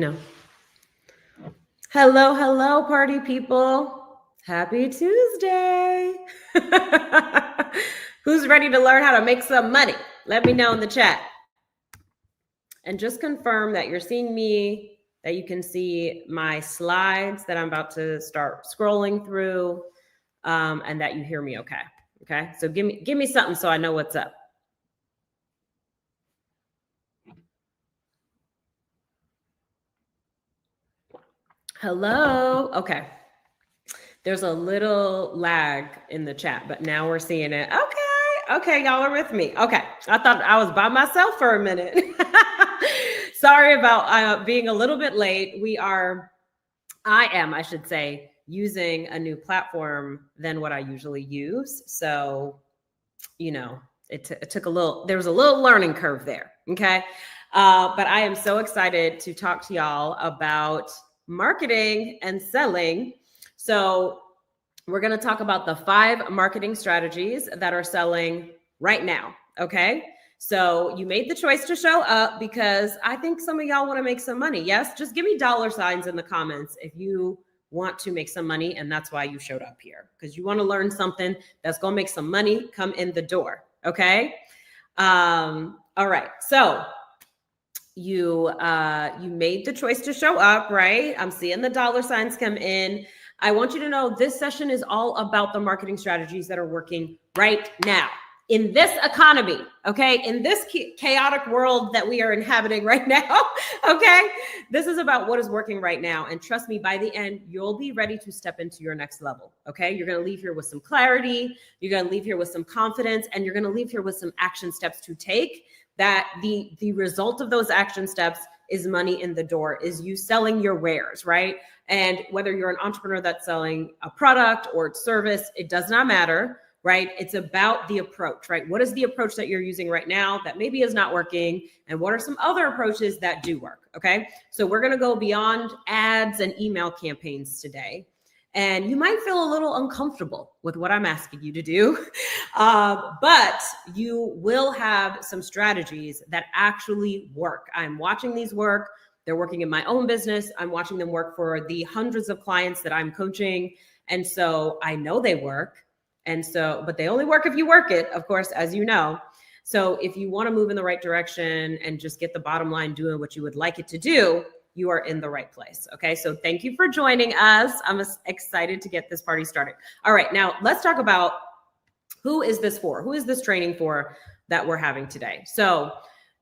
know. Hello, hello, party people. Happy Tuesday. Who's ready to learn how to make some money? Let me know in the chat. And just confirm that you're seeing me, that you can see my slides that I'm about to start scrolling through, and that you hear me okay. Okay, so give me something so I know what's up. Hello. Okay. There's a little lag in the chat, but now we're seeing it. Okay, y'all are with me. Okay, I thought I was by myself for a minute. Sorry about being a little bit late. I should say, using a new platform than what I usually use. So, you know, it took there was a little learning curve there. Okay. But I am so excited to talk to y'all about marketing and selling. So we're going to talk about the 5 marketing strategies that are selling right now. Okay. So you made the choice to show up because I think some of y'all want to make some money. Yes. Just give me $ in the comments if you want to make some money. And that's why you showed up here, because you want to learn something that's going to make some money come in the door. Okay. All right. So you made the choice to show up, right? I'm seeing the $ come in. I want you to know this session is all about the marketing strategies that are working right now in this economy, okay? In this chaotic world that we are inhabiting right now, okay? This is about what is working right now. And trust me, by the end, you'll be ready to step into your next level, okay? You're gonna leave here with some clarity, you're gonna leave here with some confidence, and you're gonna leave here with some action steps to take that the result of those action steps is money in the door, is you selling your wares, right? And whether you're an entrepreneur that's selling a product or service, it does not matter, right? It's about the approach, right? What is the approach that you're using right now that maybe is not working? And what are some other approaches that do work, okay? So we're gonna go beyond ads and email campaigns today. And you might feel a little uncomfortable with what I'm asking you to do, but you will have some strategies that actually work. I'm watching these work. They're working in my own business. I'm watching them work for the hundreds of clients that I'm coaching. And so I know they work. And so, but they only work if you work it, of course, as you know. So if you want to move in the right direction and just get the bottom line doing what you would like it to do, you are in the right place. Okay. So thank you for joining us. I'm excited to get this party started. All right. Now let's talk about who is this for? Who is this training for that we're having today? So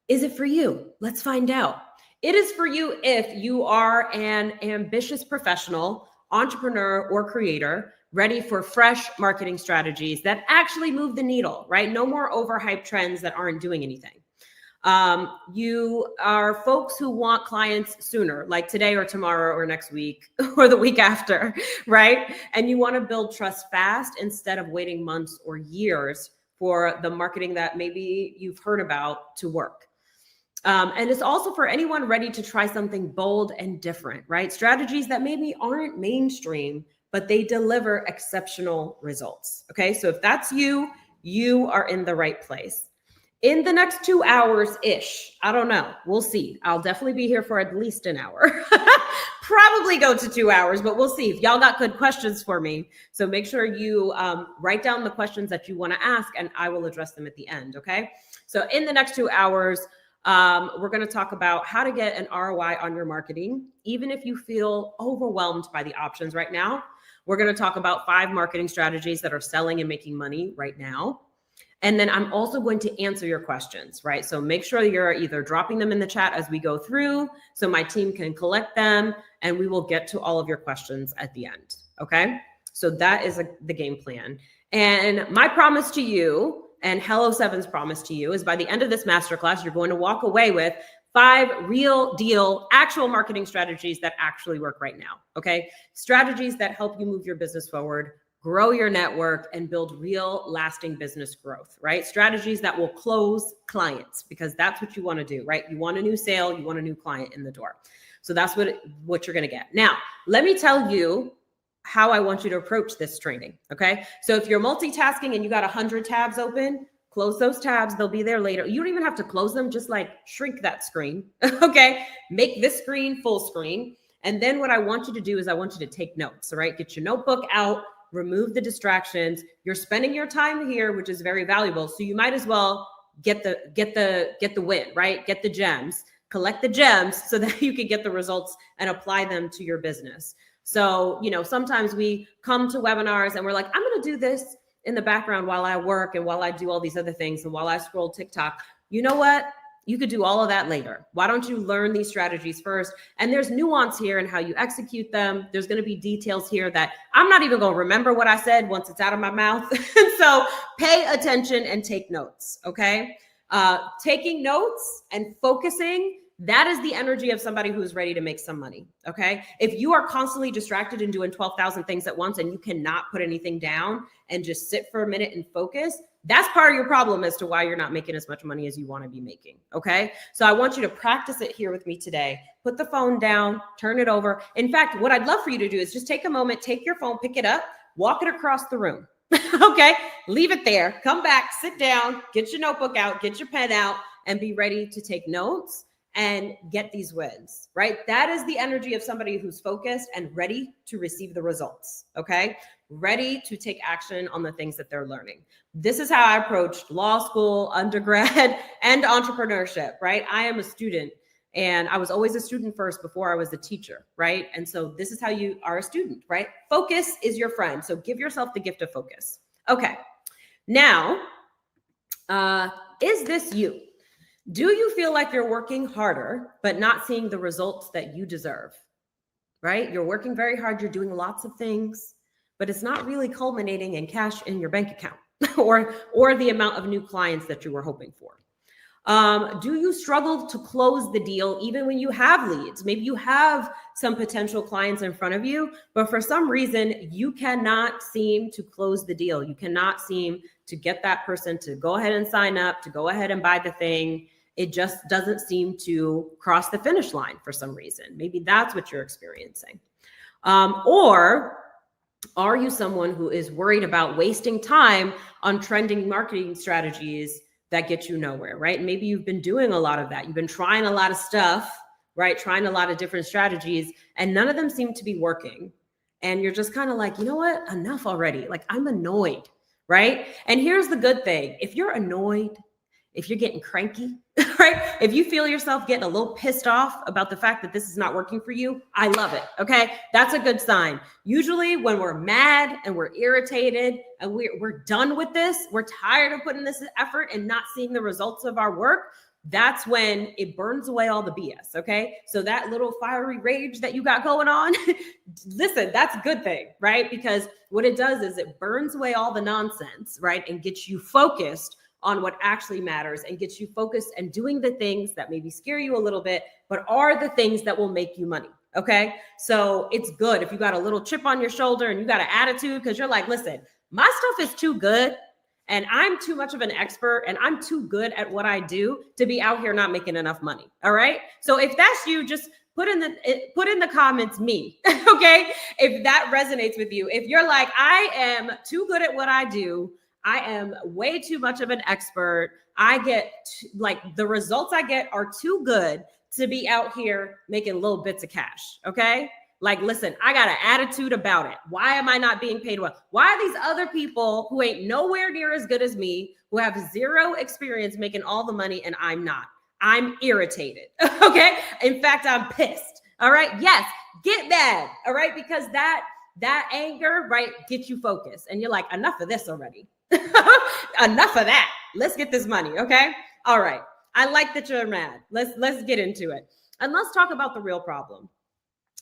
is it for you? Let's find out. It is for you if you are an ambitious professional, entrepreneur, or creator ready for fresh marketing strategies that actually move the needle, right? No more overhyped trends that aren't doing anything. You are folks who want clients sooner, like today or tomorrow or next week or the week after, right? And you want to build trust fast instead of waiting months or years for the marketing that maybe you've heard about to work. And it's also for anyone ready to try something bold and different, right? Strategies that maybe aren't mainstream, but they deliver exceptional results. Okay, so if that's you, you are in the right place. In the next 2 hours-ish, I don't know, we'll see. I'll definitely be here for at least an hour. Probably go to 2 hours, but we'll see. If y'all got good questions for me, so make sure you write down the questions that you want to ask, and I will address them at the end, okay? So in the next 2 hours, we're going to talk about how to get an ROI on your marketing, even if you feel overwhelmed by the options right now. We're going to talk about 5 marketing strategies that are selling and making money right now. And then I'm also going to answer your questions, right? So make sure you're either dropping them in the chat as we go through so my team can collect them, and we will get to all of your questions at the end, okay? So that is the game plan. And my promise to you, and Hello 7's promise to you, is by the end of this masterclass, you're going to walk away with 5 real deal, actual marketing strategies that actually work right now, okay? Strategies that help you move your business forward, grow your network, and build real lasting business growth, right? Strategies that will close clients, because that's what you want to do, right? You want a new sale, you want a new client in the door. So that's what you're going to get. Now, let me tell you how I want you to approach this training, okay? So if you're multitasking and you got 100 tabs open, close those tabs. They'll be there later. You don't even have to close them. Just like shrink that screen. Okay. Make this screen full screen. And then what I want you to do is I want you to take notes. All right. Get your notebook out, remove the distractions. You're spending your time here, which is very valuable. So you might as well get the win, right? Get the gems, collect the gems so that you can get the results and apply them to your business. So, sometimes we come to webinars and we're like, I'm going to do this in the background while I work and while I do all these other things and while I scroll TikTok. You know what? You could do all of that later. Why don't you learn these strategies first? And there's nuance here in how you execute them. There's going to be details here that I'm not even going to remember what I said once it's out of my mouth. So pay attention and take notes. Okay. Taking notes and focusing, that is the energy of somebody who is ready to make some money. Okay. If you are constantly distracted and doing 12,000 things at once and you cannot put anything down and just sit for a minute and focus, that's part of your problem as to why you're not making as much money as you want to be making. Okay. So I want you to practice it here with me today. Put the phone down, turn it over. In fact, what I'd love for you to do is just take a moment, take your phone, pick it up, walk it across the room. Okay. Leave it there. Come back, sit down, get your notebook out, get your pen out, and be ready to take notes and get these wins, right? That is the energy of somebody who's focused and ready to receive the results. Okay. Ready to take action on the things that they're learning. This is how I approached law school, undergrad, and entrepreneurship, right? I am a student and I was always a student first before I was a teacher, right? And so this is how you are a student, right? Focus is your friend. So give yourself the gift of focus. Okay. Now, is this you? Do you feel like you're working harder, but not seeing the results that you deserve, right? You're working very hard. You're doing lots of things, but it's not really culminating in cash in your bank account or the amount of new clients that you were hoping for. Do you struggle to close the deal even when you have leads? Maybe you have some potential clients in front of you, but for some reason you cannot seem to close the deal. You cannot seem to get that person to go ahead and sign up, to go ahead and buy the thing. It just doesn't seem to cross the finish line for some reason. Maybe that's what you're experiencing. Or are you someone who is worried about wasting time on trending marketing strategies that get you nowhere, right? Maybe you've been doing a lot of that. You've been trying a lot of stuff, right? Trying a lot of different strategies, and none of them seem to be working. And you're just kind of like, you know what? Enough already. Like, I'm annoyed, right? And here's the good thing. If you're annoyed, if you're getting cranky, right? If you feel yourself getting a little pissed off about the fact that this is not working for you, I love it. Okay. That's a good sign. Usually when we're mad and we're irritated and we're done with this, we're tired of putting this effort and not seeing the results of our work. That's when it burns away all the BS. Okay. So that little fiery rage that you got going on, listen, that's a good thing, right? Because what it does is it burns away all the nonsense, right? And gets you focused on what actually matters and gets you focused and doing the things that maybe scare you a little bit, but are the things that will make you money. Okay. So it's good if you got a little chip on your shoulder and you got an attitude because you're like, listen, my stuff is too good and I'm too much of an expert and I'm too good at what I do to be out here not making enough money. All right. So if that's you, just put in the comments me. Okay. If that resonates with you, if you're like, I am too good at what I do, I am way too much of an expert. I get like the results I get are too good to be out here making little bits of cash. Okay. Like, listen, I got an attitude about it. Why am I not being paid well? Why are these other people who ain't nowhere near as good as me, who have zero experience making all the money and I'm not? I'm irritated. Okay. In fact, I'm pissed. All right. Yes. Get mad. All right. Because that anger, right, gets you focused and you're like, enough of this already. Enough of that. Let's get this money. Okay. All right. I like that you're mad. Let's get into it. And let's talk about the real problem,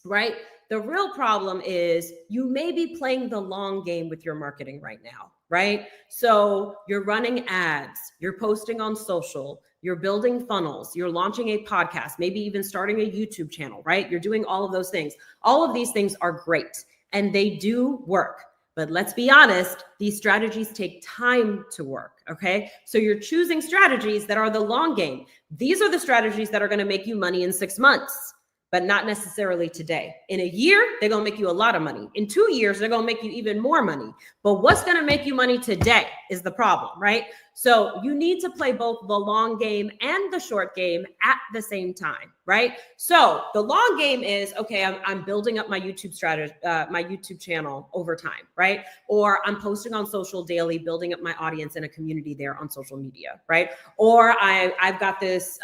right? The real problem is you may be playing the long game with your marketing right now, right? So you're running ads, you're posting on social, you're building funnels, you're launching a podcast, maybe even starting a YouTube channel, right? You're doing all of those things. All of these things are great and they do work. But let's be honest, these strategies take time to work, okay? So you're choosing strategies that are the long game. These are the strategies that are going to make you money in 6 months. but not necessarily today. In a year, they're going to make you a lot of money. In 2 years, they're going to make you even more money. But what's going to make you money today is the problem, right? So you need to play both the long game and the short game at the same time, right? So the long game is, okay, I'm building up my YouTube strategy, my YouTube channel over time, right? Or I'm posting on social daily, building up my audience and a community there on social media, right? Or I've got this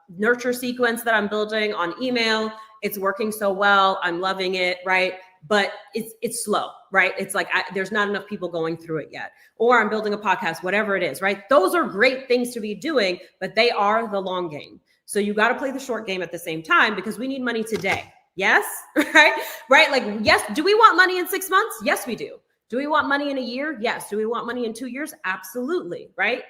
nurture sequence that I'm building on email. It's working so well. I'm loving it, right? But it's slow, right? It's like there's not enough people going through it yet. Or I'm building a podcast, whatever it is, right? Those are great things to be doing, but they are the long game. So you got to play the short game at the same time because we need money today. Yes, right? Right? Like, yes. Do we want money in 6 months? Yes, we do. Do we want money in a year? Yes. Do we want money in 2 years? Absolutely, right?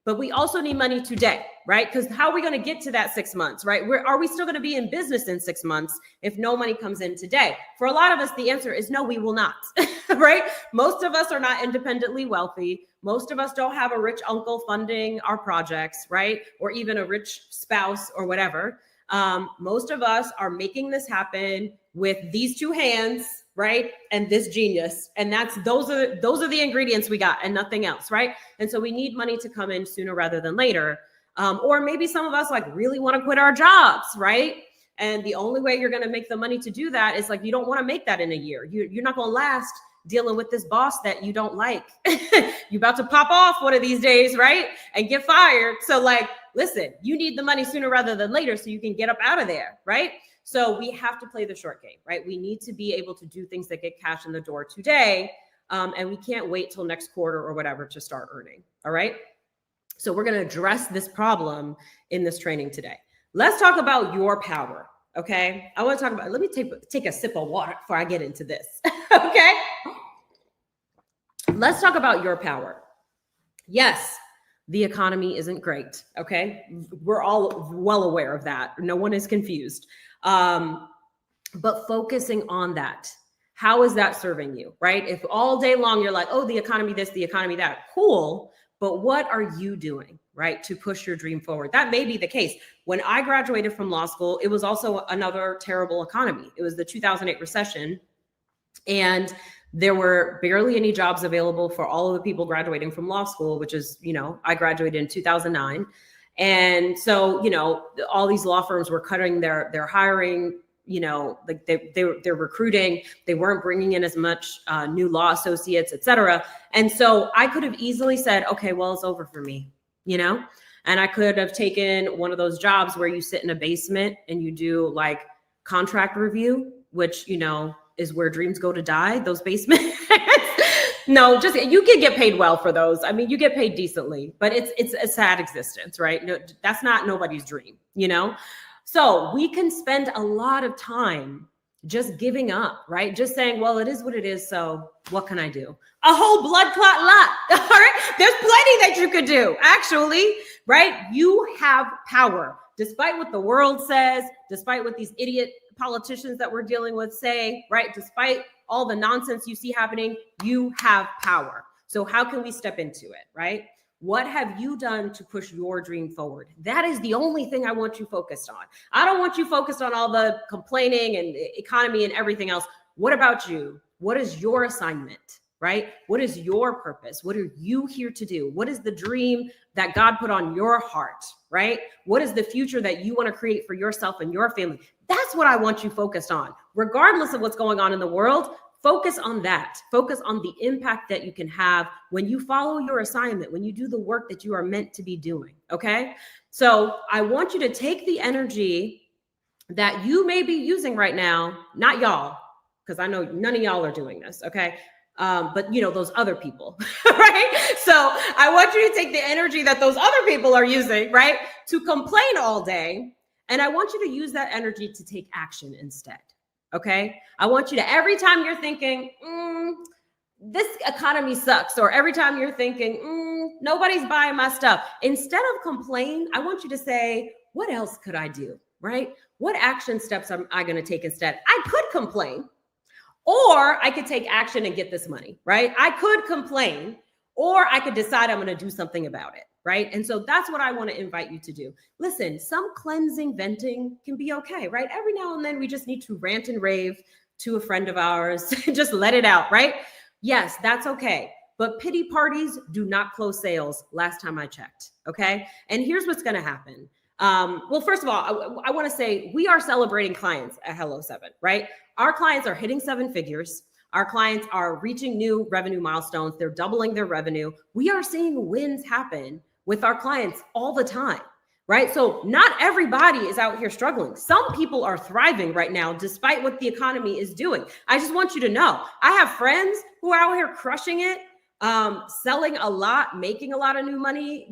But we also need money today, right? Because how are we going to get to that 6 months, right? Are we still going to be in business in 6 months if no money comes in today? For a lot of us, the answer is no, we will not, right? Most of us are not independently wealthy. Most of us don't have a rich uncle funding our projects, right? Or even a rich spouse or whatever. Most of us are making this happen with these two hands, right? And this genius. And those are the ingredients we got and nothing else, right? And so we need money to come in sooner rather than later. Or maybe some of us like really want to quit our jobs, right? And the only way you're going to make the money to do that is like, you don't want to make that in a year. You're not going to last dealing with this boss that you don't like. You're about to pop off one of these days, right? And get fired. So like, listen, you need the money sooner rather than later so you can get up out of there, right? So we have to play the short game, right? We need to be able to do things that get cash in the door today. And we can't wait till next quarter or whatever to start earning. All right. So we're going to address this problem in this training today. Let's talk about your power. Okay. I want to talk about, let me take a sip of water before I get into this. Okay. Let's talk about your power. Yes, the economy isn't great. Okay. We're all well aware of that. No one is confused. But focusing on that, how is that serving you, right? If all day long you're like, oh, the economy this, the economy that, cool. But what are you doing, right, to push your dream forward? That may be the case. When I graduated from law school, it was also another terrible economy. It was the 2008 recession. And there were barely any jobs available for all of the people graduating from law school, which is, I graduated in 2009. And so, all these law firms were cutting their hiring, like they're recruiting. They weren't bringing in as much new law associates, et cetera. And so I could have easily said, okay, well, it's over for me, and I could have taken one of those jobs where you sit in a basement and you do like contract review, which, is where dreams go to die, those basements. No, just you can get paid well for those. I mean, you get paid decently, but it's a sad existence, right? No, that's not nobody's dream, So we can spend a lot of time just giving up, right? Just saying, well, it is what it is. So what can I do? A whole blood clot lot. All right. There's plenty that you could do, actually, right? You have power, despite what the world says, despite what these idiot politicians that we're dealing with say, right? Despite all the nonsense you see happening, you have power. So how can we step into it, right? What have you done to push your dream forward? That is the only thing I want you focused on. I don't want you focused on all the complaining and economy and everything else. What about you? What is your assignment, right? What is your purpose? What are you here to do? What is the dream that God put on your heart, right? What is the future that you want to create for yourself and your family? That's what I want you focused on. Regardless of what's going on in the world, focus on that. Focus on the impact that you can have when you follow your assignment, when you do the work that you are meant to be doing, okay? So I want you to take the energy that you may be using right now, not y'all, because I know none of y'all are doing this, okay? But those other people, right? So I want you to take the energy that those other people are using, right, to complain all day. And I want you to use that energy to take action instead. Okay. I want you to, every time you're thinking, this economy sucks, or every time you're thinking, nobody's buying my stuff, instead of complain, I want you to say, what else could I do? Right? What action steps am I going to take instead? I could complain, or I could take action and get this money, right? I could complain, or I could decide I'm going to do something about it. right? And so that's what I want to invite you to do. Listen, some cleansing, venting can be okay, right? Every now and then we just need to rant and rave to a friend of ours, just let it out, right? Yes, that's okay. But pity parties do not close sales last time I checked, okay? And here's what's going to happen. Well, first of all, I want to say we are celebrating clients at Hello 7, right? Our clients are hitting 7 figures. Our clients are reaching new revenue milestones. They're doubling their revenue. We are seeing wins happen with our clients all the time, right? So not everybody is out here struggling. Some people are thriving right now, despite what the economy is doing. I just want you to know, I have friends who are out here crushing it, selling a lot, making a lot of new money,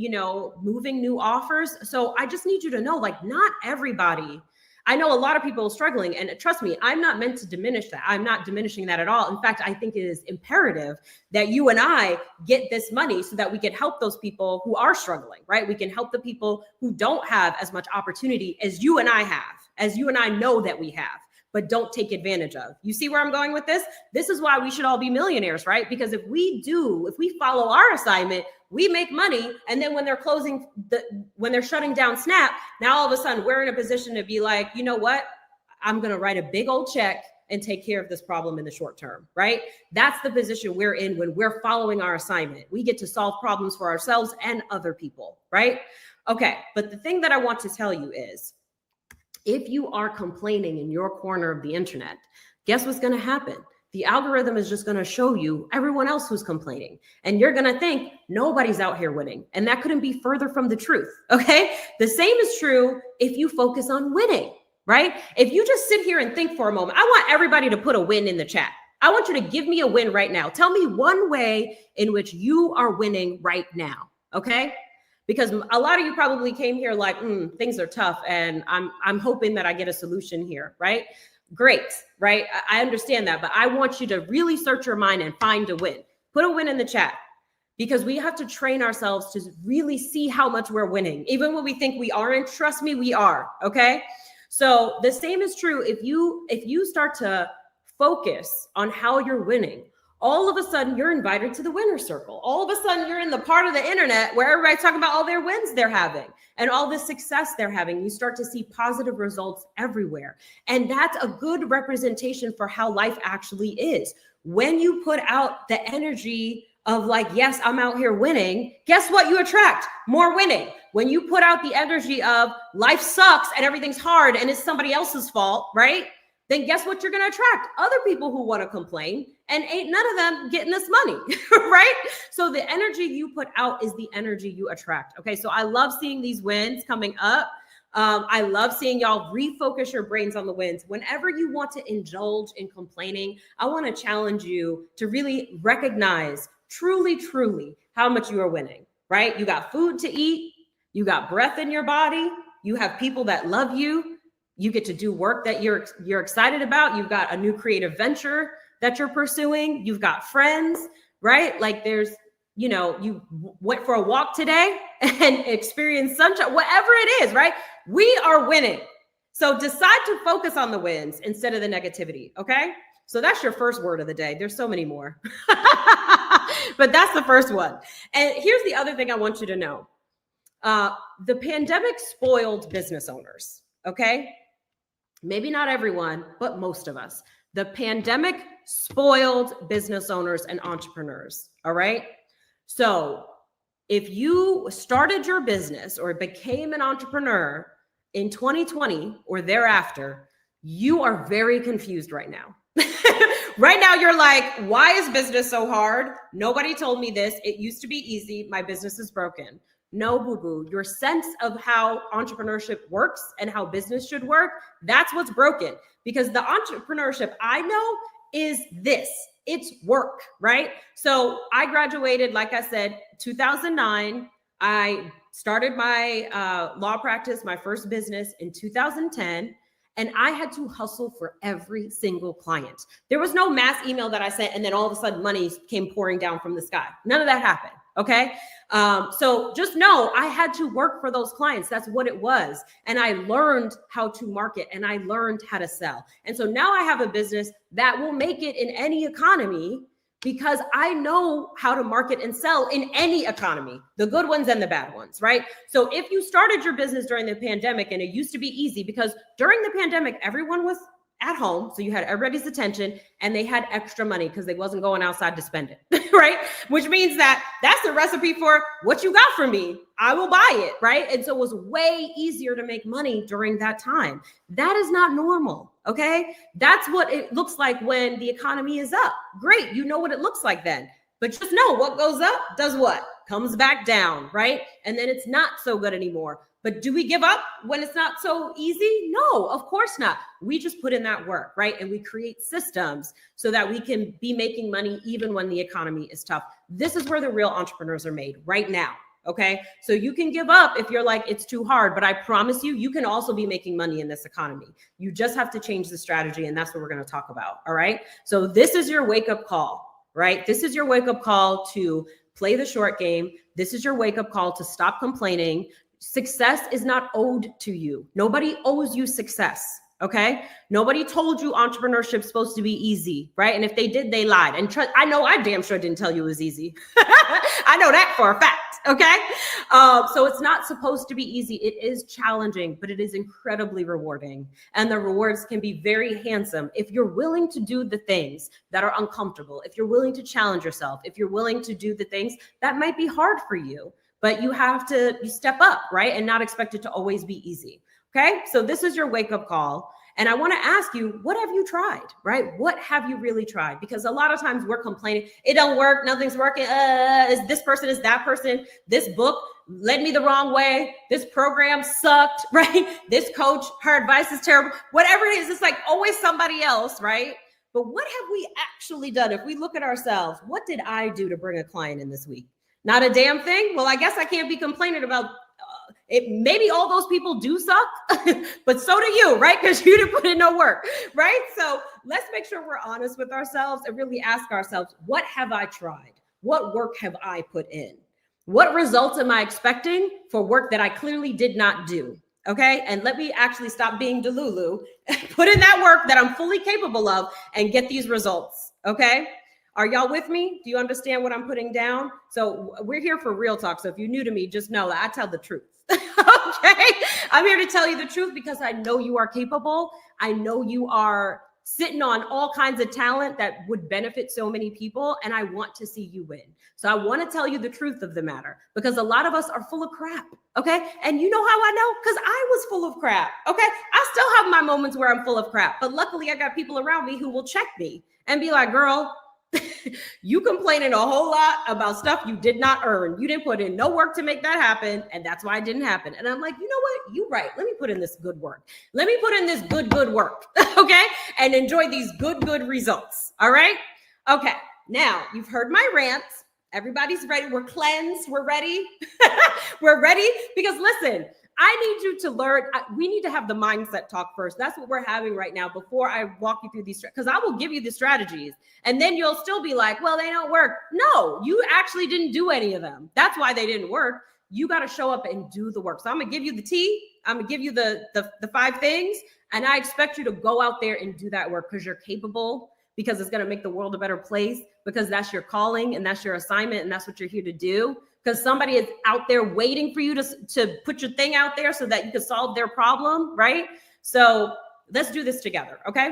moving new offers. So I just need you to know, like, not everybody. I know a lot of people are struggling, and trust me, I'm not meant to diminish that. I'm not diminishing that at all. In fact, I think it is imperative that you and I get this money so that we can help those people who are struggling, right? We can help the people who don't have as much opportunity as you and I have, as you and I know that we have, but don't take advantage of. You see where I'm going with this? This is why we should all be millionaires, right? Because if we follow our assignment, we make money. And then when they're shutting down Snap, now all of a sudden we're in a position to be like, you know what? I'm going to write a big old check and take care of this problem in the short term, right? That's the position we're in when we're following our assignment. We get to solve problems for ourselves and other people, right? Okay. But the thing that I want to tell you is, if you are complaining in your corner of the internet, guess what's going to happen? The algorithm is just going to show you everyone else who's complaining. And you're going to think nobody's out here winning. And that couldn't be further from the truth. Okay. The same is true if you focus on winning, right? If you just sit here and think for a moment, I want everybody to put a win in the chat. I want you to give me a win right now. Tell me one way in which you are winning right now. Okay. Because a lot of you probably came here like, things are tough and I'm hoping that I get a solution here, right? Great, right? I understand that, but I want you to really search your mind and find a win. Put a win in the chat, because we have to train ourselves to really see how much we're winning. Even when we think we aren't, trust me, we are, okay? So the same is true if you start to focus on how you're winning. All of a sudden, you're invited to the winner's circle. All of a sudden, you're in the part of the internet where everybody's talking about all their wins they're having and all the success they're having. You start to see positive results everywhere. And that's a good representation for how life actually is. When you put out the energy of like, yes, I'm out here winning, guess what you attract? More winning. When you put out the energy of life sucks and everything's hard and it's somebody else's fault, right? Then guess what you're going to attract? Other people who want to complain, and ain't none of them getting this money, right? So the energy you put out is the energy you attract. Okay, so I love seeing these wins coming up. I love seeing y'all refocus your brains on the wins. Whenever you want to indulge in complaining, I want to challenge you to really recognize truly how much you are winning, right? You got food to eat. You got breath in your body. You have people that love you. You get to do work that you're excited about. You've got a new creative venture that you're pursuing. You've got friends, right? Like you went for a walk today and experienced sunshine, whatever it is, right? We are winning. So decide to focus on the wins instead of the negativity, okay? So that's your first word of the day. There's so many more, but that's the first one. And here's the other thing I want you to know. The pandemic spoiled business owners, okay? Maybe not everyone, but most of us. The pandemic spoiled business owners and entrepreneurs, all right? So if you started your business or became an entrepreneur in 2020 or thereafter, you are very confused right now. Right now, you're like, why is business so hard? Nobody told me this. It used to be easy. My business is broken. No, boo-boo. Your sense of how entrepreneurship works and how business should work, that's what's broken. Because the entrepreneurship I know is this. It's work, right? So I graduated, like I said, 2009. I started my law practice, my first business in 2010. And I had to hustle for every single client. There was no mass email that I sent and then all of a sudden money came pouring down from the sky. None of that happened. Okay. So just know I had to work for those clients. That's what it was. And I learned how to market and I learned how to sell. And so now I have a business that will make it in any economy, because I know how to market and sell in any economy, the good ones and the bad ones, right? So if you started your business during the pandemic and it used to be easy because during the pandemic, everyone was at home. So you had everybody's attention and they had extra money because they wasn't going outside to spend it, right? Which means that that's the recipe for what you got from me. I will buy it, right? And so it was way easier to make money during that time. That is not normal, okay? That's what it looks like when the economy is up. Great, you know what it looks like then. But just know what goes up does what? Comes back down, right? And then it's not so good anymore. But do we give up when it's not so easy? No, of course not. We just put in that work, right? And we create systems so that we can be making money even when the economy is tough. This is where the real entrepreneurs are made right now, okay? So you can give up if you're like, it's too hard, but I promise you, you can also be making money in this economy. You just have to change the strategy, and that's what we're gonna talk about, all right? So this is your wake-up call, right? This is your wake-up call to play the short game. This is your wake-up call to stop complaining. Success is not owed to you. Nobody owes you success, okay? Nobody told you entrepreneurship is supposed to be easy, right? And if they did, they lied. And I know I damn sure didn't tell you it was easy. I know that for a fact, okay? So it's not supposed to be easy. It is challenging, but it is incredibly rewarding. And the rewards can be very handsome if you're willing to do the things that are uncomfortable, if you're willing to challenge yourself, if you're willing to do the things that might be hard for you. But you have to step up, right? And not expect it to always be easy, okay? So this is your wake-up call. And I want to ask you, what have you tried, right? What have you really tried? Because a lot of times we're complaining, it don't work, nothing's working, is this person, is that person, this book led me the wrong way, this program sucked, right? This coach, her advice is terrible. Whatever it is, it's like always somebody else, right? But what have we actually done? If we look at ourselves, what did I do to bring a client in this week? Not a damn thing. Well, I guess I can't be complaining about it. Maybe all those people do suck, but so do you, right? Because you didn't put in no work, right? So let's make sure we're honest with ourselves and really ask ourselves, what have I tried? What work have I put in? What results am I expecting for work that I clearly did not do? Okay. And let me actually stop being Delulu, put in that work that I'm fully capable of and get these results. Okay. Are y'all with me? Do you understand what I'm putting down? So we're here for real talk. So if you're new to me, just know that I tell the truth. Okay. I'm here to tell you the truth because I know you are capable. I know you are sitting on all kinds of talent that would benefit so many people. And I want to see you win. So I want to tell you the truth of the matter because a lot of us are full of crap. Okay. And you know how I know? Because I was full of crap. Okay. I still have my moments where I'm full of crap, but luckily I got people around me who will check me and be like, girl, you complaining a whole lot about stuff you did not earn. You didn't put in no work to make that happen. And that's why it didn't happen. And I'm like, you know what? You're right. Let me put in this good work. Let me put in this good work. Okay. And enjoy these good results. All right. Okay. Now you've heard my rants. Everybody's ready. We're cleansed. We're ready. We're ready because listen, I need you to learn. We need to have the mindset talk first. That's what we're having right now before I walk you through these, because I will give you the strategies and then you'll still be like, well, they don't work. No, you actually didn't do any of them. That's why they didn't work. You got to show up and do the work. So I'm going to give you the tea. I'm going to give you the 5 things. And I expect you to go out there and do that work because you're capable, because it's going to make the world a better place, because that's your calling and that's your assignment. And that's what you're here to do. Because somebody is out there waiting for you to put your thing out there so that you can solve their problem, right? So let's do this together, okay?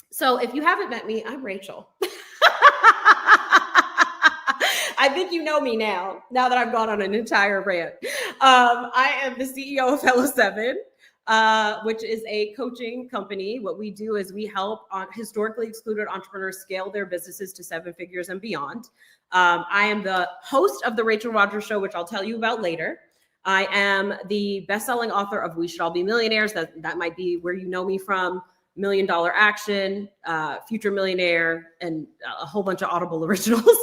So if you haven't met me, I'm Rachel. I think you know me now that I've gone on an entire rant. I am the CEO of Fellow 7, which is a coaching company. What we do is we help historically excluded entrepreneurs scale their businesses to 7 figures and beyond. I am the host of the Rachel Rodgers Show, which I'll tell you about later. I am the best-selling author of We Should All Be Millionaires. That might be where you know me from. $1 Million Action, Future Millionaire, and a whole bunch of Audible originals.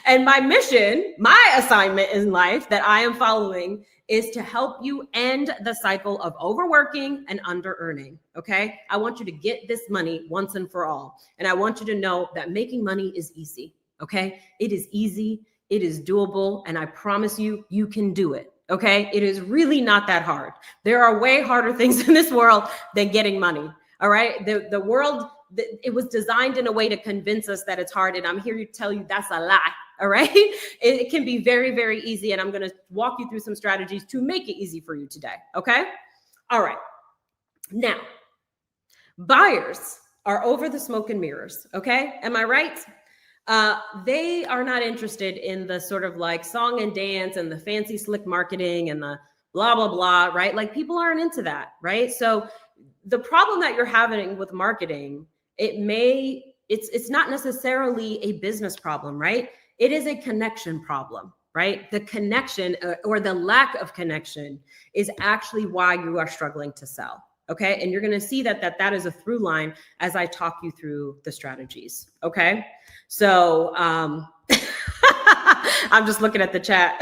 And my mission, my assignment in life that I am following is to help you end the cycle of overworking and under-earning, okay? I want you to get this money once and for all. And I want you to know that making money is easy, okay? It is easy, it is doable, and I promise you, you can do it, okay? It is really not that hard. There are way harder things in this world than getting money, all right? The world it was designed in a way to convince us that it's hard. And I'm here to tell you that's a lie. All right. It can be very, very easy. And I'm going to walk you through some strategies to make it easy for you today. Okay. All right. Now, buyers are over the smoke and mirrors. Okay. Am I right? They are not interested in the sort of like song and dance and the fancy slick marketing and the blah, blah, blah, right? Like people aren't into that, right? So the problem that you're having with marketing, it's not necessarily a business problem, right? It is a connection problem, right? The connection or the lack of connection is actually why you are struggling to sell. Okay. And you're going to see that is a through line as I talk you through the strategies. Okay. So, I'm just looking at the chat.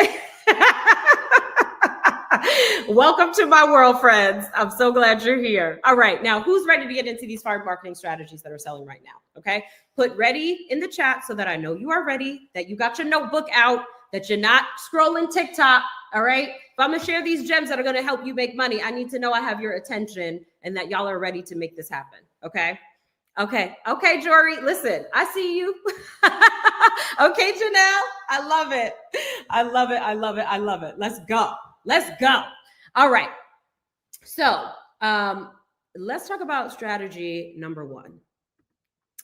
Welcome to my world, friends. I'm so glad you're here. All right. Now, who's ready to get into these 5 marketing strategies that are selling right now? Okay. Put ready in the chat so that I know you are ready, that you got your notebook out, that you're not scrolling TikTok. All right. If I'm going to share these gems that are going to help you make money, I need to know I have your attention and that y'all are ready to make this happen. Okay. Okay. Okay, Jory, listen, I see you. Okay, Janelle, I love it. I love it. I love it. I love it. Let's go. Let's go. All right. So let's talk about strategy number 1.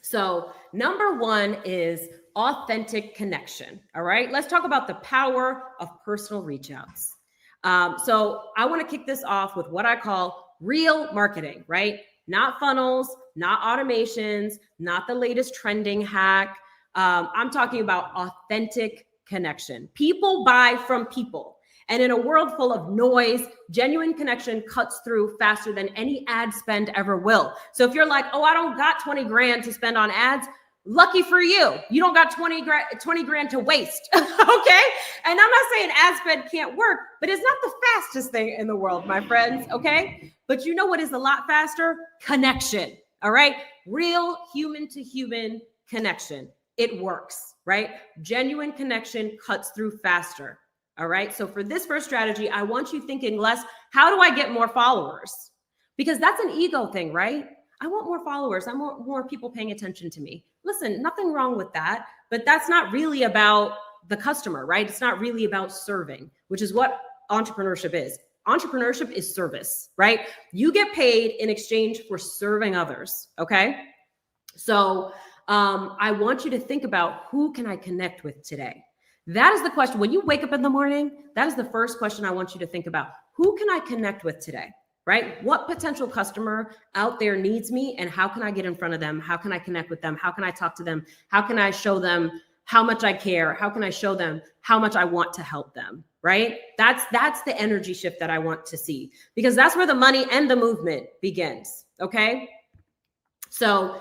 So number 1 is authentic connection. All right. Let's talk about the power of personal reach outs. So I want to kick this off with what I call real marketing, right? Not funnels, not automations, not the latest trending hack. I'm talking about authentic connection. People buy from people. And in a world full of noise, genuine connection cuts through faster than any ad spend ever will. So if you're like, oh, I don't got 20 grand to spend on ads, lucky for you. You don't got 20 grand to waste. Okay. And I'm not saying ad spend can't work, but it's not the fastest thing in the world, my friends. Okay. But you know what is a lot faster? Connection. All right. Real human to human connection. It works, right? Genuine connection cuts through faster. All right. So for this first strategy, I want you thinking less, how do I get more followers? Because that's an ego thing, right? I want more followers. I want more people paying attention to me. Listen, nothing wrong with that, but that's not really about the customer, right? It's not really about serving, which is what entrepreneurship is. Entrepreneurship is service, right? You get paid in exchange for serving others. Okay. So I want you to think about, who can I connect with today? That is the question. When you wake up in the morning, that is the first question I want you to think about. Who can I connect with today? Right? What potential customer out there needs me, and how can I get in front of them? How can I connect with them? How can I talk to them? How can I show them how much I care? How can I show them how much I want to help them? Right? That's the energy shift that I want to see, because that's where the money and the movement begins. Okay. So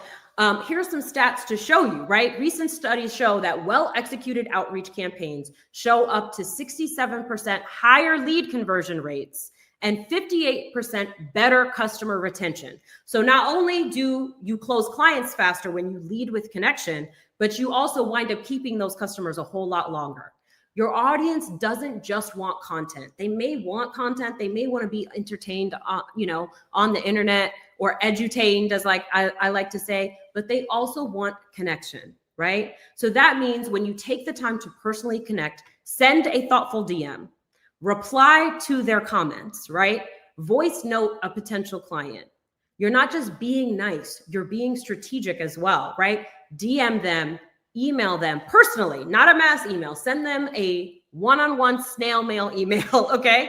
here's some stats to show you, right? Recent studies show that well-executed outreach campaigns show up to 67% higher lead conversion rates and 58% better customer retention. So not only do you close clients faster when you lead with connection, but you also wind up keeping those customers a whole lot longer. Your audience doesn't just want content. They may want content. They may want to be entertained, on the internet, or edutained, as I like to say, but they also want connection, right? So that means when you take the time to personally connect, send a thoughtful DM, reply to their comments, right? Voice note a potential client. You're not just being nice, you're being strategic as well, right? DM them, email them personally, not a mass email. Send them a one-on-one snail mail email, okay?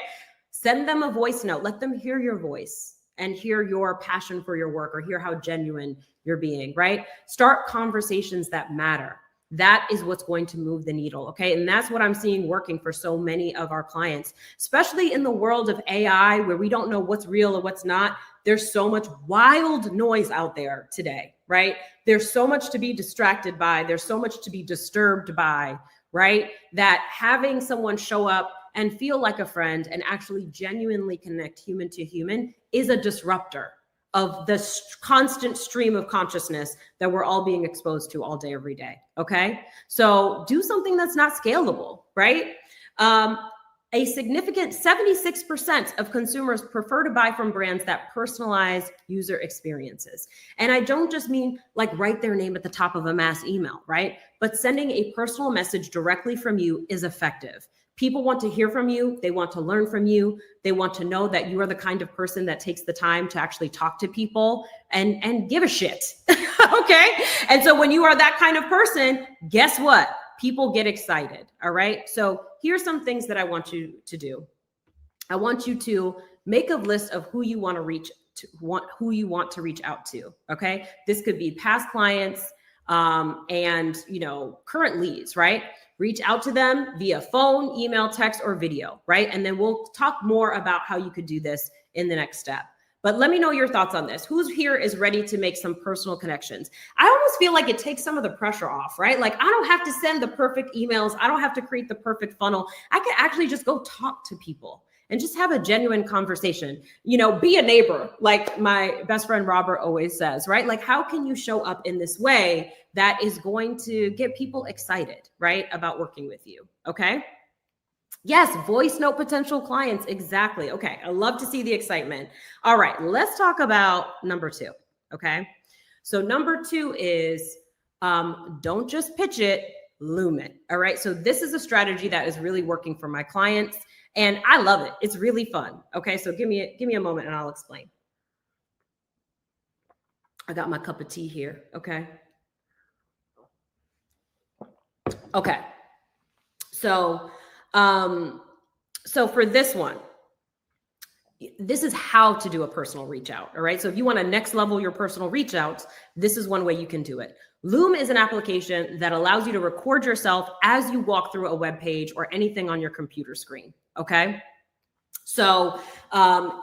Send them a voice note. Let them hear your voice and hear your passion for your work, or hear how genuine you're being, right? Start conversations that matter. That is what's going to move the needle, okay? And that's what I'm seeing working for so many of our clients, especially in the world of AI, where we don't know what's real or what's not. There's so much wild noise out there today, right? There's so much to be distracted by. There's so much to be disturbed by, right? That having someone show up and feel like a friend and actually genuinely connect human to human is a disruptor of the constant stream of consciousness that we're all being exposed to all day, every day. Okay. So do something that's not scalable, right? A significant 76% of consumers prefer to buy from brands that personalize user experiences. And I don't just mean like write their name at the top of a mass email, right? But sending a personal message directly from you is effective. People want to hear from you. They want to learn from you. They want to know that you are the kind of person that takes the time to actually talk to people and give a shit. Okay. And so when you are that kind of person, guess what? People get excited. All right. So here's some things that I want you to do. I want you to make a list of who you want to reach to, who you want to reach out to. Okay. This could be past clients and, current leads, right? Reach out to them via phone, email, text, or video, right? And then we'll talk more about how you could do this in the next step. But let me know your thoughts on this. Who's here is ready to make some personal connections? I almost feel like it takes some of the pressure off, right? Like I don't have to send the perfect emails. I don't have to create the perfect funnel. I can actually just go talk to people and just have a genuine conversation. Be a neighbor, like my best friend Robert always says, right? Like how can you show up in this way that is going to get people excited, right, about working with you, okay? Yes, voice note potential clients. Exactly. Okay. I love to see the excitement. All right. Let's talk about number 2. Okay. So number 2 is don't just pitch it, loom it. All right. So this is a strategy that is really working for my clients and I love it. It's really fun. Okay. So give me a moment and I'll explain. I got my cup of tea here. Okay. Okay. So for this one, this is how to do a personal reach out. All right. So if you want to next level your personal reach outs, this is one way you can do it. Loom is an application that allows you to record yourself as you walk through a web page or anything on your computer screen. Okay. So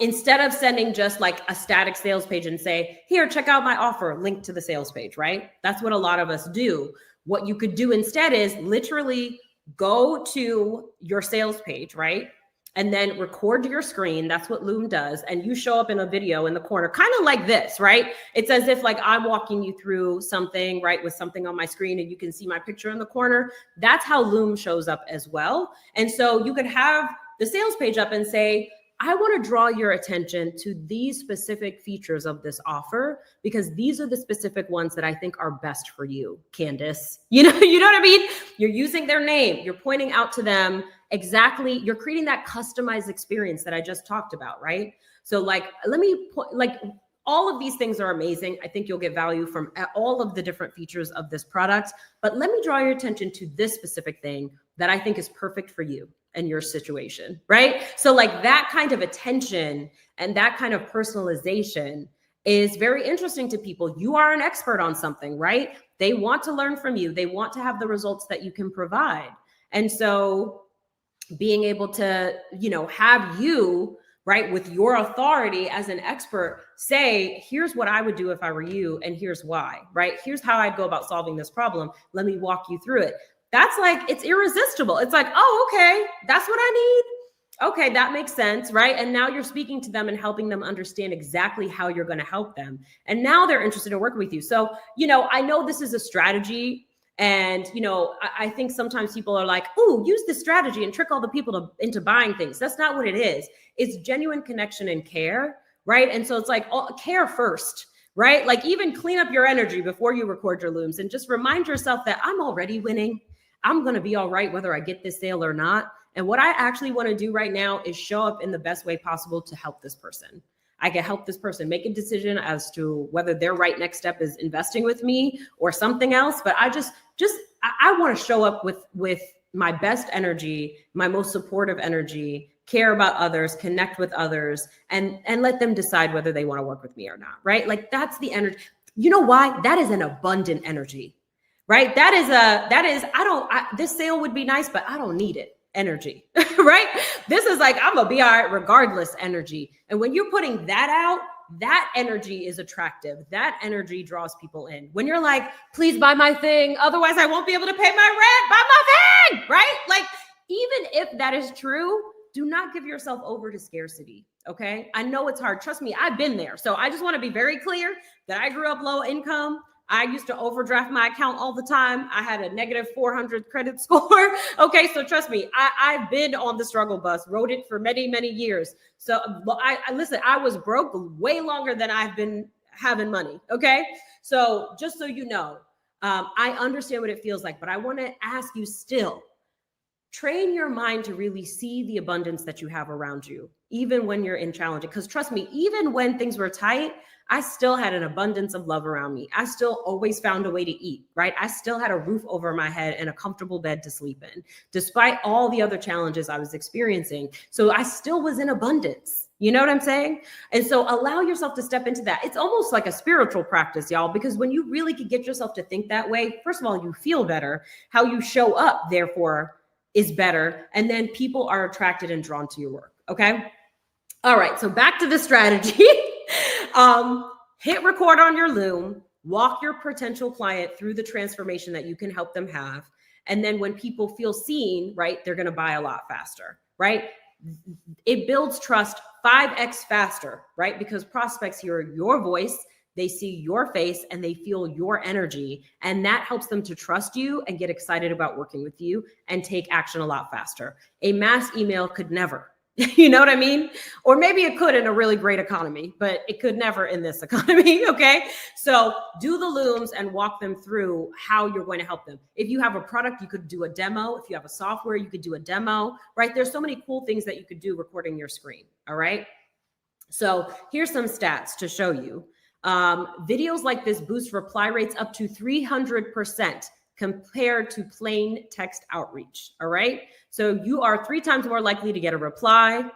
instead of sending just like a static sales page and say, here, check out my offer, link to the sales page, right? That's what a lot of us do. What you could do instead is literally go to your sales page, right? And then record your screen. That's what Loom does. And you show up in a video in the corner, kind of like this, right? It's as if like I'm walking you through something, right? With something on my screen and you can see my picture in the corner. That's how Loom shows up as well. And so you could have the sales page up and say, I want to draw your attention to these specific features of this offer because these are the specific ones that I think are best for you, Candace. You know what I mean? You're using their name. You're pointing out to them exactly. You're creating that customized experience that I just talked about, right? So like, all of these things are amazing. I think you'll get value from all of the different features of this product, but let me draw your attention to this specific thing that I think is perfect for you and your situation, right? So like that kind of attention and that kind of personalization is very interesting to people. You are an expert on something, right? They want to learn from you. They want to have the results that you can provide. And so being able to, have you, right, with your authority as an expert, say, here's what I would do if I were you, and here's why, right? Here's how I'd go about solving this problem. Let me walk you through it. That's like, it's irresistible. It's like, oh, okay, that's what I need. Okay, that makes sense, right? And now you're speaking to them and helping them understand exactly how you're going to help them. And now they're interested in working with you. So, I know this is a strategy. And, I think sometimes people are like, oh, use this strategy and trick all the people into buying things. That's not what it is. It's genuine connection and care, right? And so it's like care first, right? Like even clean up your energy before you record your looms and just remind yourself that I'm already winning. I'm going to be all right, whether I get this sale or not. And what I actually want to do right now is show up in the best way possible to help this person. I can help this person make a decision as to whether their right next step is investing with me or something else. But I I want to show up with my best energy, my most supportive energy, care about others, connect with others, and let them decide whether they want to work with me or not, right? Like that's the energy. You know why? That is an abundant energy, right? This sale would be nice, but I don't need it. Energy, right? This is like, I'm gonna be all right regardless energy. And when you're putting that out, that energy is attractive. That energy draws people in. When you're like, please buy my thing, otherwise I won't be able to pay my rent, buy my thing, right? Like, even if that is true, do not give yourself over to scarcity, okay? I know it's hard. Trust me, I've been there. So I just wanna be very clear that I grew up low income. I used to overdraft my account all the time. I had a negative 400 credit score. Okay, so trust me, I've been on the struggle bus, rode it for many, many years. So listen, I was broke way longer than I've been having money. Okay, so just so you know, I understand what it feels like, but I want to ask you still, train your mind to really see the abundance that you have around you, even when you're in challenge. Because trust me, even when things were tight, I still had an abundance of love around me. I still always found a way to eat, right? I still had a roof over my head and a comfortable bed to sleep in, despite all the other challenges I was experiencing. So I still was in abundance. You know what I'm saying? And so allow yourself to step into that. It's almost like a spiritual practice, y'all, because when you really could get yourself to think that way, first of all, you feel better. How you show up, therefore, is better. And then people are attracted and drawn to your work. Okay. All right. So back to the strategy. Hit record on your Loom, walk your potential client through the transformation that you can help them have. And then when people feel seen, right, they're going to buy a lot faster, right? It builds trust 5x faster, right? Because prospects hear your voice, they see your face, and they feel your energy. And that helps them to trust you and get excited about working with you and take action a lot faster. A mass email could never. You know what I mean? Or maybe it could in a really great economy, but it could never in this economy. Okay. So do the Looms and walk them through how you're going to help them. If you have a product, you could do a demo. If you have a software, you could do a demo, right? There's so many cool things that you could do recording your screen. All right. So here's some stats to show you. Videos like this boost reply rates up to 300% compared to plain text outreach. All right. So you are 3 times more likely to get a reply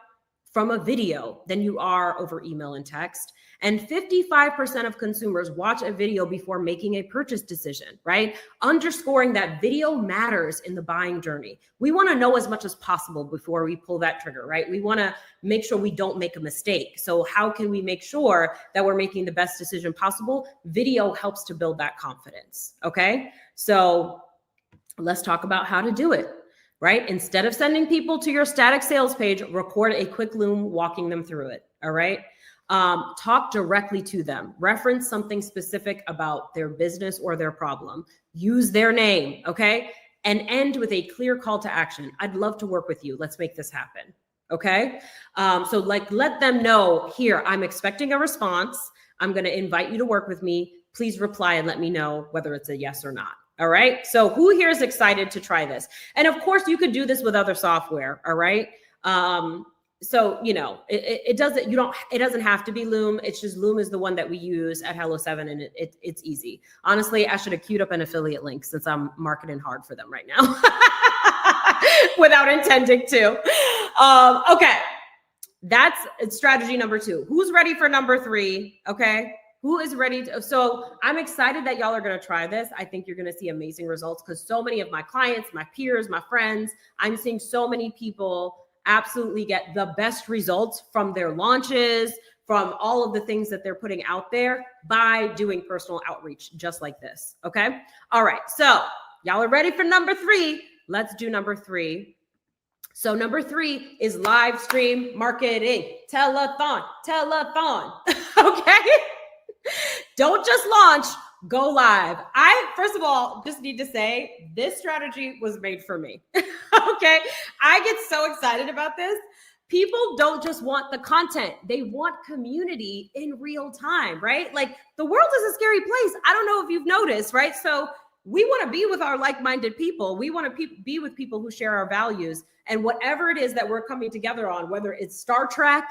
from a video than you are over email and text. And 55% of consumers watch a video before making a purchase decision, right? Underscoring that video matters in the buying journey. We want to know as much as possible before we pull that trigger, right? We want to make sure we don't make a mistake. So how can we make sure that we're making the best decision possible? Video helps to build that confidence, okay? So let's talk about how to do it, right? Instead of sending people to your static sales page, record a quick Loom walking them through it, all right? Talk directly to them. Reference something specific about their business or their problem. Use their name, okay? And end with a clear call to action. I'd love to work with you. Let's make this happen, okay? So like, let them know, here, I'm expecting a response. I'm gonna invite you to work with me. Please reply and let me know whether it's a yes or not. All right. So who here is excited to try this? And of course, you could do this with other software. All right. So, you know, it doesn't have to be Loom. It's just Loom is the one that we use at Hello7, and it's easy. Honestly, I should have queued up an affiliate link since I'm marketing hard for them right now without intending to. Okay. That's strategy number 2. Who's ready for number 3? Okay. Who is ready to? So I'm excited that y'all are going to try this. I think you're going to see amazing results because so many of my clients, my peers, my friends, I'm seeing so many people absolutely get the best results from their launches, from all of the things that they're putting out there by doing personal outreach just like this. Okay. All right. So y'all are ready for number 3. Let's do number 3. So number 3 is live stream marketing. Telethon. Okay. Don't just launch, go live. I, first of all, just need to say this strategy was made for me. Okay. I get so excited about this. People don't just want the content. They want community in real time, right? Like the world is a scary place. I don't know if you've noticed, right? So we want to be with our like-minded people. We want to be with people who share our values, and whatever it is that we're coming together on, whether it's Star Trek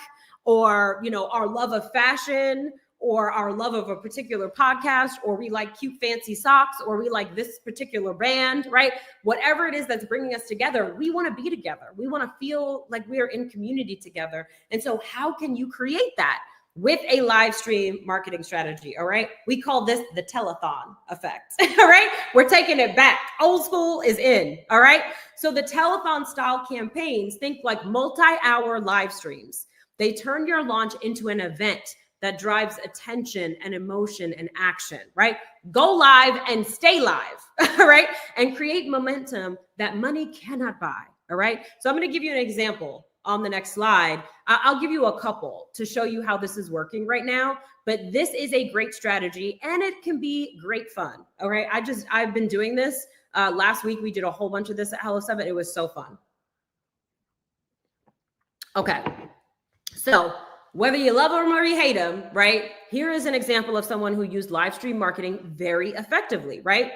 or, you know, our love of fashion, or our love of a particular podcast, or we like cute fancy socks, or we like this particular band, right? Whatever it is that's bringing us together, we want to be together. We want to feel like we are in community together. And so how can you create that? With a live stream marketing strategy, all right? We call this the telethon effect, all right? We're taking it back. Old school is in, all right? So the telethon style campaigns, think like multi-hour live streams. They turn your launch into an event that drives attention and emotion and action, right? Go live and stay live, all right? And create momentum that money cannot buy, all right? So I'm going to give you an example. on the next slide. I'll give you a couple to show you how this is working right now, but this is a great strategy and it can be great fun. All right. I've been doing this. Last week, we did a whole bunch of this at Hello 7. It was so fun. Okay. So whether you love them or you hate them, right? Here is an example of someone who used live stream marketing very effectively, right?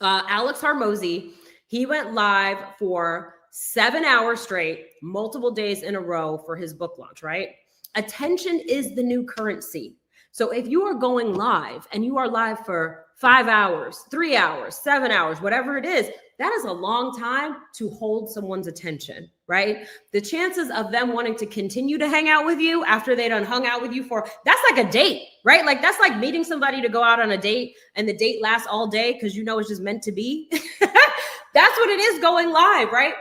Alex Harmozy, he went live for 7 hours straight, multiple days in a row for his book launch, right? Attention is the new currency. So if you are going live and you are live for 5 hours, 3 hours, 7 hours, whatever it is, that is a long time to hold someone's attention, right? The chances of them wanting to continue to hang out with you after they done hung out with you that's like a date, right? Like that's like meeting somebody to go out on a date and the date lasts all day because you know it's just meant to be. That's what it is going live, right?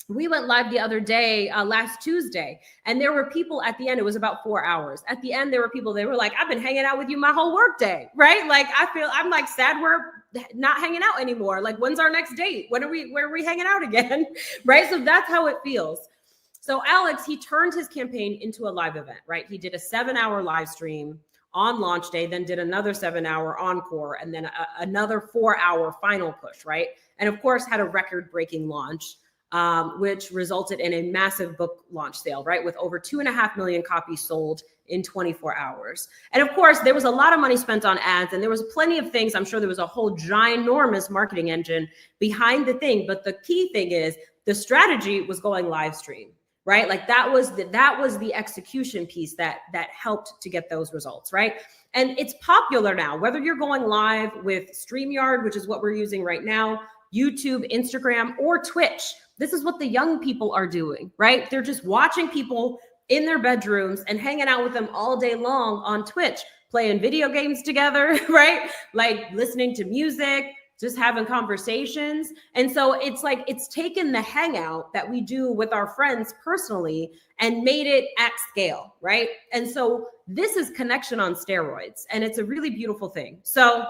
We went live the other day, last Tuesday, and there were people at the end. It was about 4 hours. At the end, there were people, they were like, I've been hanging out with you my whole work day, right? Like, I'm like sad we're not hanging out anymore. Like, when's our next date? Where are we hanging out again? Right? So that's how it feels. So Alex, he turned his campaign into a live event, right? He did a 7-hour live stream on launch day, then did another 7-hour encore, and then another 4-hour final push, right? And of course, had a record-breaking launch. Which resulted in a massive book launch sale, right? With over 2.5 million copies sold in 24 hours. And of course, there was a lot of money spent on ads and there was plenty of things. I'm sure there was a whole ginormous marketing engine behind the thing. But the key thing is the strategy was going live stream, right? Like that was the execution piece that helped to get those results, right? And it's popular now, whether you're going live with StreamYard, which is what we're using right now, YouTube, Instagram, or Twitch. This is what the young people are doing, right? They're just watching people in their bedrooms and hanging out with them all day long on Twitch, playing video games together, right? Like listening to music, just having conversations. And so it's like, it's taken the hangout that we do with our friends personally and made it at scale, right? And so this is connection on steroids, and it's a really beautiful thing. So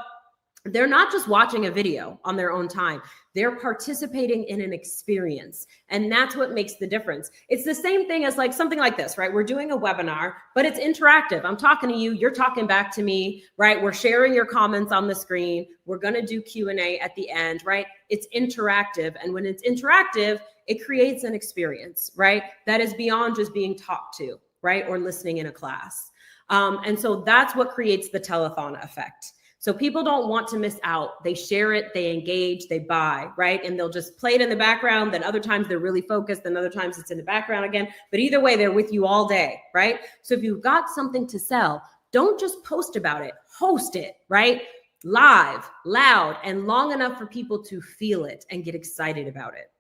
they're not just watching a video on their own time. They're participating in an experience. And that's what makes the difference. It's the same thing as like something like this, right? We're doing a webinar, but it's interactive. I'm talking to you, you're talking back to me, right? We're sharing your comments on the screen. We're going to do Q&A at the end, right? It's interactive. And when it's interactive, it creates an experience, right? That is beyond just being talked to, right? Or listening in a class. And so that's what creates the telethon effect. So people don't want to miss out. They share it, they engage, they buy, right? And they'll just play it in the background. Then other times they're really focused, and other times it's in the background again. But either way, they're with you all day, right? So if you've got something to sell, don't just post about it, host it, right? Live, loud, and long enough for people to feel it and get excited about it.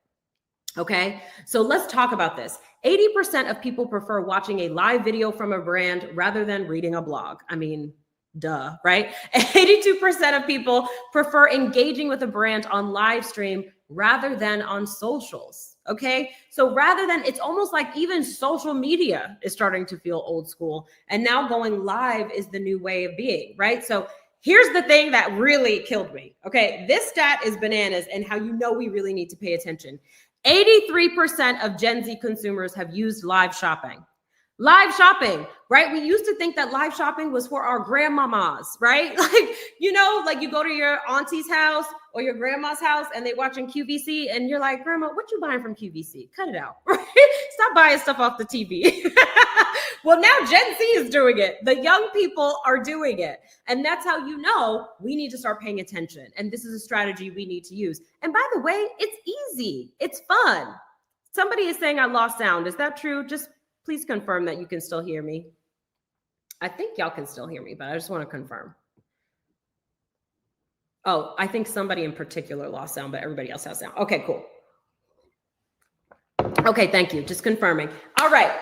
Okay, so let's talk about this. 80% of people prefer watching a live video from a brand rather than reading a blog. I mean, duh, right? 82% of people prefer engaging with a brand on live stream rather than on socials. Okay. So rather than, it's almost like even social media is starting to feel old school, and now going live is the new way of being, right? So here's the thing that really killed me. Okay. This stat is bananas, and how you know we really need to pay attention. 83% of Gen Z consumers have used live shopping. Live shopping, right? We used to think that live shopping was for our grandmamas, right? Like, you know, like you go to your auntie's house or your grandma's house and they watching QVC and you're like, Grandma, what you buying from QVC? Cut it out, right? Stop buying stuff off the TV. Well, now Gen Z is doing it. The young people are doing it. And that's how you know we need to start paying attention. And this is a strategy we need to use. And by the way, it's easy. It's fun. Somebody is saying I lost sound. Is that true? Just please confirm that you can still hear me. I think y'all can still hear me, but I just want to confirm. Oh, I think somebody in particular lost sound, but everybody else has sound. Okay, cool. Okay, thank you. Just confirming. All right.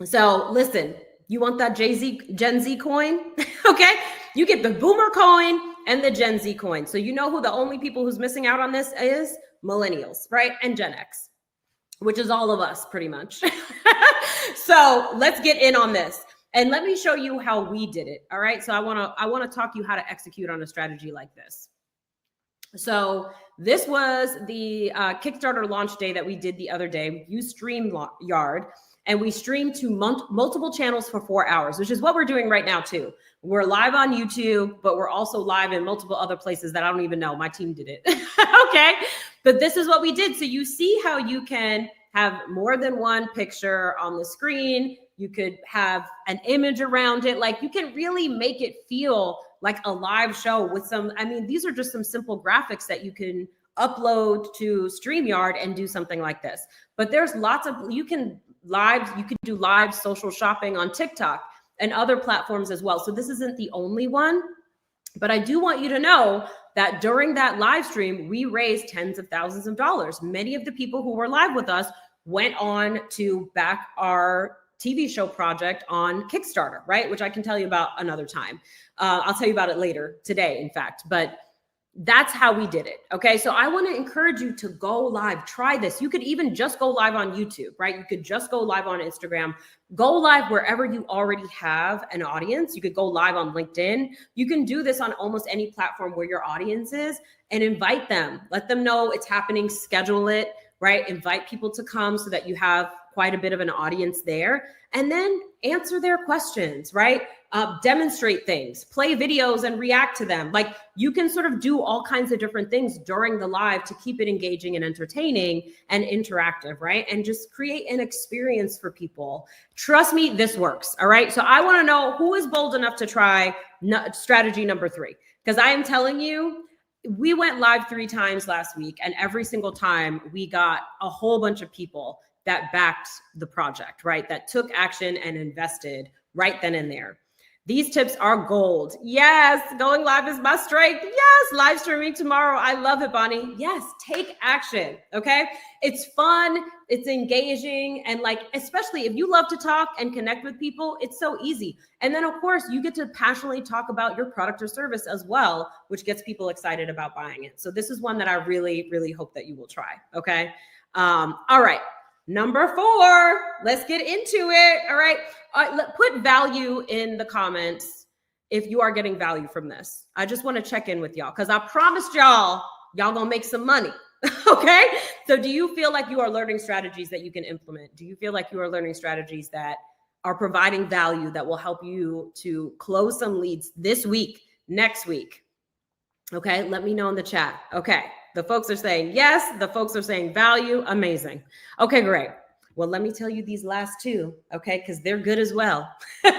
So listen, you want that Gen Z coin? Okay. You get the boomer coin and the Gen Z coin. So you know who the only people who's missing out on this is? Millennials, right? And Gen X, which is all of us pretty much. So let's get in on this. And let me show you how we did it. All right. So I want to talk you how to execute on a strategy like this. So this was the Kickstarter launch day that we did the other day. We used StreamYard, and we streamed to multiple channels for 4 hours, which is what we're doing right now too. We're live on YouTube, but we're also live in multiple other places that I don't even know. My team did it. Okay. But this is what we did. So you see how you can have more than one picture on the screen. You could have an image around it. Like, you can really make it feel like a live show with some, I mean, these are just some simple graphics that you can upload to StreamYard and do something like this. But there's lots of, you can do live social shopping on TikTok and other platforms as well. So this isn't the only one, but I do want you to know that during that live stream, we raised tens of thousands of dollars. Many of the people who were live with us went on to back our TV show project on Kickstarter, right? Which I can tell you about another time. I'll tell you about it later today, in fact, but that's how we did it. Okay. So I want to encourage you to go live, try this. You could even just go live on YouTube, right? You could just go live on Instagram, go live wherever you already have an audience. You could go live on LinkedIn. You can do this on almost any platform where your audience is, and invite them, let them know it's happening, schedule it, right? Invite people to come so that you have quite a bit of an audience there, and then answer their questions, right? Demonstrate things, play videos and react to them. Like, you can sort of do all kinds of different things during the live to keep it engaging and entertaining and interactive, right? And just create an experience for people. Trust me, this works. All right. So I want to know who is bold enough to try strategy number 3, because I am telling you, we went live 3 times last week, and every single time we got a whole bunch of people that backed the project, right? That took action and invested right then and there. These tips are gold. Yes, going live is my strength. Yes, live streaming tomorrow. I love it, Bonnie. Yes, take action, okay? It's fun, it's engaging, and like, especially if you love to talk and connect with people, it's so easy. And then of course, you get to passionately talk about your product or service as well, which gets people excited about buying it. So this is one that I really, really hope that you will try, okay? All right. Number 4, let's get into it. All right. Put value in the comments if you are getting value from this. I just want to check in with y'all, because I promised y'all gonna make some money. Okay. So do you feel like you are learning strategies that you can implement? Do you feel like you are learning strategies that are providing value that will help you to close some leads this week, next week? Okay. Let me know in the chat. Okay. The folks are saying yes. The folks are saying value. Amazing. Okay, great. Well, let me tell you these last 2, okay, because they're good as well. Also,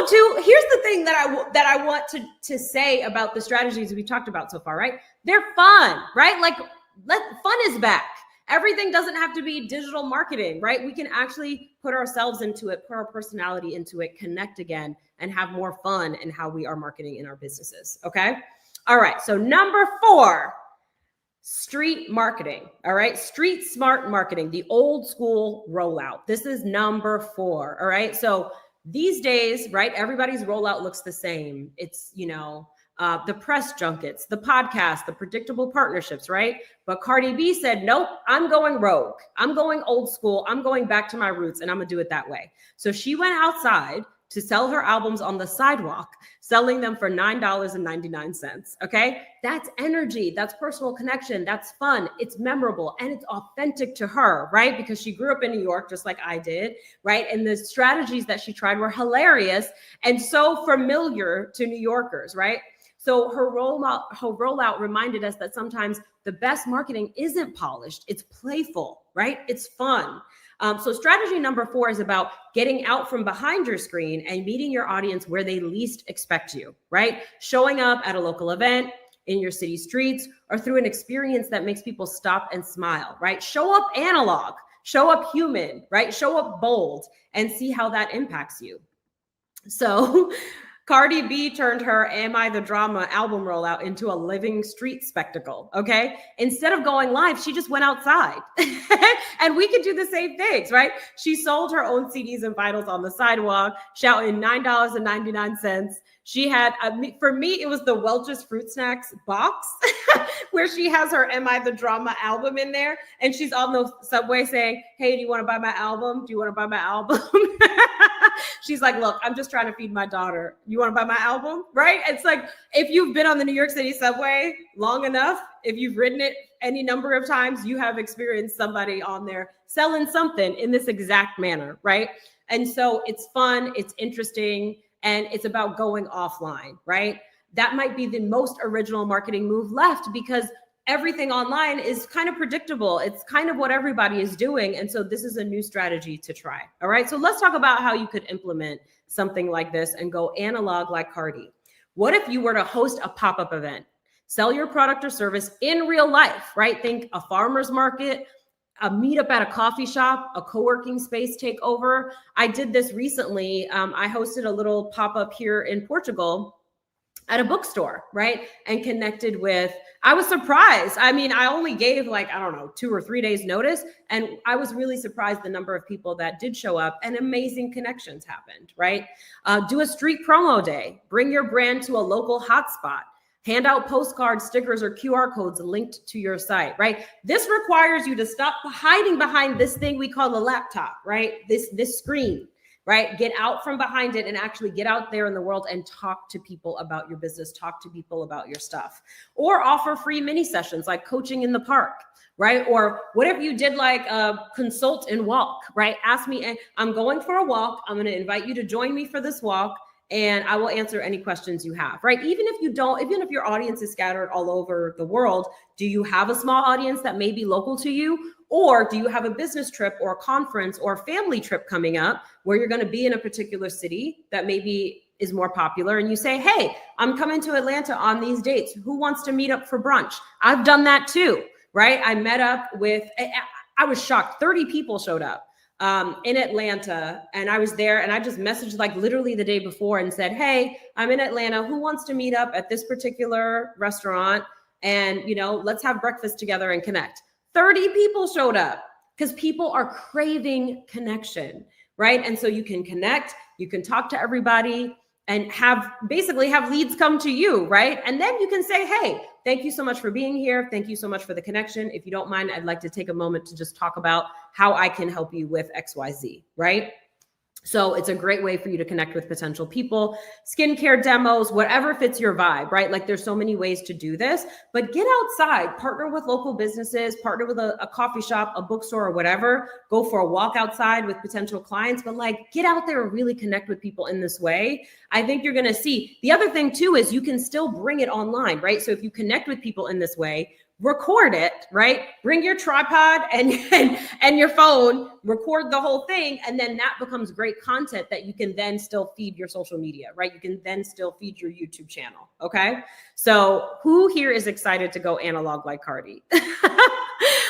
too, here's the thing that I want to say about the strategies we talked about so far, right? They're fun, right? Like, fun is back. Everything doesn't have to be digital marketing, right? We can actually put ourselves into it, put our personality into it, connect again, and have more fun in how we are marketing in our businesses, okay? All right, so number 4, street marketing. All right, street smart marketing, the old school rollout. This is number 4. All right, so these days, right, everybody's rollout looks the same. It's, the press junkets, the podcast, the predictable partnerships, right? But Cardi B said, nope, I'm going rogue. I'm going old school. I'm going back to my roots, and I'm gonna do it that way. So she went outside to sell her albums on the sidewalk, selling them for $9.99. Okay. That's energy. That's personal connection. That's fun. It's memorable, and it's authentic to her, right? Because she grew up in New York, just like I did, right? And the strategies that she tried were hilarious and so familiar to New Yorkers, right? So her rollout reminded us that sometimes the best marketing isn't polished. It's playful, right? It's fun. So strategy number 4 is about getting out from behind your screen and meeting your audience where they least expect you, right? Showing up at a local event, in your city streets, or through an experience that makes people stop and smile, right? Show up analog, show up human, right? Show up bold, and see how that impacts you. So Cardi B turned her Am I the Drama album rollout into a living street spectacle, okay? Instead of going live, she just went outside. And we could do the same things, right? She sold her own CDs and vinyls on the sidewalk, shouting $9.99. She had, for me, it was the Welch's Fruit Snacks box where she has her Am I the Drama album in there. And she's on the subway saying, hey, do you want to buy my album? Do you want to buy my album? She's like, look, I'm just trying to feed my daughter. You want to buy my album? Right? It's like, if you've been on the New York City subway long enough, if you've ridden it any number of times, you have experienced somebody on there selling something in this exact manner, right? And so it's fun, it's interesting, and it's about going offline, right? That might be the most original marketing move left because everything online is kind of predictable. It's kind of what everybody is doing. And so this is a new strategy to try. All right. So let's talk about how you could implement something like this and go analog like Cardi. What if you were to host a pop-up event, sell your product or service in real life, right? Think a farmer's market, a meetup at a coffee shop, a co-working space takeover. I did this recently. I hosted a little pop-up here in Portugal at a bookstore, right? And connected with, I was surprised. I mean, I only gave like, I don't know, 2 or 3 days notice. And I was really surprised the number of people that did show up and amazing connections happened, right? Do a street promo day, bring your brand to a local hotspot, hand out postcards, stickers, or QR codes linked to your site, right? This requires you to stop hiding behind this thing we call a laptop, right? This screen. Right? Get out from behind it and actually get out there in the world and talk to people about your business, talk to people about your stuff, or offer free mini sessions like coaching in the park, right? Or what if you did like a consult and walk, right? Ask me, I'm going for a walk. I'm going to invite you to join me for this walk and I will answer any questions you have, right? Even if your audience is scattered all over the world, do you have a small audience that may be local to you? Or do you have a business trip or a conference or a family trip coming up where you're going to be in a particular city that maybe is more popular and you say, hey, I'm coming to Atlanta on these dates. Who wants to meet up for brunch? I've done that too, right? I met up with, I was shocked. 30 people showed up in Atlanta and I was there and I just messaged like literally the day before and said, hey, I'm in Atlanta. Who wants to meet up at this particular restaurant? And, let's have breakfast together and connect. 30 people showed up because people are craving connection, right? And so you can connect, you can talk to everybody and have leads come to you, right? And then you can say, hey, thank you so much for being here. Thank you so much for the connection. If you don't mind, I'd like to take a moment to just talk about how I can help you with XYZ, right? So it's a great way for you to connect with potential people, skincare demos, whatever fits your vibe, right? Like there's so many ways to do this, but get outside, partner with local businesses, partner with a coffee shop, a bookstore or whatever, go for a walk outside with potential clients, but like get out there and really connect with people in this way. I think you're going to see. The other thing too is you can still bring it online, right? So if you connect with people in this way, record it, right? Bring your tripod and your phone, record the whole thing. And then that becomes great content that you can then still feed your social media, right? You can then still feed your YouTube channel. Okay. So who here is excited to go analog like Cardi?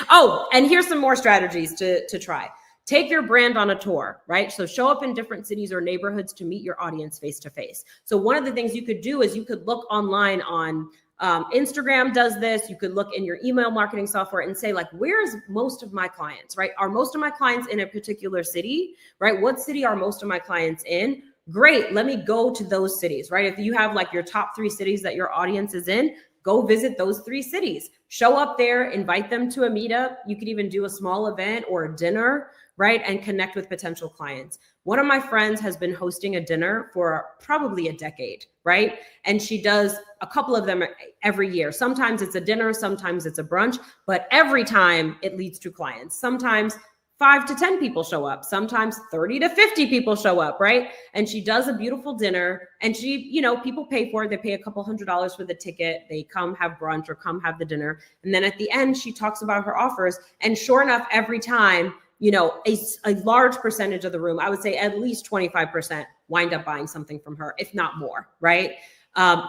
Oh, and here's some more strategies to try. Take your brand on a tour, right? So show up in different cities or neighborhoods to meet your audience face to face. So one of the things you could do is you could look online on Instagram does this. You could look in your email marketing software and say like, where's most of my clients, right? Are most of my clients in a particular city, right? What city are most of my clients in? Great. Let me go to those cities, right? If you have like your top 3 cities that your audience is in, go visit those 3 cities, show up there, invite them to a meetup. You could even do a small event or a dinner, right? And connect with potential clients. One of my friends has been hosting a dinner for probably a decade, right? And she does a couple of them every year. Sometimes it's a dinner, sometimes it's a brunch, but every time it leads to clients. Sometimes 5 to 10 people show up. Sometimes 30 to 50 people show up, right? And she does a beautiful dinner and she, people pay for it. They pay a couple $100s for the ticket. They come have brunch or come have the dinner. And then at the end, she talks about her offers. And sure enough, every time, a large percentage of the room, I would say at least 25% wind up buying something from her, if not more, right?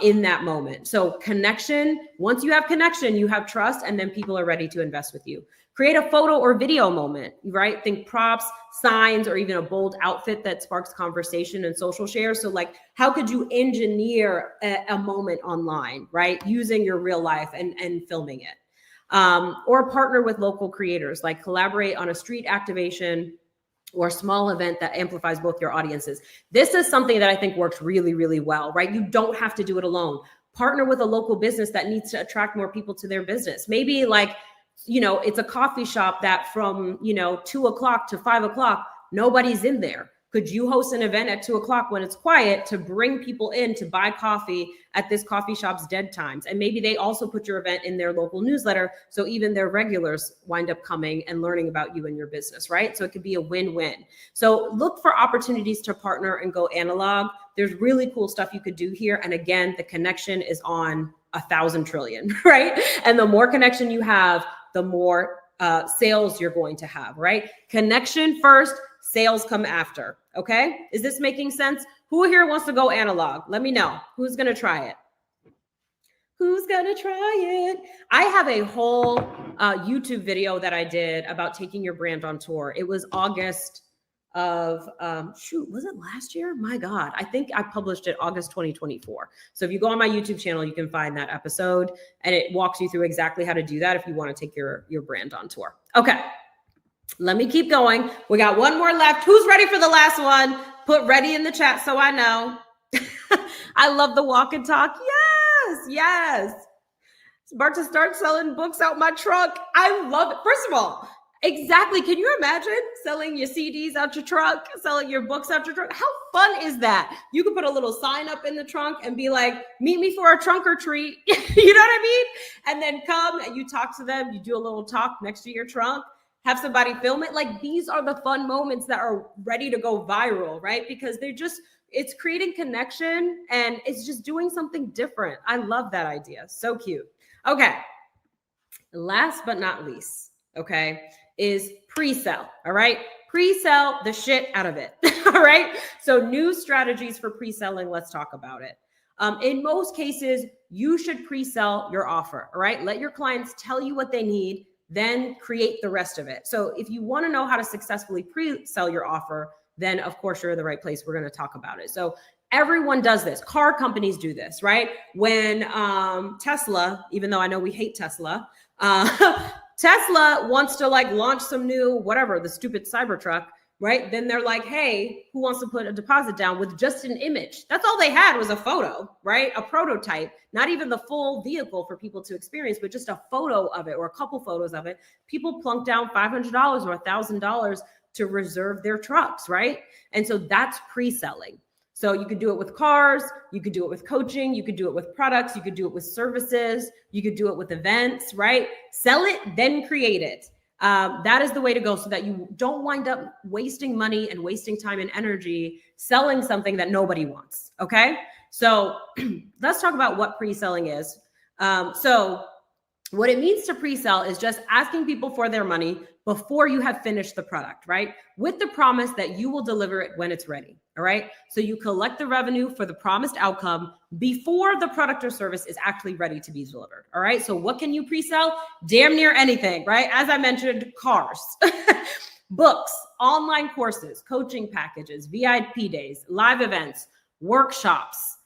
In that moment. So connection, once you have connection, you have trust, and then people are ready to invest with you. Create a photo or video moment, right? Think props, signs, or even a bold outfit that sparks conversation and social shares. So like, how could you engineer a moment online, right? Using your real life and filming it. Or partner with local creators, like collaborate on a street activation, or a small event that amplifies both your audiences. This is something that I think works really, really well, right? You don't have to do it alone. Partner with a local business that needs to attract more people to their business. Maybe like, it's a coffee shop that from, 2 o'clock to 5 o'clock, nobody's in there. Could you host an event at 2 o'clock when it's quiet to bring people in to buy coffee at this coffee shop's dead times? And maybe they also put your event in their local newsletter, so even their regulars wind up coming and learning about you and your business, right? So it could be a win-win. So look for opportunities to partner and go analog. There's really cool stuff you could do here. And again, the connection is on 1,000 trillion, right? And the more connection you have, the more sales you're going to have, right? Connection first, sales come after. Okay. Is this making sense? Who here wants to go analog? Let me know. Who's going to try it? Who's going to try it? I have a whole YouTube video that I did about taking your brand on tour. It was August of, was it last year? My God, I think I published it August 2024. So if you go on my YouTube channel, you can find that episode and it walks you through exactly how to do that if you want to take your brand on tour. Okay. Let me keep going. We got one more left. Who's ready for the last one? Put ready in the chat so I know. I love the walk and talk. Yes. It's about to start selling books out my truck. I love it. First of all, exactly. Can you imagine selling your CDs out your truck, selling your books out your truck? How fun is that? You could put a little sign up in the trunk and be like, meet me for a trunk or treat. You know what I mean? And then come and you talk to them. You do a little talk next to your trunk. Have somebody film it. Like, these are the fun moments that are ready to go viral, right? Because it's creating connection and it's just doing something different. I love that idea. So cute. Okay. Last but not least, okay, is pre-sell. All right. Pre-sell the shit out of it. All right. So new strategies for pre-selling. Let's talk about it. In most cases, you should pre-sell your offer. All right. Let your clients tell you what they need, then create the rest of it. So if you want to know how to successfully pre-sell your offer, then of course you're in the right place. We're going to talk about it. So everyone does this. Car companies do this, right? When Tesla, even though I know we hate Tesla, Tesla wants to launch some new, whatever, the stupid Cybertruck, right? Then they're like, hey, who wants to put a deposit down with just an image? That's all they had was a photo, right? A prototype, not even the full vehicle for people to experience, but just a photo of it or a couple photos of it. People plunk down $500 or $1,000 to reserve their trucks, right? And so that's pre-selling. So you could do it with cars, you could do it with coaching, you could do it with products, you could do it with services, you could do it with events, right? Sell it, then create it. That is the way to go so that you don't wind up wasting money and wasting time and energy selling something that nobody wants. Okay. So let's talk about what pre-selling is. So what it means to pre-sell is just asking people for their money before you have finished the product, right? With the promise that you will deliver it when it's ready. All right. So you collect the revenue for the promised outcome before the product or service is actually ready to be delivered. All right. So what can you pre-sell? Damn near anything, right? As I mentioned, cars, books, online courses, coaching packages, VIP days, live events, workshops,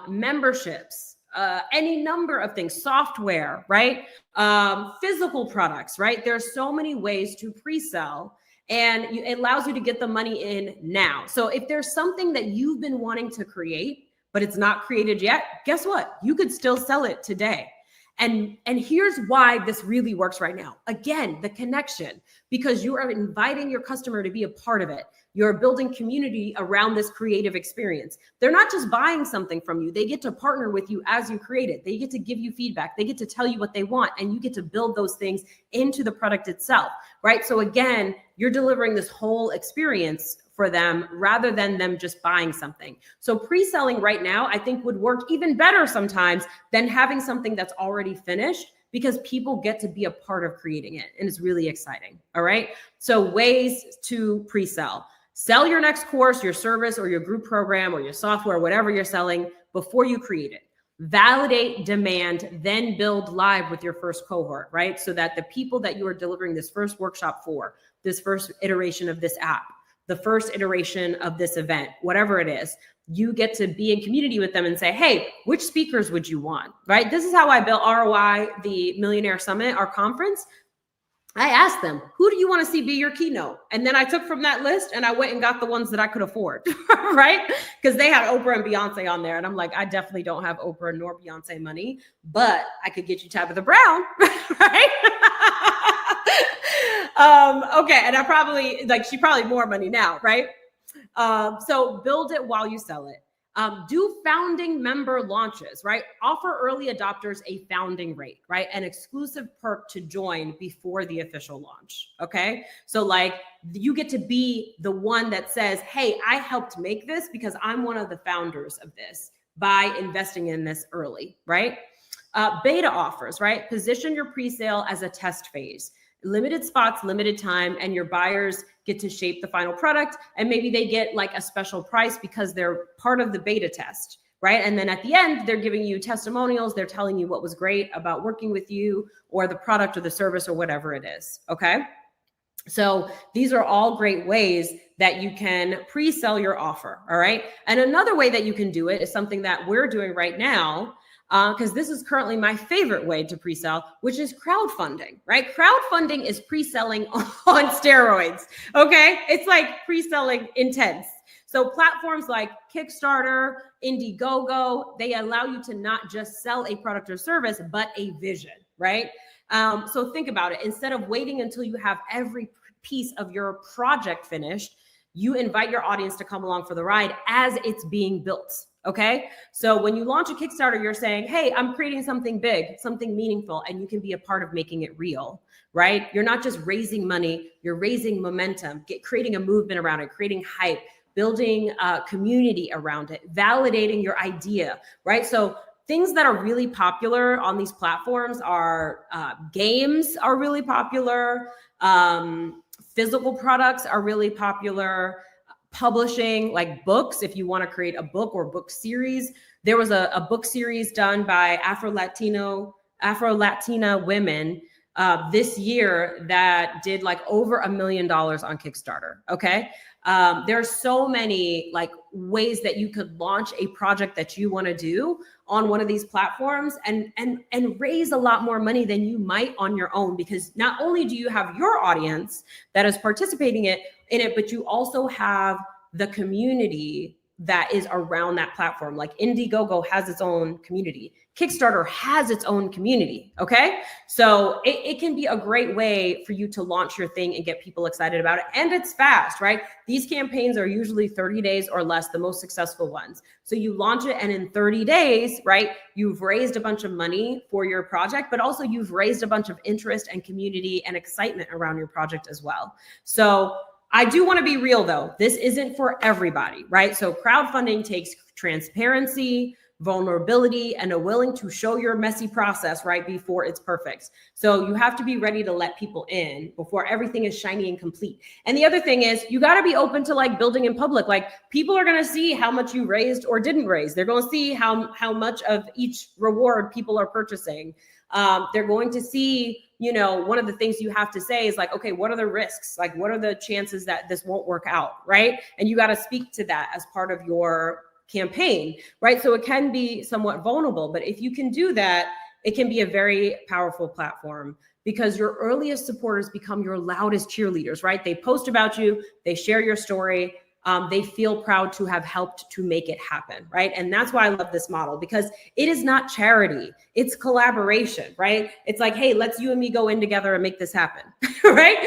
memberships, any number of things, software, right? Physical products, right? There's so many ways to pre-sell. And it allows you to get the money in now. So if there's something that you've been wanting to create, but it's not created yet, guess what? You could still sell it today. And here's why this really works right now. Again, the connection, because you are inviting your customer to be a part of it. You're building community around this creative experience. They're not just buying something from you. They get to partner with you as you create it. They get to give you feedback. They get to tell you what they want, and you get to build those things into the product itself, right? So again, you're delivering this whole experience for them rather than them just buying something. So pre-selling right now, I think would work even better sometimes than having something that's already finished, because people get to be a part of creating it. And it's really exciting. All right. So ways to pre-sell. Sell your next course, your service, or your group program, or your software, whatever you're selling, before you create it. Validate demand, then build live with your first cohort, right? So that the people that you are delivering this first workshop for, this first iteration of this app, the first iteration of this event, whatever it is, you get to be in community with them and say, hey, which speakers would you want, right? This is how I built ROI, the Millionaire Summit, our conference. I asked them, who do you want to see be your keynote? And then I took from that list and I went and got the ones that I could afford, right? Because they had Oprah and Beyonce on there. And I'm like, I definitely don't have Oprah nor Beyonce money, but I could get you Tabitha Brown, right? Okay. And I probably, like, she probably more money now, right? So build it while you sell it. Do founding member launches, right? Offer early adopters a founding rate, right? An exclusive perk to join before the official launch, okay? So like you get to be the one that says, hey, I helped make this because I'm one of the founders of this by investing in this early, right? Beta offers, right? Position your pre-sale as a test phase. Limited spots, limited time, and your buyers get to shape the final product. And maybe they get like a special price because they're part of the beta test, right? And then at the end, they're giving you testimonials. They're telling you what was great about working with you or the product or the service or whatever it is, okay? So these are all great ways that you can pre-sell your offer, all right? And another way that you can do it is something that we're doing right now, because this is currently my favorite way to pre-sell, which is crowdfunding, right? Crowdfunding is pre-selling on steroids, okay? It's like pre-selling intense. So platforms like Kickstarter, Indiegogo, they allow you to not just sell a product or service, but a vision, right? So think about it. Instead of waiting until you have every piece of your project finished, you invite your audience to come along for the ride as it's being built. Okay. So when you launch a Kickstarter, you're saying, hey, I'm creating something big, something meaningful, and you can be a part of making it real, right? You're not just raising money, you're raising momentum, creating a movement around it, creating hype, building a community around it, validating your idea, right? So things that are really popular on these platforms are games are really popular. Physical products are really popular. Publishing, like books, if you want to create a book or book series. There was a book series done by Afro-Latina women this year that did like over $1 million on Kickstarter, okay? There are so many like ways that you could launch a project that you want to do on one of these platforms and raise a lot more money than you might on your own, because not only do you have your audience that is participating in it, but you also have the community that is around that platform. Like Indiegogo has its own community. Kickstarter has its own community, okay? So it can be a great way for you to launch your thing and get people excited about it. And it's fast, right? These campaigns are usually 30 days or less, the most successful ones. So you launch it and in 30 days, right, you've raised a bunch of money for your project, but also you've raised a bunch of interest and community and excitement around your project as well. So I do want to be real though. This isn't for everybody, right? So crowdfunding takes transparency, vulnerability, and a willing to show your messy process right before it's perfect. So you have to be ready to let people in before everything is shiny and complete. And the other thing is you got to be open to like building in public. Like people are going to see how much you raised or didn't raise. They're going to see how much of each reward people are purchasing. They're going to see, you know, one of the things you have to say is like, okay, what are the risks? Like, what are the chances that this won't work out, right? And you got to speak to that as part of your campaign, right? So it can be somewhat vulnerable, but if you can do that, it can be a very powerful platform because your earliest supporters become your loudest cheerleaders, right? They post about you, they share your story, they feel proud to have helped to make it happen, right? And that's why I love this model, because it is not charity, it's collaboration, right? It's like, hey, let's you and me go in together and make this happen, right?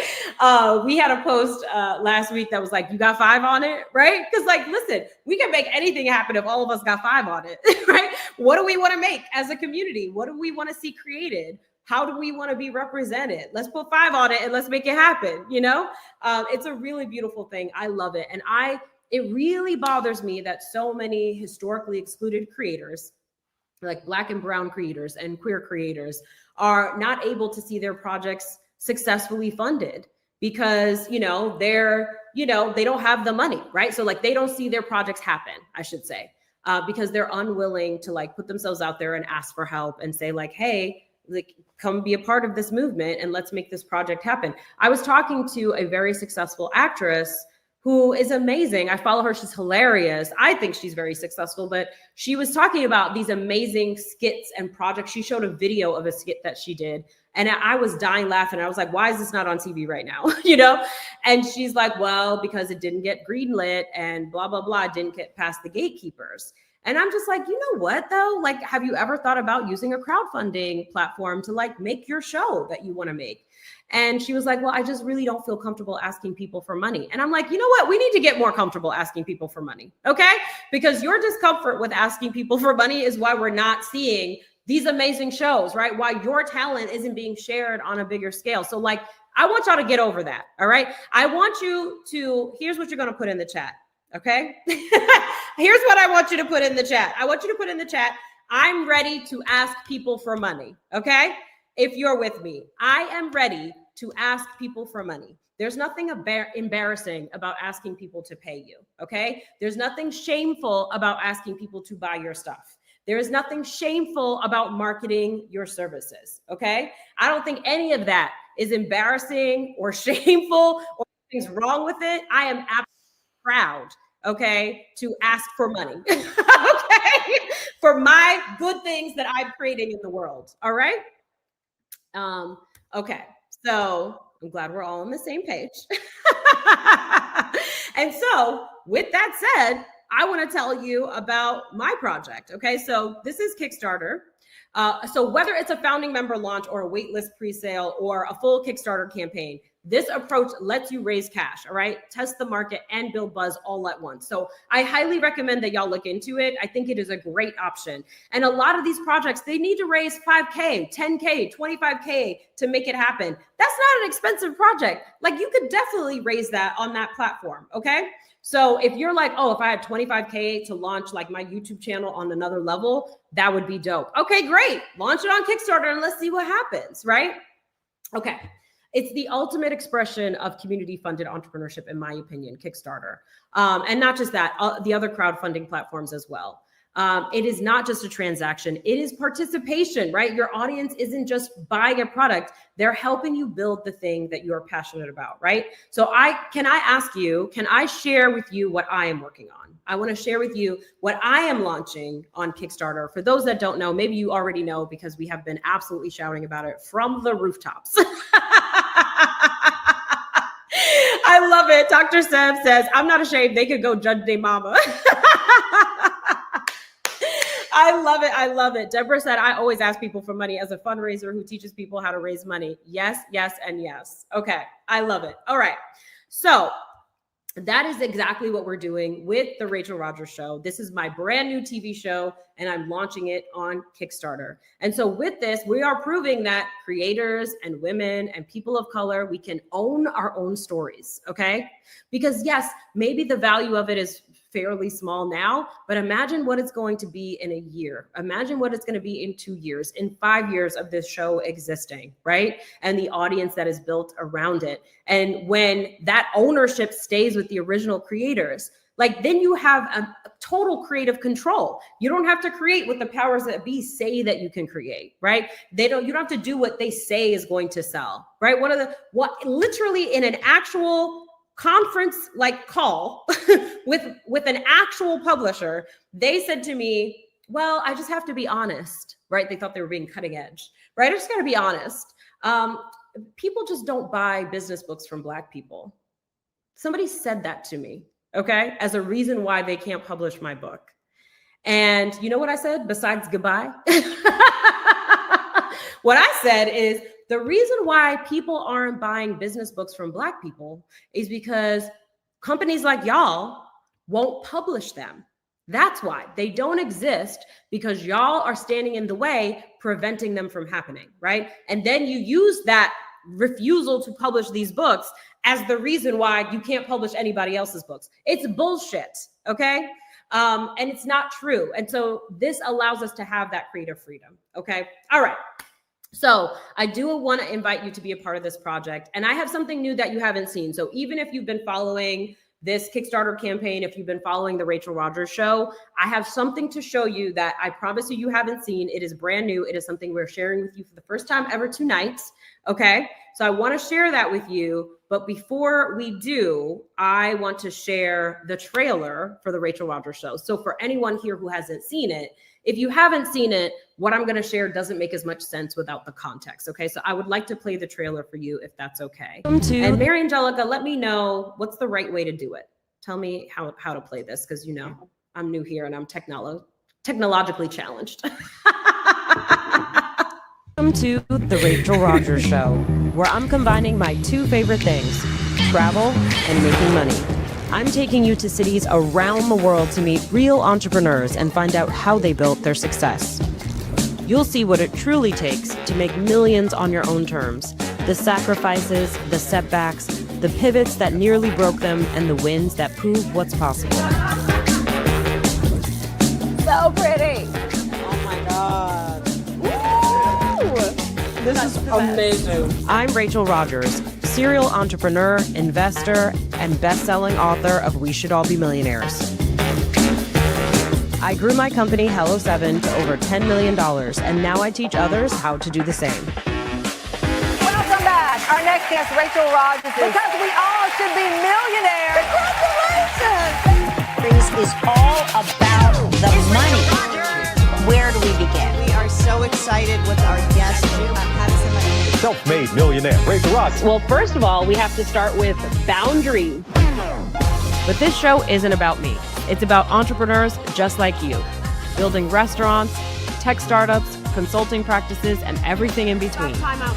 We had a post last week that was like, you got 5 on it, right? Because like, listen, we can make anything happen if all of us got 5 on it, right? What do we want to make as a community? What do we want to see created? How do we want to be represented? Let's put 5 on it and let's make it happen. You know, it's a really beautiful thing. I love it. And it really bothers me that so many historically excluded creators, like Black and brown creators and queer creators, are not able to see their projects successfully funded because, you know, they don't have the money, right? So like they don't see their projects happen, I should say, because they're unwilling to like put themselves out there and ask for help and say like, hey, like come be a part of this movement and let's make this project happen. I was talking to a very successful actress who is amazing. I follow her. She's hilarious. I think she's very successful, but she was talking about these amazing skits and projects. She showed a video of a skit that she did And I was dying laughing. I was like, why is this not on TV right now? You know? And she's like, well, because it didn't get greenlit and blah, blah, blah, didn't get past the gatekeepers. And I'm just like, you know what though? Like, have you ever thought about using a crowdfunding platform to like make your show that you want to make? And she was like, well, I just really don't feel comfortable asking people for money. And I'm like, you know what? We need to get more comfortable asking people for money. Okay. Because your discomfort with asking people for money is why we're not seeing these amazing shows, right? Why your talent isn't being shared on a bigger scale. So like, I want y'all to get over that. All right. I want you to, here's what you're going to put in the chat. Okay. Here's what I want you to put in the chat. I want you to put in the chat, I'm ready to ask people for money. Okay. If you're with me, I am ready to ask people for money. There's nothing embarrassing about asking people to pay you. Okay. There's nothing shameful about asking people to buy your stuff. There is nothing shameful about marketing your services. Okay. I don't think any of that is embarrassing or shameful or things wrong with it. I am absolutely proud, okay, to ask for money, okay, for my good things that I'm creating in the world. All right. Okay. So I'm glad we're all on the same page. And so with that said, I want to tell you about my project. Okay. So this is Kickstarter. So whether it's a founding member launch or a waitlist presale or a full Kickstarter campaign, this approach lets you raise cash, all right? Test the market and build buzz all at once. So I highly recommend that y'all look into it. I think it is a great option. And a lot of these projects, they need to raise 5K, 10K, 25K to make it happen. That's not an expensive project. Like you could definitely raise that on that platform, okay? So if you're like, oh, if I had 25K to launch like my YouTube channel on another level, that would be dope. Okay, great. Launch it on Kickstarter and let's see what happens, right? Okay. It's the ultimate expression of community-funded entrepreneurship, in my opinion, Kickstarter. And not just that, the other crowdfunding platforms as well. It is not just a transaction, it is participation, right? Your audience isn't just buying a product, they're helping you build the thing that you're passionate about, right? So can I share with you what I am working on? I want to share with you what I am launching on Kickstarter. For those that don't know, maybe you already know because we have been absolutely shouting about it from the rooftops. I love it. Dr. Seb says, I'm not ashamed. They could go judge their mama. I love it. I love it. Deborah said, I always ask people for money as a fundraiser who teaches people how to raise money. Yes, yes, and yes. Okay. I love it. All right. So that is exactly what we're doing with the Rachel Rodgers Show. This is my brand new TV show, and I'm launching it on Kickstarter. And so with this, we are proving that creators and women and people of color, we can own our own stories, okay? Because yes, maybe the value of it is fairly small now, but imagine what it's going to be in a year. Imagine what it's going to be in 2 years, in 5 years of this show existing, right? And the audience that is built around it. And when that ownership stays with the original creators, like then you have a total creative control. You don't have to create what the powers that be say that you can create, right? You don't have to do what they say is going to sell, right? Literally in an actual conference like call with an actual publisher, they said to me, well, I just have to be honest, right? They thought they were being cutting edge, right? I just got to be honest. People just don't buy business books from Black people. Somebody said that to me, okay, as a reason why they can't publish my book. And you know what I said besides goodbye? What I said is, the reason why people aren't buying business books from Black people is because companies like y'all won't publish them. That's why they don't exist, because y'all are standing in the way, preventing them from happening, right? And then you use that refusal to publish these books as the reason why you can't publish anybody else's books. It's bullshit, okay? And it's not true. And so this allows us to have that creative freedom, okay? All right. So I do want to invite you to be a part of this project. And I have something new that you haven't seen. So even if you've been following this Kickstarter campaign, if you've been following the Rachel Rodgers Show, I have something to show you that I promise you haven't seen. It is brand new. It is something we're sharing with you for the first time ever tonight. Okay. So I want to share that with you. But before we do, I want to share the trailer for the Rachel Rodgers Show. So for anyone here who hasn't seen it, if you haven't seen it, what I'm going to share doesn't make as much sense without the context. Okay. So I would like to play the trailer for you if that's okay. And Mary Angelica, let me know what's the right way to do it. Tell me how to play this, because I'm new here and I'm technologically challenged. Welcome to the Rachel Rodgers Show, where I'm combining my two favorite things, travel and making money. I'm taking you to cities around the world to meet real entrepreneurs and find out how they built their success. You'll see what it truly takes to make millions on your own terms, the sacrifices, the setbacks, the pivots that nearly broke them, and the wins that prove what's possible. So pretty. Oh my God. Woo! This is amazing. I'm Rachel Rodgers, serial entrepreneur, investor, and best-selling author of We Should All Be Millionaires. I grew my company, Hello7, to over $10 million, and now I teach others how to do the same. Welcome back. Our next guest, Rachel Rodgers, because we all should be millionaires. Congratulations! This is all about the money. Where do we begin? We are so excited with our guest. How does somebody Self-made millionaire, Rachel Rodgers. Well, first of all, we have to start with boundaries. But this show isn't about me. It's about entrepreneurs just like you, building restaurants, tech startups, consulting practices, and everything in between. Time out.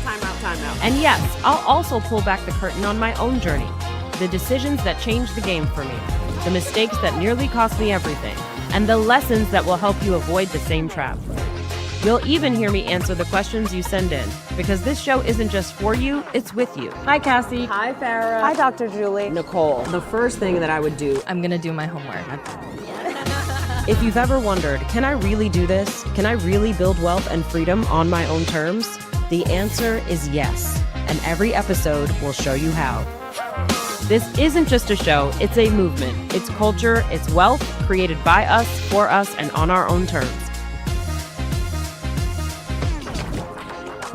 And yes, I'll also pull back the curtain on my own journey, the decisions that changed the game for me, the mistakes that nearly cost me everything, and the lessons that will help you avoid the same trap. You'll even hear me answer the questions you send in, because this show isn't just for you, it's with you. Hi, Cassie. Hi, Farah. Hi, Dr. Julie. Nicole. The first thing that I would do, I'm gonna do my homework. if you've ever wondered, can I really do this? Can I really build wealth and freedom on my own terms? The answer is yes, and every episode will show you how. This isn't just a show, it's a movement. It's culture, it's wealth, created by us, for us, and on our own terms.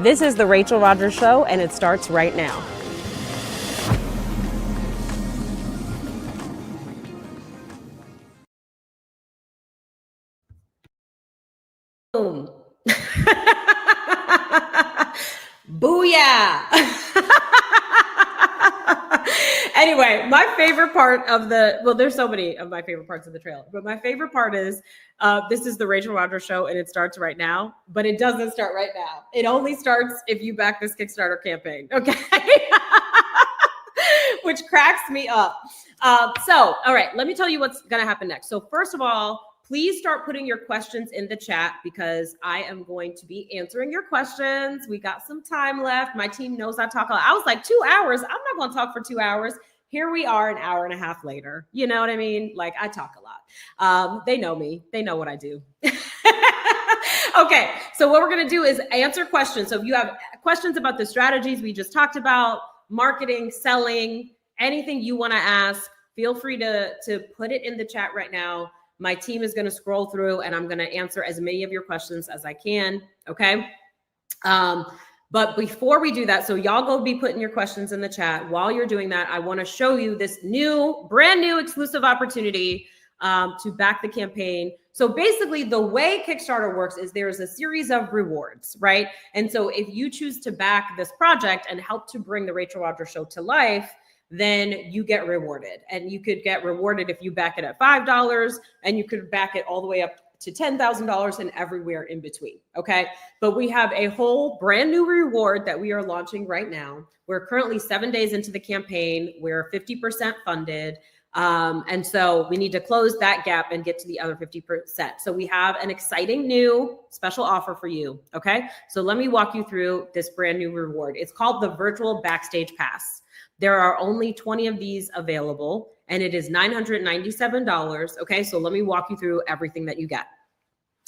This is the Rachel Rodgers Show, and it starts right now. Boom. Booyah. Anyway, my favorite part of there's so many of my favorite parts of the trailer, but my favorite part is this is the Rachel Rodgers Show and it starts right now, but it doesn't start right now. It only starts if you back this Kickstarter campaign, okay? Which cracks me up. So, all right, let me tell you what's going to happen next. So first of all, please start putting your questions in the chat because I am going to be answering your questions. We got some time left. My team knows I talk a lot. I was like 2 hours. I'm not going to talk for 2 hours. Here we are an hour and a half later. You know what I mean? Like I talk a lot. They know me. They know what I do. Okay. So what we're going to do is answer questions. So if you have questions about the strategies we just talked about, marketing, selling, anything you want to ask, feel free to put it in the chat right now. My team is going to scroll through and I'm going to answer as many of your questions as I can. Okay. But before we do that, so y'all go be putting your questions in the chat. While you're doing that, I want to show you this brand new exclusive opportunity to back the campaign. So basically the way Kickstarter works is there's a series of rewards, right? And so if you choose to back this project and help to bring the Rachel Rodgers Show to life, then you get rewarded. And you could get rewarded if you back it at $5, and you could back it all the way up to $10,000 and everywhere in between. Okay. But we have a whole brand new reward that we are launching right now. We're currently 7 days into the campaign. We're 50% funded. And so we need to close that gap and get to the other 50%. So we have an exciting new special offer for you. Okay. So let me walk you through this brand new reward. It's called the Virtual Backstage Pass. There are only 20 of these available and it is $997. Okay. So let me walk you through everything that you get.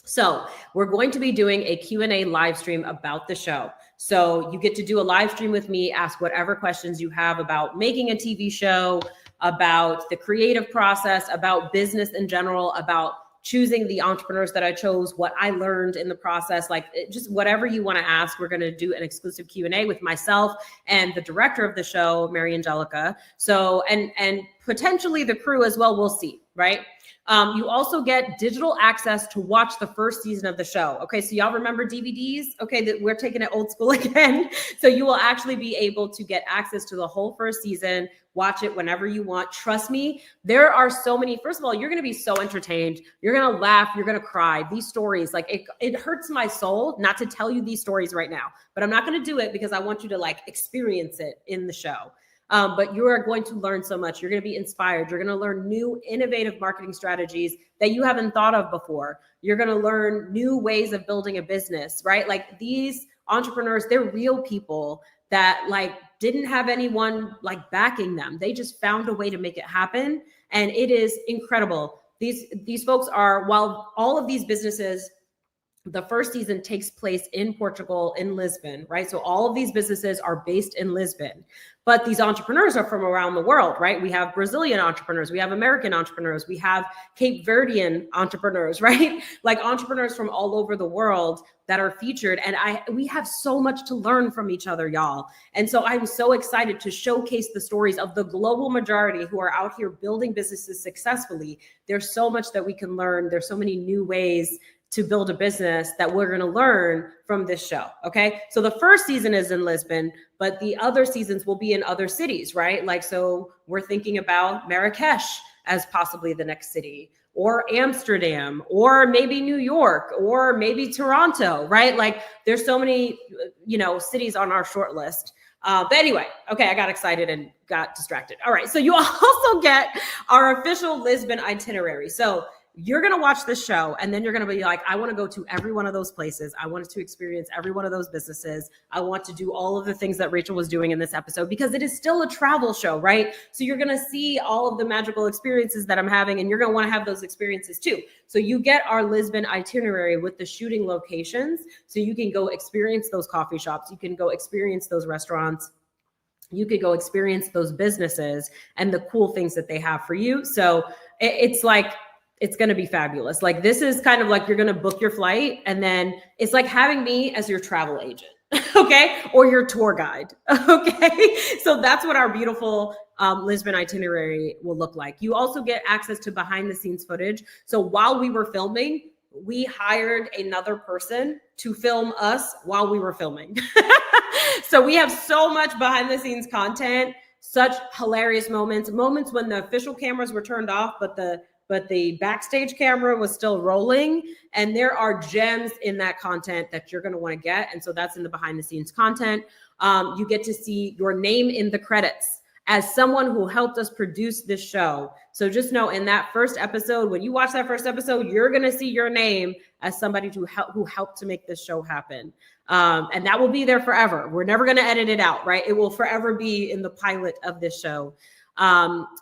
So we're going to be doing a Q&A live stream about the show. So you get to do a live stream with me, ask whatever questions you have about making a TV show, about the creative process, about business in general, about choosing the entrepreneurs that I chose, what I learned in the process, just whatever you want to ask. We're going to do an exclusive Q&A with myself and the director of the show, Mary Angelica. So, and potentially the crew as well. We'll see. right? You also get digital access to watch the first season of the show. Okay, so y'all remember DVDs? Okay, that we're taking it old school again. So you will actually be able to get access to the whole first season, watch it whenever you want. Trust me, there are so many. First of all, you're going to be so entertained. You're going to laugh. You're going to cry. These stories, like it hurts my soul not to tell you these stories right now, but I'm not going to do it because I want you to like experience it in the show. But you are going to learn so much. You're going to be inspired. You're going to learn new innovative marketing strategies that you haven't thought of before. You're going to learn new ways of building a business, right? Like these entrepreneurs, they're real people that like didn't have anyone like backing them. They just found a way to make it happen. And it is incredible. These folks are, while all of these businesses, the first season takes place in Portugal, in Lisbon, right? So all of these businesses are based in Lisbon, but these entrepreneurs are from around the world, right? We have Brazilian entrepreneurs, we have American entrepreneurs, we have Cape Verdean entrepreneurs, right? Like entrepreneurs from all over the world that are featured. And we have so much to learn from each other, y'all. And so I'm so excited to showcase the stories of the global majority who are out here building businesses successfully. There's so much that we can learn. There's so many new ways to build a business that we're going to learn from this show. Okay. So the first season is in Lisbon, but the other seasons will be in other cities, right? Like, so we're thinking about Marrakesh as possibly the next city, or Amsterdam, or maybe New York, or maybe Toronto, right? Like there's so many, cities on our short list. But anyway, okay, I got excited and got distracted. All right. So you also get our official Lisbon itinerary. So you're going to watch this show and then you're going to be like, I want to go to every one of those places. I wanted to experience every one of those businesses. I want to do all of the things that Rachel was doing in this episode because it is still a travel show, right? So you're going to see all of the magical experiences that I'm having and you're going to want to have those experiences too. So you get our Lisbon itinerary with the shooting locations. So you can go experience those coffee shops. You can go experience those restaurants. You could go experience those businesses and the cool things that they have for you. So it's like, it's going to be fabulous. Like this is kind of like you're going to book your flight and then it's like having me as your travel agent. Okay. Or your tour guide. Okay. So that's what our beautiful Lisbon itinerary will look like. You also get access to behind the scenes footage. So while we were filming, we hired another person to film us while we were filming. So we have so much behind the scenes content, such hilarious moments when the official cameras were turned off, but the backstage camera was still rolling, and there are gems in that content that you're going to want to get. And so that's in the behind the scenes content. You get to see your name in the credits as someone who helped us produce this show. So just know in that first episode, when you watch that first episode, you're going to see your name as somebody who helped to make this show happen. And that will be there forever. We're never going to edit it out, right? It will forever be in the pilot of this show.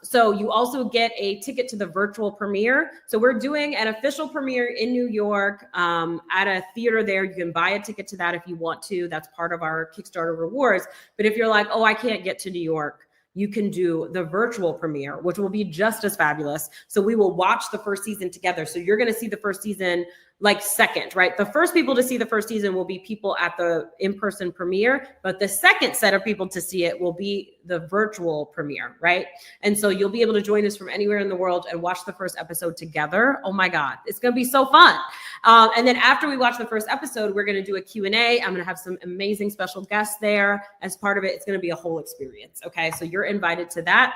So you also get a ticket to the virtual premiere. So we're doing an official premiere in New York at a theater there. You can buy a ticket to that if you want to. That's part of our Kickstarter rewards. But if you're like, oh, I can't get to New York, you can do the virtual premiere, which will be just as fabulous. So we will watch the first season together. So you're going to see the first season like second, right? The first people to see the first season will be people at the in-person premiere, but the second set of people to see it will be the virtual premiere, right? And so you'll be able to join us from anywhere in the world and watch the first episode together. Oh my God, it's going to be so fun. And then after we watch the first episode, we're going to do a Q&A. I'm going to have some amazing special guests there as part of it. It's going to be a whole experience. Okay. So you're invited to that.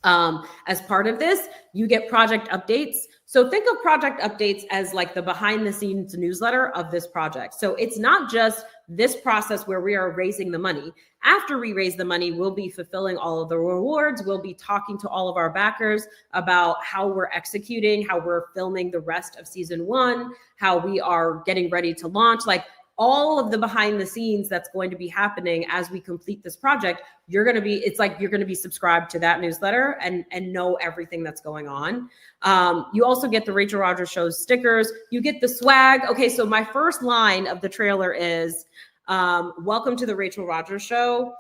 As part of this, you get project updates. So think of project updates as like the behind the scenes newsletter of this project. So it's not just this process where we are raising the money. After we raise the money, we'll be fulfilling all of the rewards. We'll be talking to all of our backers about how we're executing, how we're filming the rest of season 1, how we are getting ready to launch, like all of the behind the scenes that's going to be happening as we complete this project. It's like you're going to be subscribed to that newsletter and know everything that's going on. You also get the Rachel Rodgers Show stickers. You get the swag. Okay, so my first line of the trailer is, welcome to the Rachel Rodgers Show,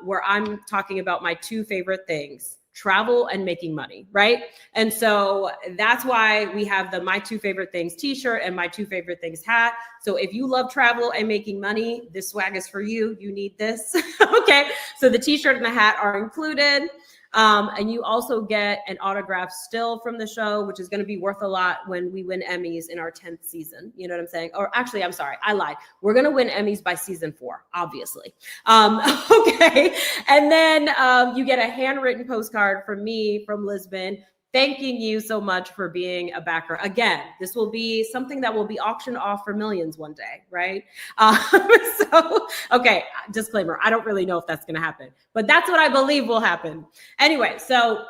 where I'm talking about my 2 favorite things: travel and making money, right? And so that's why we have the My 2 Favorite Things t-shirt and My 2 Favorite Things hat. So if you love travel and making money, this swag is for you. You need this. Okay. So the t-shirt and the hat are included. And you also get an autographed still from the show, which is going to be worth a lot when we win Emmys in our 10th season. You know what I'm saying? Or actually, I'm sorry, I lied. We're going to win Emmys by season 4, obviously. Okay. And then you get a handwritten postcard from me from Lisbon, thanking you so much for being a backer. Again, this will be something that will be auctioned off for millions one day, right? So, okay, disclaimer, I don't really know if that's going to happen, but that's what I believe will happen. Anyway, so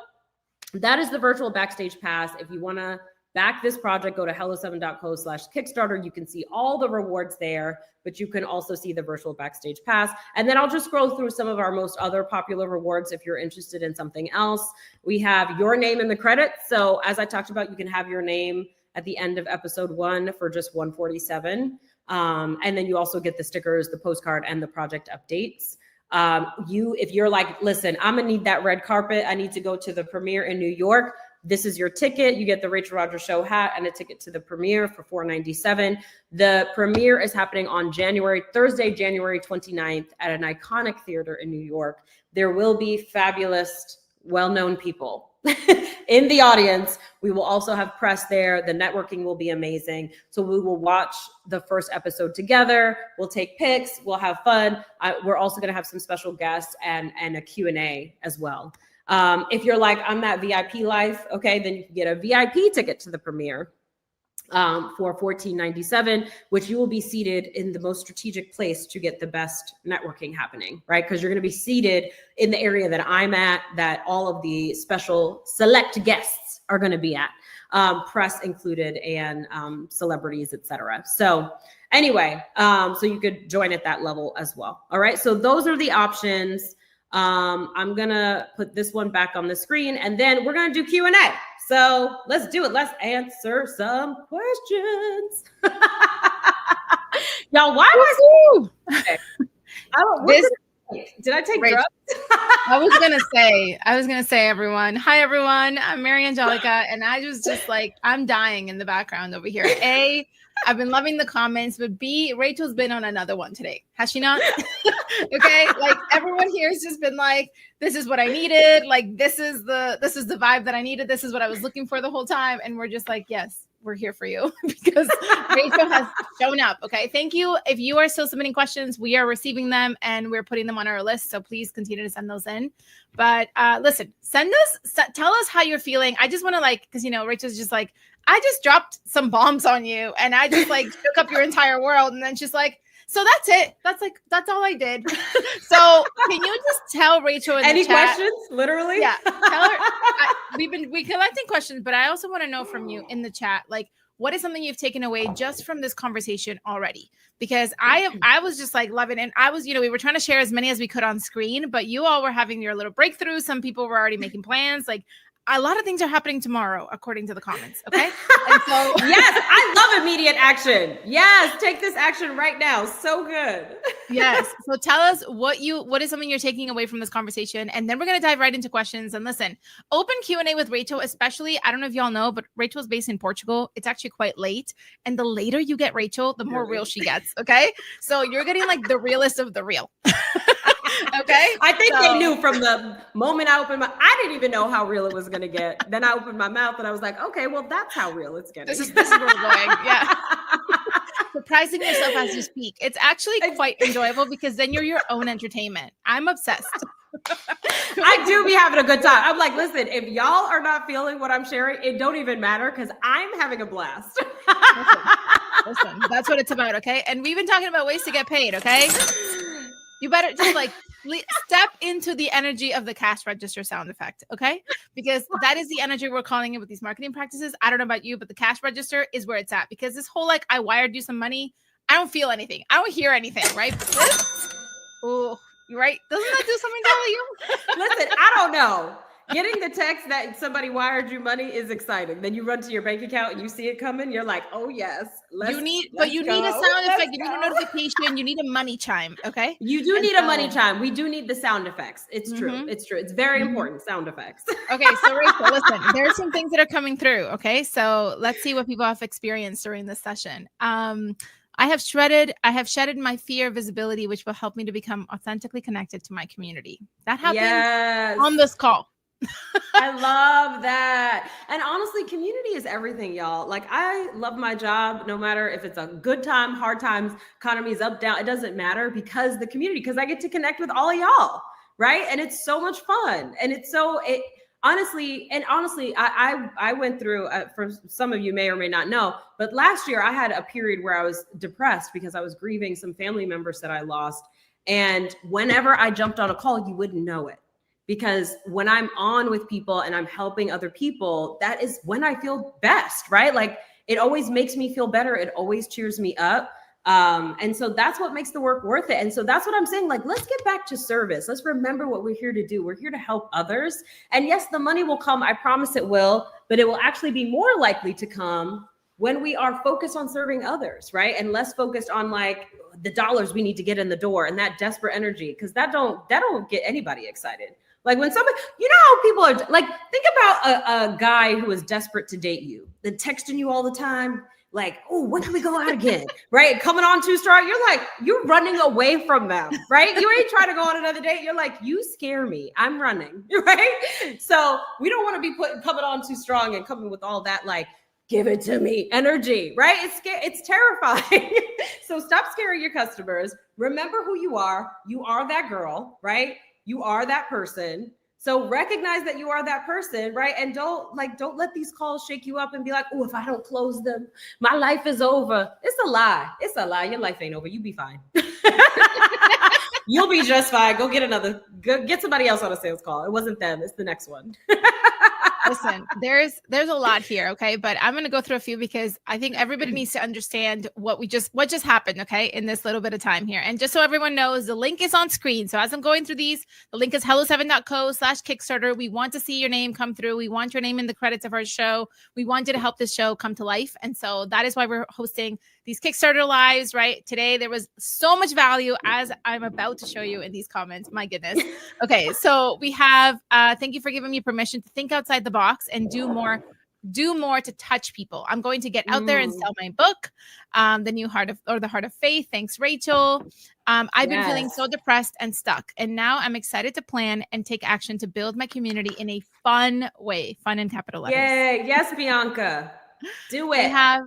that is the virtual backstage pass. If you want to back this project, go to hello7.co/Kickstarter. You can see all the rewards there, but you can also see the virtual backstage pass. And then I'll just scroll through some of our most other popular rewards if you're interested in something else. We have your name in the credits. So as I talked about, you can have your name at the end of episode 1 for just $147. And then you also get the stickers, the postcard, and the project updates. If you're like, listen, I'm gonna need that red carpet. I need to go to the premiere in New York. This is your ticket. You get the Rachel Rodgers Show hat and a ticket to the premiere for $497. The premiere is happening on Thursday, January 29th at an iconic theater in New York. There will be fabulous, well-known people in the audience. We will also have press there. The networking will be amazing. So we will watch the first episode together. We'll take pics. We'll have fun. We're also going to have some special guests and a Q&A as well. If you're like, I'm that VIP life, okay, then you can get a VIP ticket to the premiere for $14.97, which you will be seated in the most strategic place to get the best networking happening, right? Because you're going to be seated in the area that I'm at, that all of the special select guests are going to be at, press included and celebrities, etc. So anyway, so you could join at that level as well. All right, so those are the options. I'm gonna put this one back on the screen and then we're gonna do Q&A. So let's do it. Let's answer some questions. Y'all, why was did I take drugs? I was gonna say, everyone. Hi, everyone. I'm Mary Angelica, and I was just like, I'm dying in the background over here. A, I've been loving the comments, but B, Rachel's been on another one today. Has she not? Okay, like everyone here has just been like, this is what I needed. Like this is the vibe that I needed. This is what I was looking for the whole time, and we're just like, yes, we're here for you because Rachel has shown up. Okay, thank you. If you are still submitting questions, we are receiving them and we're putting them on our list. So please continue to send those in. But listen, tell us how you're feeling. I just want to because Rachel's just like, I just dropped some bombs on you and I just shook up your entire world. And then she's like, so that's it. That's all I did. So can you just tell Rachel in any the chat, questions? Literally? Yeah. Tell her. We collecting questions, but I also want to know from you in the chat, what is something you've taken away just from this conversation already? Because I was just loving it. And I was, we were trying to share as many as we could on screen, but you all were having your little breakthroughs. Some people were already making plans. A lot of things are happening tomorrow, according to the comments. Okay. And so yes, I love immediate action. Yes. Take this action right now. So good. Yes. So tell us what is something you're taking away from this conversation. And then we're going to dive right into questions. And listen, open Q&A with Rachel, especially, I don't know if y'all know, but Rachel's based in Portugal. It's actually quite late. And the later you get Rachel, the more real she gets. Okay. So you're getting the realest of the real. Okay. I think they knew from the moment I opened I didn't even know how real it was going to get. Then I opened my mouth and I was like, okay, well, that's how real it's getting. This is where we're going. Yeah. Surprising yourself as you speak. It's actually quite enjoyable because then you're your own entertainment. I'm obsessed. I do be having a good time. I'm like, listen, if y'all are not feeling what I'm sharing, it don't even matter because I'm having a blast. Listen, that's what it's about. Okay. And we've been talking about ways to get paid. Okay. You better just step into the energy of the cash register sound effect, okay? Because that is the energy we're calling it with these marketing practices. I don't know about you, but the cash register is where it's at. Because this whole I wired you some money, I don't feel anything. I don't hear anything, right? Oh, right? Doesn't that do something to you? Listen, I don't know. Getting the text that somebody wired you money is exciting. Then you run to your bank account and you see it coming. You're like, oh yes. You need a sound effect. You need a notification. You need a money chime. Okay. You do need a money chime. We do need the sound effects. It's true. It's true. It's very important. Sound effects. Okay. So Rachel, listen, there are some things that are coming through. Okay. So let's see what people have experienced during this session. I have shedded my fear of visibility, which will help me to become authentically connected to my community. That happens on this call. I love that. And honestly, community is everything, y'all. Like, I love my job, no matter if it's a good time, hard times, economy's up, down, it doesn't matter, because the community, because I get to connect with all of y'all, right? And it's so much fun. And it's so, honestly, I went through, for some of you may or may not know, but last year I had a period where I was depressed because I was grieving some family members that I lost. And whenever I jumped on a call, you wouldn't know it. Because when I'm on with people and I'm helping other people, that is when I feel best, right? Like, it always makes me feel better. It always cheers me up. And so that's what makes the work worth it. And so that's what I'm saying. Like, let's get back to service. Let's remember what we're here to do. We're here to help others. And yes, the money will come. I promise it will, but it will actually be more likely to come when we are focused on serving others, right? And less focused on like the dollars we need to get in the door and that desperate energy, because that don't get anybody excited. Like, when somebody, you know how people are like, think about a guy who is desperate to date you, then texting you all the time, like, oh, when can we go out again? Right? Coming on too strong. You're like, you're running away from them, right? You ain't trying to go on another date. You're like, you scare me. I'm running, right? So we don't want to be coming on too strong and coming with all that, like, give it to me energy, right? It's terrifying. So stop scaring your customers. Remember who you are. You are that girl, right? You are that person. So recognize that you are that person, right? And don't let these calls shake you up and be like, oh, if I don't close them, my life is over. It's a lie. It's a lie. Your life ain't over. You be fine. You'll be just fine. Go get somebody else on a sales call. It wasn't them. It's the next one. Listen, there's a lot here, okay? But I'm going to go through a few because I think everybody needs to understand what just happened, okay, in this little bit of time here. And just so everyone knows, the link is on screen. So as I'm going through these, the link is hello7.co/Kickstarter. We want to see your name come through. We want your name in the credits of our show. We want you to help this show come to life. And so that is why we're hosting these Kickstarter lives, right? Today, there was so much value, as I'm about to show you in these comments. My goodness. Okay, so we have, thank you for giving me permission to think outside the box and do more to touch people. I'm going to get out there and sell my book, The Heart of Faith. Thanks, Rachel. I've been feeling so depressed and stuck, and now I'm excited to plan and take action to build my community in a fun way, fun in capital letters. Yay. Yes, Bianca. Do it. I have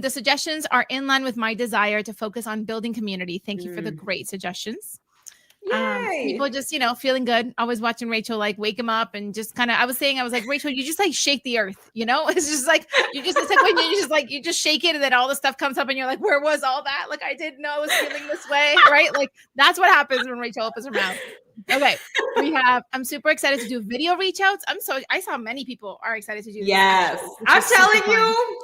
the suggestions are in line with my desire to focus on building community. Thank you for the great suggestions. People just, feeling good. Always watching Rachel like wake him up and just kind of, I was like, Rachel, you just like shake the earth, it's just like, it's like when you just shake it and then all the stuff comes up and you're like, where was all that? Like, I didn't know I was feeling this way, right? Like, that's what happens when Rachel opens her mouth. Okay. I'm super excited to do video reach outs. I saw many people are excited to do this. Yes. I'm telling you,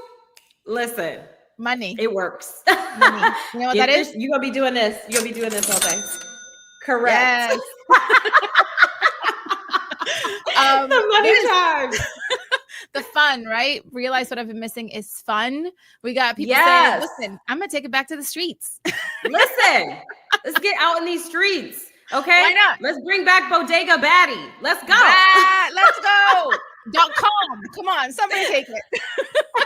listen, money. It works. Money. You know what that is? You're going to be doing this. You're going to be doing this all day. Correct. Yes. The money time. The fun, right? Realize what I've been missing is fun. We got people saying, listen, I'm going to take it back to the streets. Listen, let's get out in these streets. Okay. Why not? Let's bring back Bodega Baddie. Let's go. Let's go. .com. Come on, somebody take it.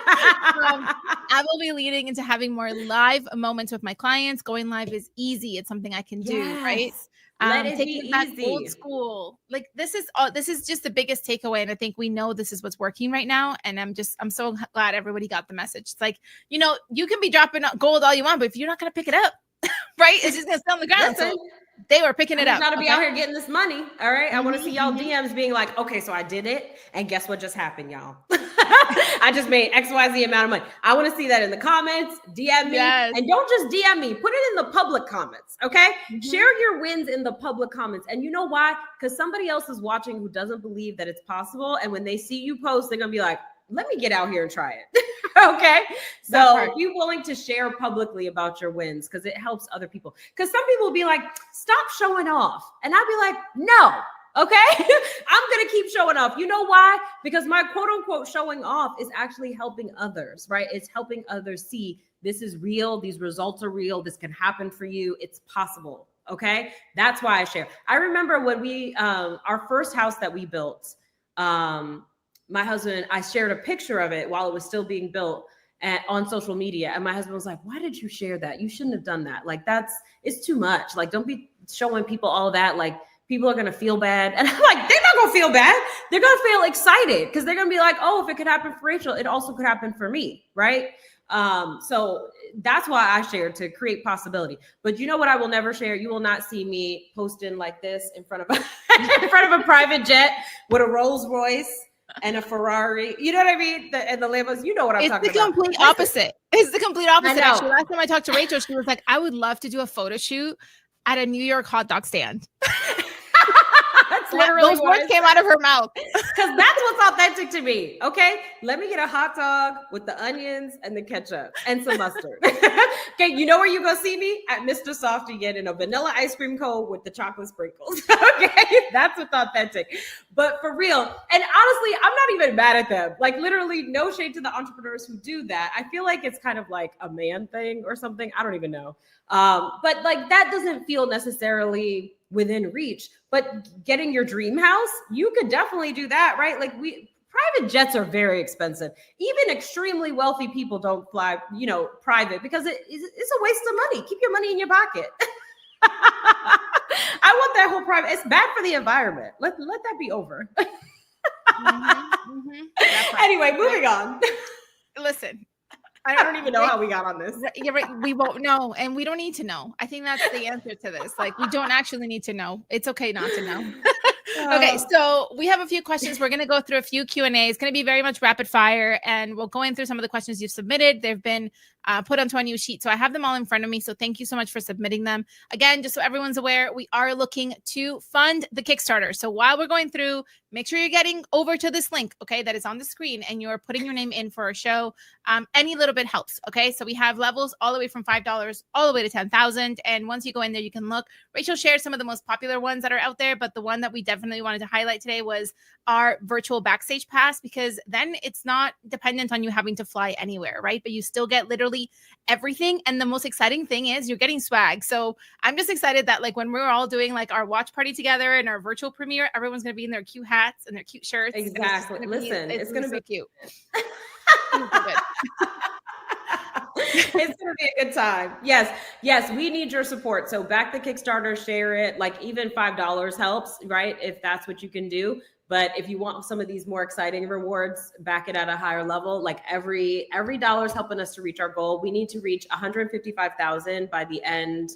I will be leading into having more live moments with my clients. Going live is easy. It's something I can do, right? Let it taking be it back easy. old school. Like this is just the biggest takeaway. And I think we know this is what's working right now. And I'm so glad everybody got the message. It's like, you can be dropping gold all you want, but if you're not going to pick it up, right? It's just going to stay on the ground. Listen, so they were picking it up. I'm trying to be out here getting this money. All right. I want to see y'all DMs being like, okay, so I did it. And guess what just happened, y'all? I just made XYZ amount of money. I want to see that in the comments. DM me. Yes. And don't just DM me. Put it in the public comments. Okay. Share your wins in the public comments. And you know why? Because somebody else is watching who doesn't believe that it's possible. And when they see you post, they're going to be like, let me get out here and try it. Okay. So be willing to share publicly about your wins because it helps other people. Because some people will be like, stop showing off. And I'll be like, no. Okay. I'm going to keep showing off. You know why? Because my quote unquote showing off is actually helping others, right? It's helping others see this is real. These results are real. This can happen for you. It's possible. Okay. That's why I share. I remember when we, our first house that we built, my husband and I shared a picture of it while it was still being built on social media. And my husband was like, why did you share that? You shouldn't have done that. Like, it's too much. Like, don't be showing people all of that. Like, people are going to feel bad. And I'm like, they're not gonna feel bad. They're gonna feel excited because they're gonna be like, oh, if it could happen for Rachel, it also could happen for me, right? So that's why I share, to create possibility. But you know what I will never share? You will not see me posting like this in front of a private jet with a Rolls Royce and a Ferrari. You know what I mean? And the Lambos. You know what I'm talking about. It's the complete opposite. It's the complete opposite. know. Actually, last time I talked to Rachel, she was like, I would love to do a photo shoot at a New York hot dog stand. That's literally Those words came out of her mouth. Because that's what's authentic to me. Okay. Let me get a hot dog with the onions and the ketchup and some mustard. Okay. You know where you go see me? At Mr. Softy getting a vanilla ice cream cone with the chocolate sprinkles. Okay. That's what's authentic. But for real, and honestly, I'm not even mad at them. Like, literally, no shade to the entrepreneurs who do that. I feel like it's kind of like a man thing or something. I don't even know. But like, that doesn't feel necessarily within reach. But getting your dream house, you could definitely do that, right? Like, private jets are very expensive. Even extremely wealthy people don't fly, private, because it's a waste of money. Keep your money in your pocket. I want that whole private. It's bad for the environment. Let that be over. Anyway, moving on. Listen, I don't even know how we got on this. You're right. We won't know, and we don't need to know. I think that's the answer to this. Like, we don't actually need to know. It's okay not to know. Okay, so we have a few questions. We're going to go through a few Q&A. It's going to be very much rapid fire, and we'll go in through some of the questions you've submitted. They've been put onto a new sheet, so I have them all in front of me. So thank you so much for submitting them. Again, just so everyone's aware, we are looking to fund the Kickstarter. So while we're going through, make sure you're getting over to this link, okay, that is on the screen, and you're putting your name in for a show. Any little bit helps, okay? So we have levels all the way from $5 all the way to $10,000, and once you go in there, you can look. Rachel shared some of the most popular ones that are out there, but the one that we definitely wanted to highlight today was our virtual backstage pass, because then it's not dependent on you having to fly anywhere, right? But you still get literally everything. And the most exciting thing is you're getting swag. So I'm just excited that, like, when we're all doing like our watch party together and our virtual premiere, everyone's going to be in their cute hats and their cute shirts. Exactly. Listen, it's going to be cute. It's going to be a good time. Yes, we need your support. So back the Kickstarter, share it. Like, even $5 helps, right? If that's what you can do. But if you want some of these more exciting rewards, back it at a higher level. Like, every dollar is helping us to reach our goal. We need to reach 155,000 by the end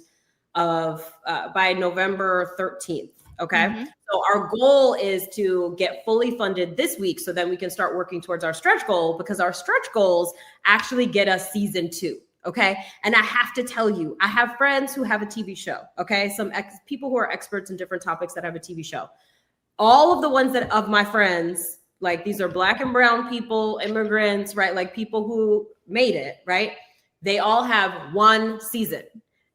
of by November 13th. Okay. So our goal is to get fully funded this week, so then we can start working towards our stretch goal, because our stretch goals actually get us season 2. Okay. And I have to tell you, I have friends who have a TV show. Okay. Some people who are experts in different topics that have a TV show. All of the ones that of my friends, like, these are Black and brown people, immigrants, right? Like, people who made it, right? They all have one season.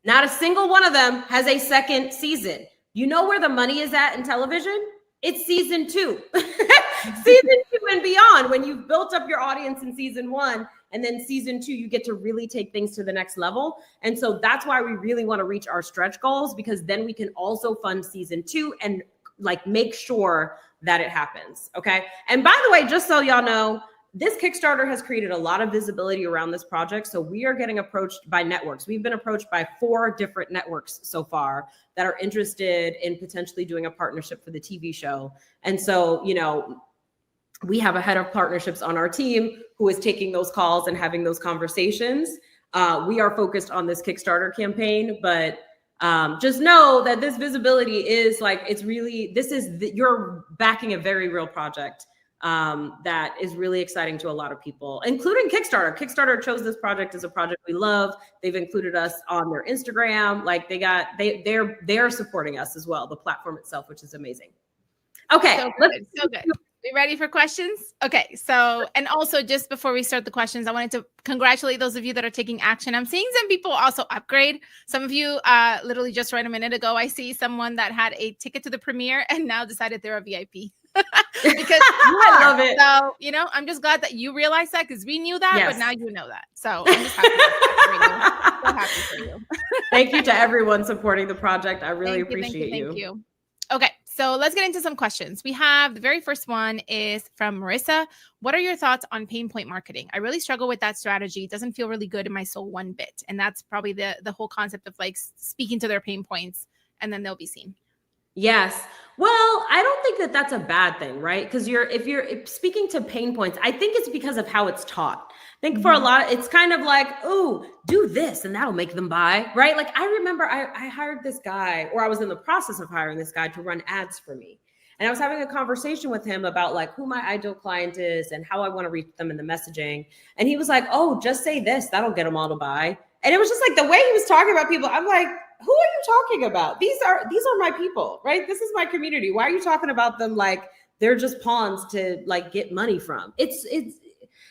Not a single one of them has a second season. You know where the money is at in television? It's season 2. Season 2 and beyond. When you've built up your audience in season 1, and then season 2, you get to really take things to the next level. And so that's why we really want to reach our stretch goals, because then we can also fund season 2 and, like, make sure that it happens. Okay. And by the way, just so y'all know, this Kickstarter has created a lot of visibility around this project. So we are getting approached by networks. We've been approached by 4 different networks so far that are interested in potentially doing a partnership for the TV show. And so, we have a head of partnerships on our team who is taking those calls and having those conversations. We are focused on this Kickstarter campaign, but just know that this visibility is like, it's really, you're backing a very real project that is really exciting to a lot of people, including Kickstarter. Kickstarter chose this project as a project we love. They've included us on their Instagram. Like, they're supporting us as well, the platform itself, which is amazing. Okay. So good. We ready for questions? Okay. So, and also, just before we start the questions, I wanted to congratulate those of you that are taking action. I'm seeing some people also upgrade. Some of you, literally just right a minute ago, I see someone that had a ticket to the premiere and now decided they're a VIP. Because I love it. So, I'm just glad that you realized that, because we knew that, but now you know that. So I'm just happy for you. So happy for you. Thank you to everyone supporting the project. I really appreciate you. Thank you. Okay. So let's get into some questions. We have the very first one is from Marissa. What are your thoughts on pain point marketing? I really struggle with that strategy. It doesn't feel really good in my soul one bit. And that's probably the whole concept of, like, speaking to their pain points, and then they'll be seen. Yes. Well, I don't think that that's a bad thing, right? Because if you're speaking to pain points, I think it's because of how it's taught. I think for a lot, it's kind of like, oh, do this and that'll make them buy, right? Like I remember I hired this guy, or I was in the process of hiring this guy to run ads for me. And I was having a conversation with him about like who my ideal client is and how I want to reach them in the messaging. And he was like, oh, just say this, that'll get them all to buy. And it was just like the way he was talking about people. I'm like, who are you talking about? These are my people, right? This is my community. Why are you talking about them like they're just pawns to like get money from? It's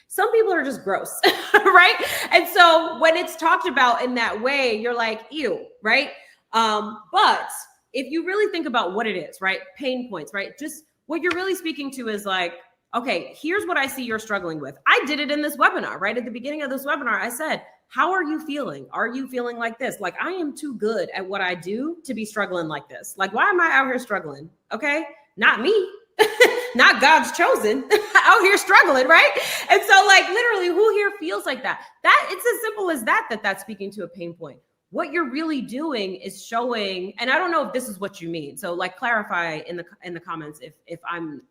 some people are just gross, right? And so when it's talked about in that way, you're like, ew, right? But if you really think about what it is, right? Pain points, right? Just what you're really speaking to is like, okay, here's what I see you're struggling with. I did it in this webinar, right? At the beginning of this webinar, I said, how are you feeling? Are you feeling like this? Like, I am too good at what I do to be struggling like this. Like, why am I out here struggling? Okay. Not me, not God's chosen, out here struggling, right? And so like, literally who here feels like that? That it's as simple as that's speaking to a pain point. What you're really doing is showing, and I don't know if this is what you mean. So like clarify in the comments if I'm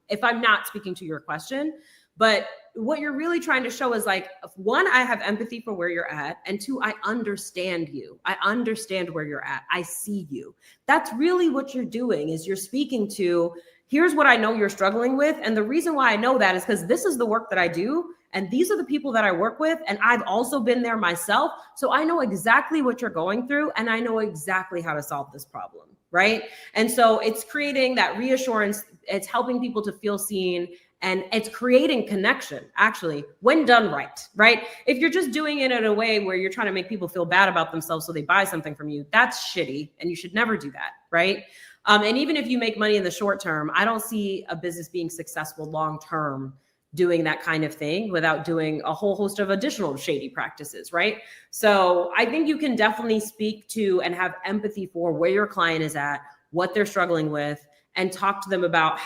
not speaking to your question. But what you're really trying to show is like, one, I have empathy for where you're at. And two, I understand you. I understand where you're at. I see you. That's really what you're doing is you're speaking to, here's what I know you're struggling with. And the reason why I know that is because this is the work that I do. And these are the people that I work with. And I've also been there myself. So I know exactly what you're going through. And I know exactly how to solve this problem. Right. And so it's creating that reassurance. It's helping people to feel seen. And it's creating connection, actually, when done right, right? If you're just doing it in a way where you're trying to make people feel bad about themselves so they buy something from you, that's shitty. And you should never do that, right? And even if you make money in the short term, I don't see a business being successful long term doing that kind of thing without doing a whole host of additional shady practices, right? So I think you can definitely speak to and have empathy for where your client is at, what they're struggling with, and talk to them about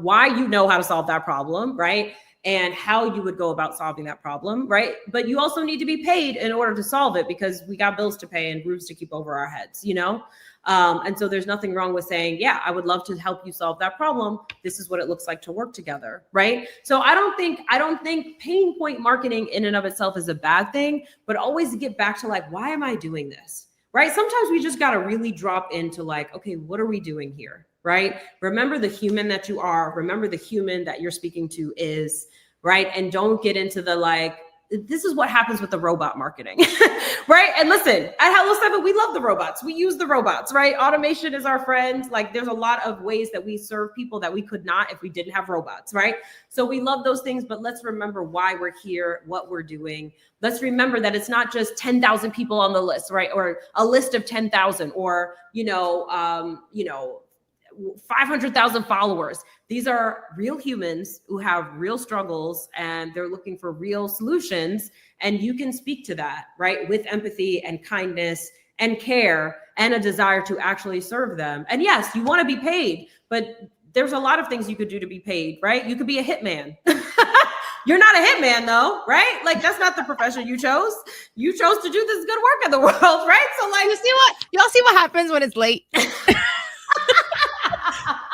why you know how to solve that problem, right? And how you would go about solving that problem, right? But you also need to be paid in order to solve it because we got bills to pay and roofs to keep over our heads, you know? And so there's nothing wrong with saying, yeah, I would love to help you solve that problem. This is what it looks like to work together, right? So I don't think pain point marketing in and of itself is a bad thing, but always get back to like, why am I doing this, right? Sometimes we just got to really drop into like, okay, what are we doing here? Right? Remember the human that you are. Remember the human that you're speaking to is, right? And don't get into the like, this is what happens with the robot marketing, right? And listen, at Hello 7, we love the robots. We use the robots, right? Automation is our friend. Like there's a lot of ways that we serve people that we could not if we didn't have robots, right? So we love those things, but let's remember why we're here, what we're doing. Let's remember that it's not just 10,000 people on the list, right? Or a list of 10,000 or, 500,000 followers. These are real humans who have real struggles and they're looking for real solutions. And you can speak to that, right? With empathy and kindness and care and a desire to actually serve them. And yes, you want to be paid, but there's a lot of things you could do to be paid, right? You could be a hitman. You're not a hitman though, right? Like that's not the profession you chose. You chose to do this good work in the world, right? So like, y'all see what happens when it's late?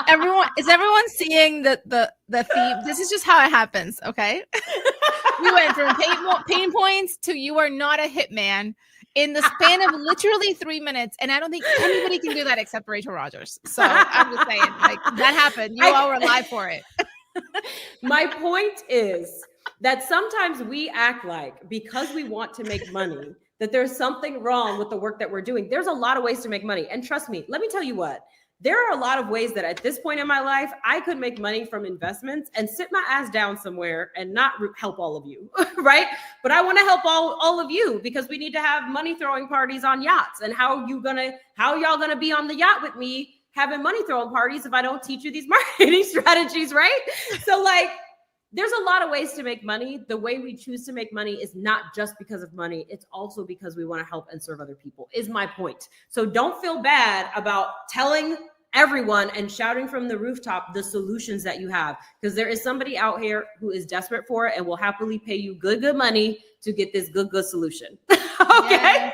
Everyone seeing the theme? This is just how it happens, okay? We went from pain points to you are not a hitman in the span of literally 3 minutes, and I don't think anybody can do that except Rachel Rodgers. So I'm just saying, like that happened. You all were live for it. My point is that sometimes we act like because we want to make money that there's something wrong with the work that we're doing. There's a lot of ways to make money, and trust me, let me tell you what. There are a lot of ways that at this point in my life, I could make money from investments and sit my ass down somewhere and not help all of you, right? But I want to help all of you because we need to have money throwing parties on yachts. And how y'all gonna be on the yacht with me having money throwing parties if I don't teach you these marketing strategies, right? So like, there's a lot of ways to make money. The way we choose to make money is not just because of money. It's also because we want to help and serve other people, is my point. So don't feel bad about telling everyone and shouting from the rooftop the solutions that you have, because there is somebody out here who is desperate for it and will happily pay you good money to get this good solution. Okay.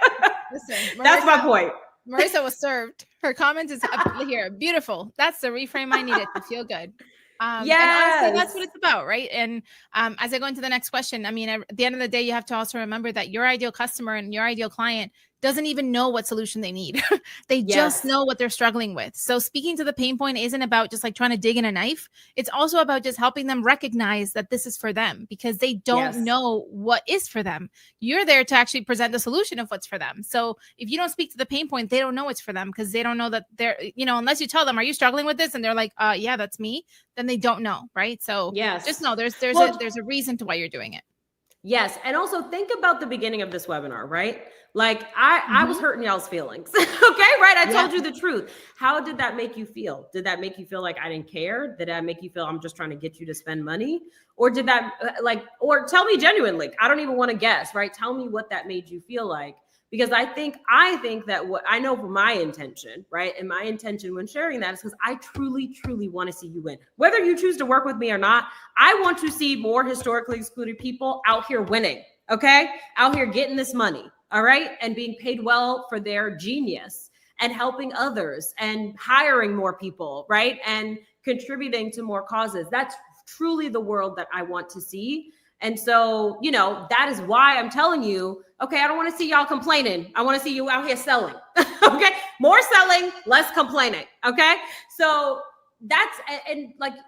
Listen, that's my point. Marissa was served. Her comment is up here. Beautiful. That's the reframe I needed to feel good. And honestly, that's what it's about, right? And as I go into the next question, I mean, at the end of the day, you have to also remember that your ideal customer and your ideal client doesn't even know what solution they need. They just know what they're struggling with. So speaking to the pain point isn't about just like trying to dig in a knife. It's also about just helping them recognize that this is for them because they don't know what is for them. You're there to actually present the solution of what's for them. So if you don't speak to the pain point, they don't know it's for them because they don't know that they're, unless you tell them, are you struggling with this? And they're like, yeah, that's me. Then they don't know. Right. So just know there's a reason to why you're doing it. Yes. And also think about the beginning of this webinar, right? Like I was hurting y'all's feelings. Okay. Right. I told you the truth. How did that make you feel? Did that make you feel like I didn't care? Did that make you feel I'm just trying to get you to spend money? Or did that or tell me genuinely, I don't even want to guess, right? Tell me what that made you feel like. Because I think that what I know for my intention, right? And my intention when sharing that is because I truly, truly want to see you win. Whether you choose to work with me or not, I want to see more historically excluded people out here winning, okay? Out here getting this money, all right? And being paid well for their genius and helping others and hiring more people, right? And contributing to more causes. That's truly the world that I want to see. And so, that is why I'm telling you, okay, I don't want to see y'all complaining. I want to see you out here selling. Okay. More selling, less complaining. Okay. So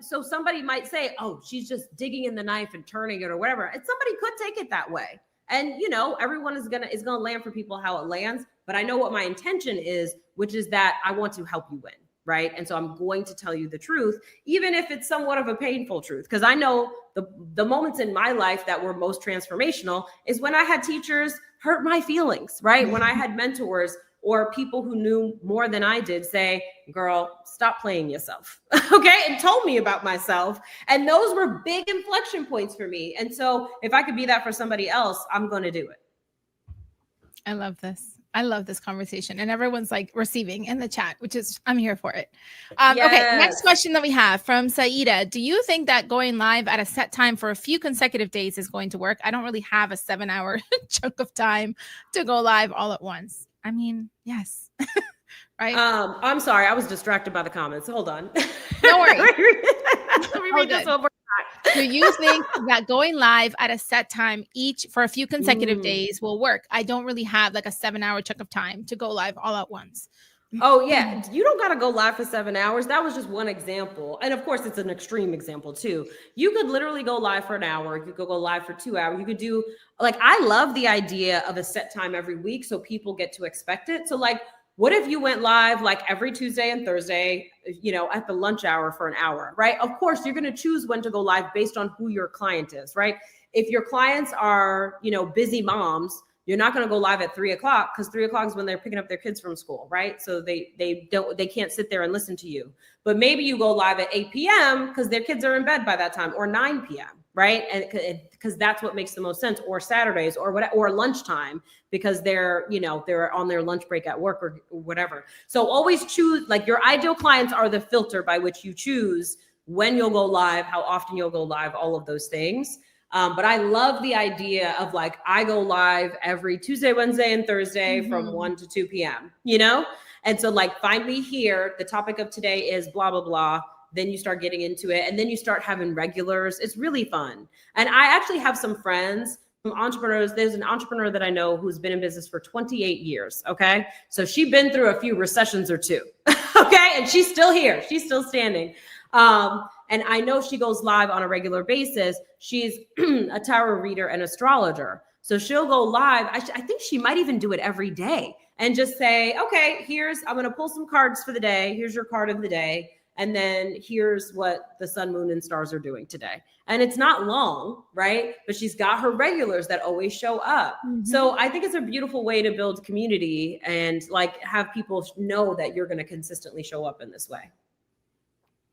so somebody might say, oh, she's just digging in the knife and turning it or whatever. And somebody could take it that way. And, everyone is going to land for people how it lands. But I know what my intention is, which is that I want to help you win. Right. And so I'm going to tell you the truth, even if it's somewhat of a painful truth, because I know the moments in my life that were most transformational is when I had teachers hurt my feelings, right? When I had mentors or people who knew more than I did say, girl, stop playing yourself. Okay. And told me about myself. And those were big inflection points for me. And so if I could be that for somebody else, I'm going to do it. I love this. I love this conversation and everyone's like receiving in the chat, which is, I'm here for it. Okay. Next question that we have from Saida. Do you think that going live at a set time for a few consecutive days is going to work? I don't really have a 7-hour chunk of time to go live all at once. I mean, yes. Right. I'm sorry. I was distracted by the comments. Hold on. Don't worry. Let me read this over. Do you think that going live at a set time each for a few consecutive days will work? I don't really have like a 7-hour chunk of time to go live all at once. Oh, yeah. You don't got to go live for 7 hours. That was just one example. And of course, it's an extreme example too. You could literally go live for an hour. You could go live for 2 hours. You could do I love the idea of a set time every week so people get to expect it. So what if you went live every Tuesday and Thursday, at the lunch hour for an hour, right? Of course, you're going to choose when to go live based on who your client is, right? If your clients are, busy moms, you're not going to go live at 3:00 because 3:00 is when they're picking up their kids from school, right? So they can't sit there and listen to you. But maybe you go live at 8 p.m. because their kids are in bed by that time, or 9 p.m., right? And because that's what makes the most sense, or Saturdays or lunchtime because they're on their lunch break at work or whatever. So always choose, your ideal clients are the filter by which you choose when you'll go live, how often you'll go live, all of those things. But I love the idea of I go live every Tuesday, Wednesday, and Thursday from 1 to 2 p.m., And so find me here. The topic of today is blah, blah, blah. Then you start getting into it and then you start having regulars. It's really fun. And I actually have some friends, some entrepreneurs. There's an entrepreneur that I know who's been in business for 28 years. Okay. So she's been through a few recessions or two. Okay. And she's still here. She's still standing. And I know she goes live on a regular basis. She's a tarot reader and astrologer. So she'll go live. I think she might even do it every day and just say, okay, I'm going to pull some cards for the day. Here's your card of the day. And then here's what the sun, moon, and stars are doing today. And it's not long, right? But she's got her regulars that always show up. So I think it's a beautiful way to build community and have people know that you're going to consistently show up in this way.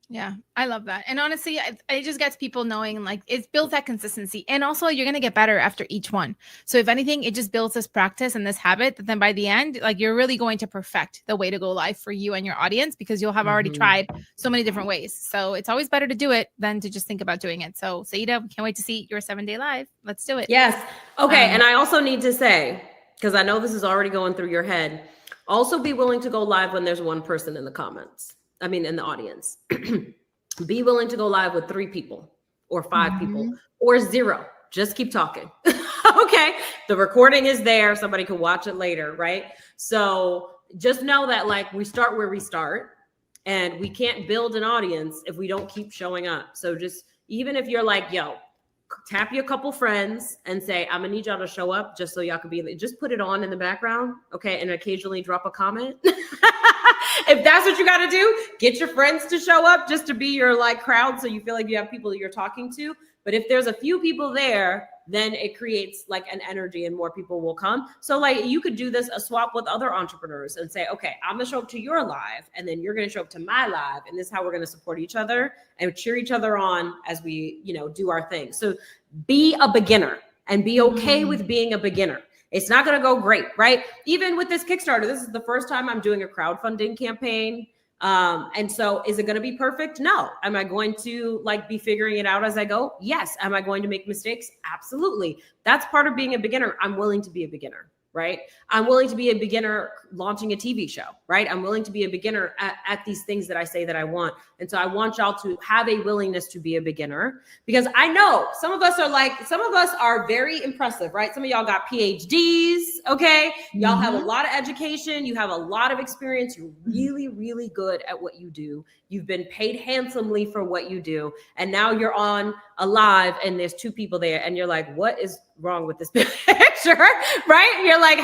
Yeah, I love that. And honestly, it just gets people knowing it's built that consistency. And also you're going to get better after each one. So if anything, it just builds this practice and this habit that then by the end, you're really going to perfect the way to go live for you and your audience because you'll have already tried so many different ways. So it's always better to do it than to just think about doing it. So Saida, we can't wait to see your 7-day live. Let's do it. Yes. Okay. And I also need to say, because I know this is already going through your head, Also be willing to go live when there's one person in the comments. I mean, in the audience. Be willing to go live with 3 people or 5 people or 0. Just keep talking. Okay. The recording is there. Somebody can watch it later. Right. So just know that like we start where we start, and we can't build an audience if we don't keep showing up. So just, even if you're like, yo, tap your couple friends and say, I'm gonna need y'all to show up just so y'all can be, just put it on in the background. Okay. And occasionally drop a comment. If that's what you got to do, get your friends to show up just to be your like crowd. So you feel like you have people you're talking to. But if there's a few people there, then it creates like an energy and more people will come. So like you could do this, a swap with other entrepreneurs and say, okay, I'm gonna show up to your live and then you're gonna show up to my live. And this is how we're gonna support each other and cheer each other on as we, do our thing. So be a beginner and be okay with being a beginner. It's not going to go great, right? Even with this Kickstarter, this is the first time I'm doing a crowdfunding campaign. And so is it going to be perfect? No. Am I going to like be figuring it out as I go? Yes. Am I going to make mistakes? Absolutely. That's part of being a beginner. I'm willing to be a beginner, right? I'm willing to be a beginner launching a TV show, right? I'm willing to be a beginner at these things that I say that I want. And so I want y'all to have a willingness to be a beginner, because I know some of us are very impressive, right? Some of y'all got PhDs, okay? Y'all have a lot of education. You have a lot of experience. You're really, really good at what you do. You've been paid handsomely for what you do. And now you're on a live and there's 2 people there and you're like, what is wrong with this picture, right? And you're like,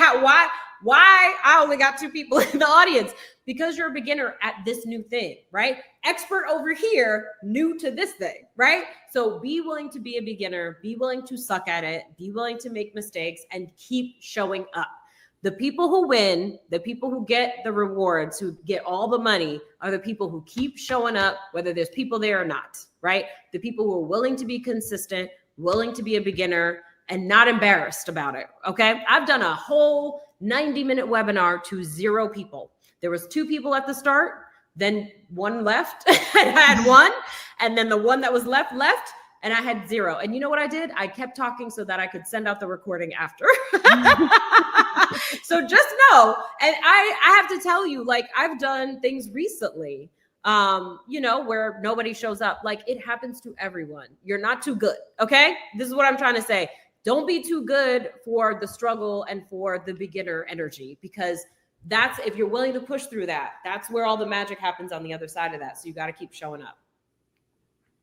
why I only got 2 people in the audience? Because you're a beginner at this new thing, right? Expert over here, new to this thing, right? So be willing to be a beginner, be willing to suck at it, be willing to make mistakes, and keep showing up. The people who win, the people who get the rewards, who get all the money, are the people who keep showing up, whether there's people there or not, right? The people who are willing to be consistent, willing to be a beginner, and not embarrassed about it, okay? I've done a whole 90-minute webinar to 0 people. There was 2 people at the start, then 1 left, and I had 1, and then the one that was left, and I had 0. And you know what I did? I kept talking so that I could send out the recording after. So just know, and I have to tell you, like, I've done things recently, where nobody shows up. Like, it happens to everyone. You're not too good, okay? This is what I'm trying to say. Don't be too good for the struggle and for the beginner energy, because that's, if you're willing to push through that, that's where all the magic happens on the other side of that. So you got to keep showing up.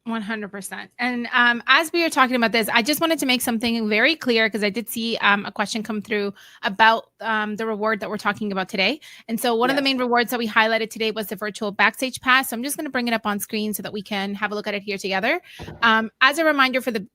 100%. And as we were talking about this, I just wanted to make something very clear, because I did see a question come through about the reward that we're talking about today. And so one of the main rewards that we highlighted today was the virtual backstage pass. So I'm just going to bring it up on screen so that we can have a look at it here together. As a reminder for the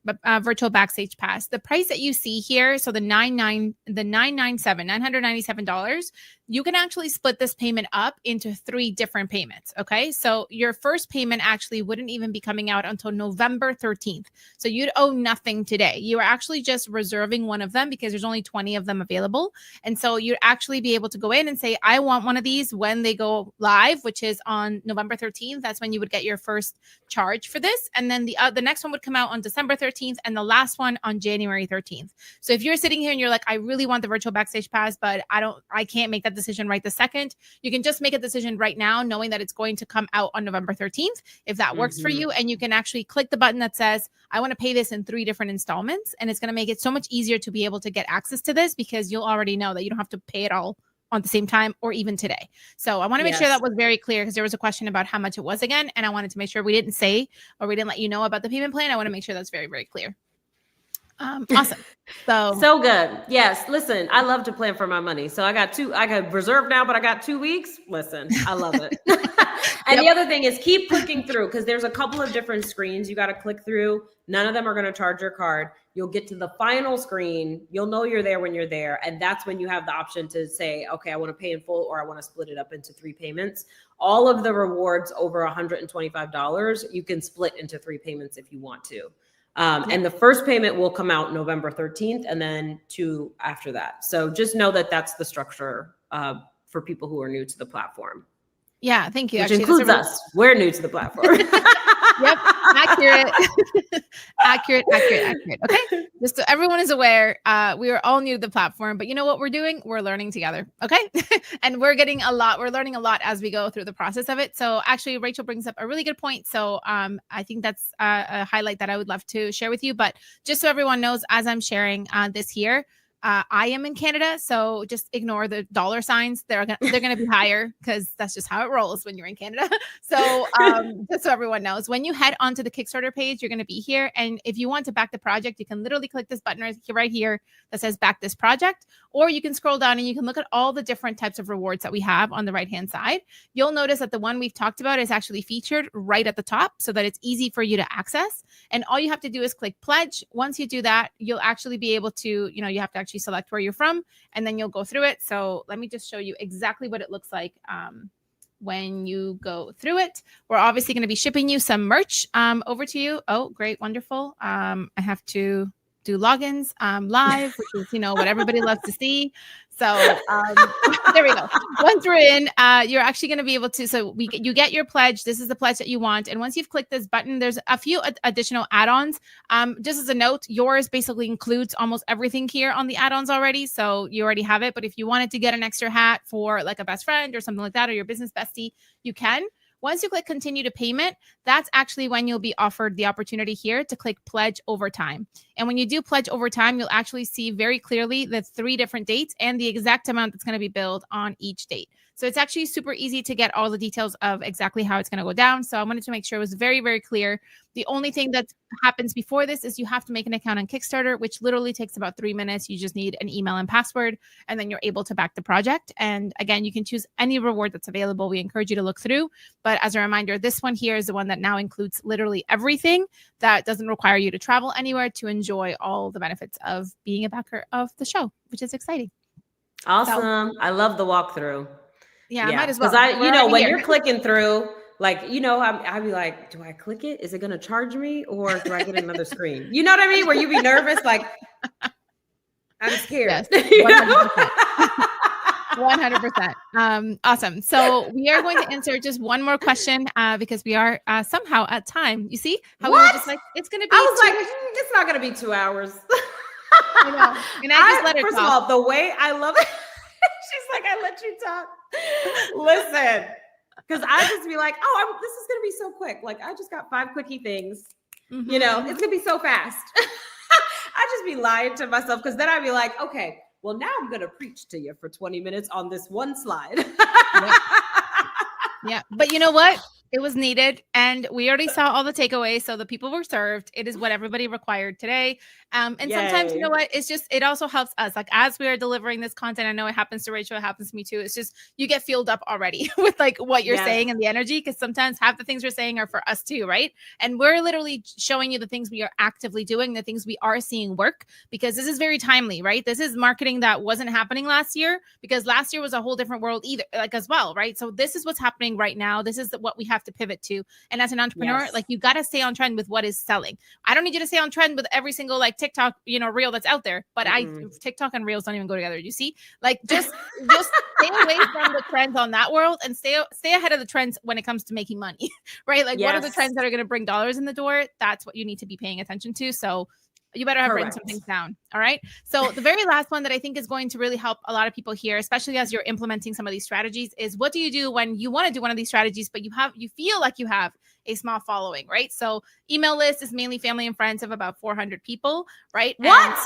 virtual backstage pass, the price that you see here, so the $997, you can actually split this payment up into 3 different payments. Okay. So your first payment actually wouldn't even be coming out until November 13th. So you'd owe nothing today. You are actually just reserving one of them because there's only 20 of them available. And so you'd actually be able to go in and say, I want one of these when they go live, which is on November 13th. That's when you would get your first charge for this. And then the next one would come out on December 13th and the last one on January 13th. So if you're sitting here and you're like, I really want the virtual backstage pass, but I can't make that decision right this second, you can just make a decision right now, knowing that it's going to come out on November 13th, if that works for you. And you can actually click the button that says, I want to pay this in 3 different installments. And it's going to make it so much easier to be able to get access to this, because you'll already know that you don't have to pay it all on the same time or even today. So I want to make sure that was very clear, because there was a question about how much it was again. And I wanted to make sure we didn't say, or we didn't let you know about the payment plan. I want to make sure that's very, very clear. Awesome. So good. Yes. Listen, I love to plan for my money. So I got reserved now, but I got 2 weeks. Listen, I love it. And the other thing is keep clicking through, because there's a couple of different screens you got to click through. None of them are going to charge your card. You'll get to the final screen. You'll know you're there when you're there. And that's when you have the option to say, okay, I want to pay in full, or I want to split it up into 3 payments. All of the rewards over $125, you can split into 3 payments if you want to. And the first payment will come out November 13th and then 2 after that. So just know that that's the structure for people who are new to the platform. Yeah, thank you. Which Actually, includes us. We're new to the platform. Yep, accurate. accurate. Okay, just so everyone is aware, we are all new to the platform, but you know what we're doing? We're learning together. Okay, and we're learning a lot as we go through the process of it. So actually, Rachel brings up a really good point. So I think that's a highlight that I would love to share with you. But just so everyone knows, as I'm sharing this here. I am in Canada, so just ignore the dollar signs. They're gonna be higher because that's just how it rolls when you're in Canada. So just so everyone knows, when you head onto the Kickstarter page, you're gonna be here. And if you want to back the project, you can literally click this button right here that says back this project, or you can scroll down and you can look at all the different types of rewards that we have on the right-hand side. You'll notice that the one we've talked about is actually featured right at the top so that it's easy for you to access. And all you have to do is click pledge. Once you do that, you'll actually be able to, you have to actually select where you're from, and then you'll go through it. So let me just show you exactly what it looks like when you go through it. We're obviously going to be shipping you some merch over to you. Oh, great. Wonderful. I have to do logins live, which is, what everybody loves to see. So there we go. Once we're in, you're actually going to be able to, you get your pledge. This is the pledge that you want. And once you've clicked this button, there's a few additional add-ons. Just as a note, yours basically includes almost everything here on the add-ons already. So you already have it. But if you wanted to get an extra hat for like a best friend or something like that, or your business bestie, you can. Once you click continue to payment, that's actually when you'll be offered the opportunity here to click pledge over time. And when you do pledge over time, you'll actually see very clearly the 3 different dates and the exact amount that's going to be billed on each date. So it's actually super easy to get all the details of exactly how it's going to go down. So I wanted to make sure it was very, very clear. The only thing that happens before this is you have to make an account on Kickstarter, which literally takes about 3 minutes. You just need an email and password, and then you're able to back the project. And again, you can choose any reward that's available. We encourage you to look through. But as a reminder, this one here is the one that now includes literally everything that doesn't require you to travel anywhere to enjoy all the benefits of being a backer of the show, which is exciting. Awesome. I love the walkthrough. Yeah, might as well. Because when you're clicking through, I'd be like, do I click it? Is it going to charge me, or do I get another screen? You know what I mean? Where you be nervous, like, I'm scared. Yes, 100%. 100%. Awesome. So we are going to answer just one more question because we are somehow at time. You see how we were just like, it's going to be. I was like, it's not going to be 2 hours. I know. And I just let her First talk. of all, the way I love it, she's like, I let you talk. Listen, because I just be like, this is going to be so quick. Like, I just got 5 quickie things. Mm-hmm. It's going to be so fast. I just be lying to myself, because then I'd be like, okay, well, now I'm going to preach to you for 20 minutes on this one slide. Yeah. But you know what? It was needed, and we already saw all the takeaways. So the people were served. It is what everybody required today. And sometimes, you know what? It also helps us. Like, as we are delivering this content, I know it happens to Rachel, it happens to me too. It's just, you get fueled up already with like what you're saying and the energy, because sometimes half the things we're saying are for us too, right? And we're literally showing you the things we are actively doing, the things we are seeing work, because this is very timely, right? This is marketing that wasn't happening last year, because last year was a whole different world as well, right? So this is what's happening right now. This is what we have to pivot to. And as an entrepreneur, like, you got to stay on trend with what is selling. I don't need you to stay on trend with every single like TikTok, reel that's out there, but TikTok and reels don't even go together. You see, like, just stay away from the trends on that world, and stay ahead of the trends when it comes to making money, right? Like, what are the trends that are going to bring dollars in the door? That's what you need to be paying attention to. So you better have written some things down. All right. So the very last one that I think is going to really help a lot of people here, especially as you're implementing some of these strategies, is what do you do when you want to do one of these strategies, but you feel like you have a small following, right? So email list is mainly family and friends of about 400 people, right? What?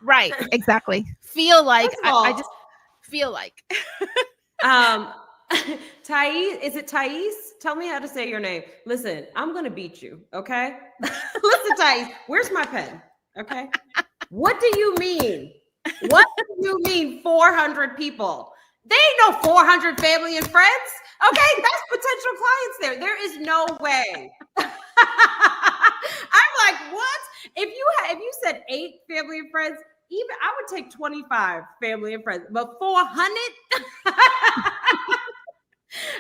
Right. Exactly. Feel like, I just feel like. Thais, is it Thais? Tell me how to say your name. Listen, I'm going to beat you. Okay. Listen, Thais, where's my pen? Okay. What do you mean? What do you mean 400 people? They ain't no 400 family and friends. Okay. That's potential clients there. There is no way. I'm like, what? If you said 8 family and friends, even I would take 25 family and friends, but 400?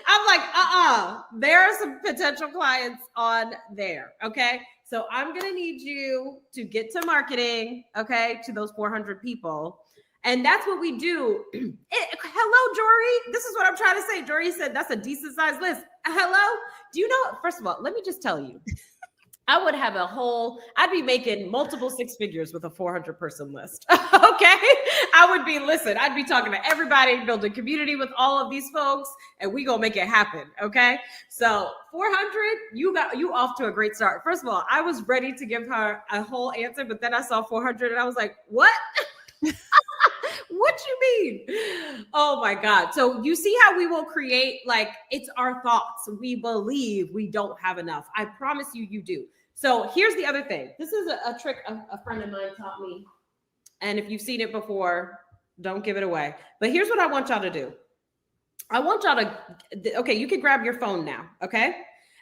I'm like, there are some potential clients on there. Okay. So I'm going to need you to get to marketing, okay, to those 400 people. And that's what we do. Hello, Jory. This is what I'm trying to say. Jory said that's a decent sized list. Hello. Do you know, first of all, let me just tell you, I would have I'd be making multiple six figures with a 400 person list. Okay. I'd be talking to everybody, building community with all of these folks, and we gonna make it happen. Okay. So 400, you off to a great start. First of all, I was ready to give her a whole answer, but then I saw 400 and I was like, what? What you mean? Oh my God. So you see how we will create, like, it's our thoughts. We believe we don't have enough. I promise you, you do. So here's the other thing. This is a trick a friend of mine taught me. And if you've seen it before, don't give it away. But here's what I want y'all to do. I want y'all to, okay, you can grab your phone now, okay?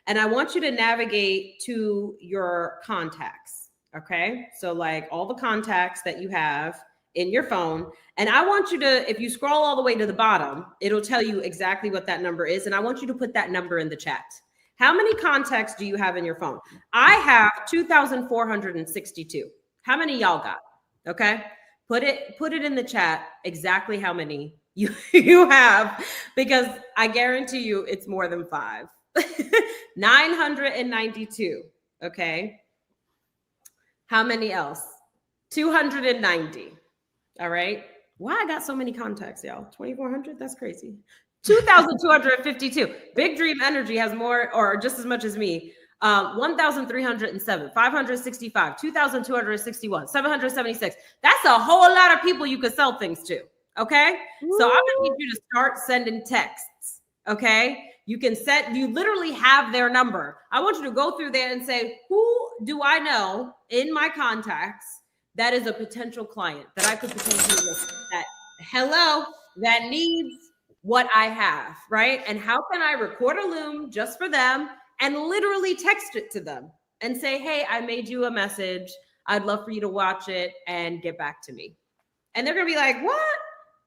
And I want you to navigate to your contacts, okay? So like all the contacts that you have in your phone. And I want you to, if you scroll all the way to the bottom, it'll tell you exactly what that number is. And I want you to put that number in the chat. How many contacts do you have in your phone? I have 2,462. How many y'all got? Okay. Put it in the chat exactly how many you have, because I guarantee you it's more than 5. 992. Okay. How many else? 290. All right. Why I got so many contacts, y'all? 2,400? That's crazy. 2,252. Big Dream Energy has more or just as much as me. 1,307, 565, 2,261, 776. That's a whole lot of people you could sell things to. Okay. Woo. So I'm gonna need you to start sending texts. Okay. You literally have their number. I want you to go through there and say, who do I know in my contacts that is a potential client that I could potentially list that needs what I have, right? And how can I record a Loom just for them and literally text it to them and say, hey, I made you a message. I'd love for you to watch it and get back to me. And they're going to be like, what?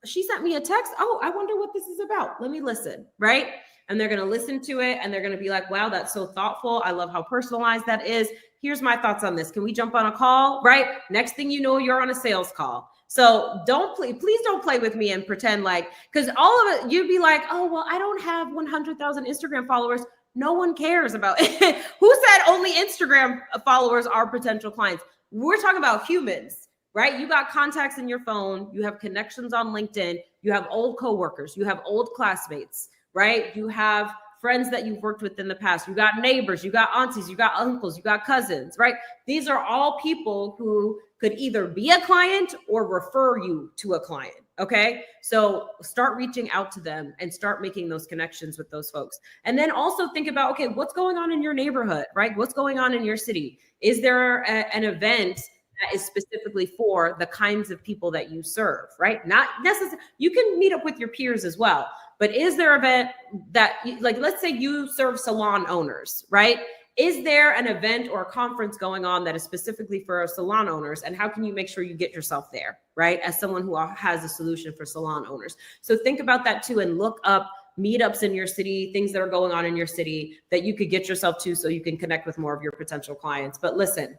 She sent me a text. Oh, I wonder what this is about. Let me listen, right? And they're going to listen to it and they're going to be like, wow, that's so thoughtful. I love how personalized that is. Here's my thoughts on this. Can we jump on a call? Right? Next thing you know, you're on a sales call. So please don't play with me and pretend like, because all of it, you'd be like, oh, well, I don't have 100,000 Instagram followers. No one cares about it. Who said only Instagram followers are potential clients? We're talking about humans, right? You got contacts in your phone. You have connections on LinkedIn. You have old coworkers. You have old classmates, right? You have friends that you've worked with in the past. You got neighbors, you got aunties, you got uncles, you got cousins, right? These are all people who could either be a client or refer you to a client. Okay. So start reaching out to them and start making those connections with those folks. And then also think about, okay, what's going on in your neighborhood, right? What's going on in your city? Is there an event that is specifically for the kinds of people that you serve, right? Not necessarily, you can meet up with your peers as well, but is there an event that, like, let's say you serve salon owners, right? Is there an event or a conference going on that is specifically for salon owners? And how can you make sure you get yourself there, right? As someone who has a solution for salon owners. So think about that too, and look up meetups in your city, things that are going on in your city that you could get yourself to so you can connect with more of your potential clients. But listen,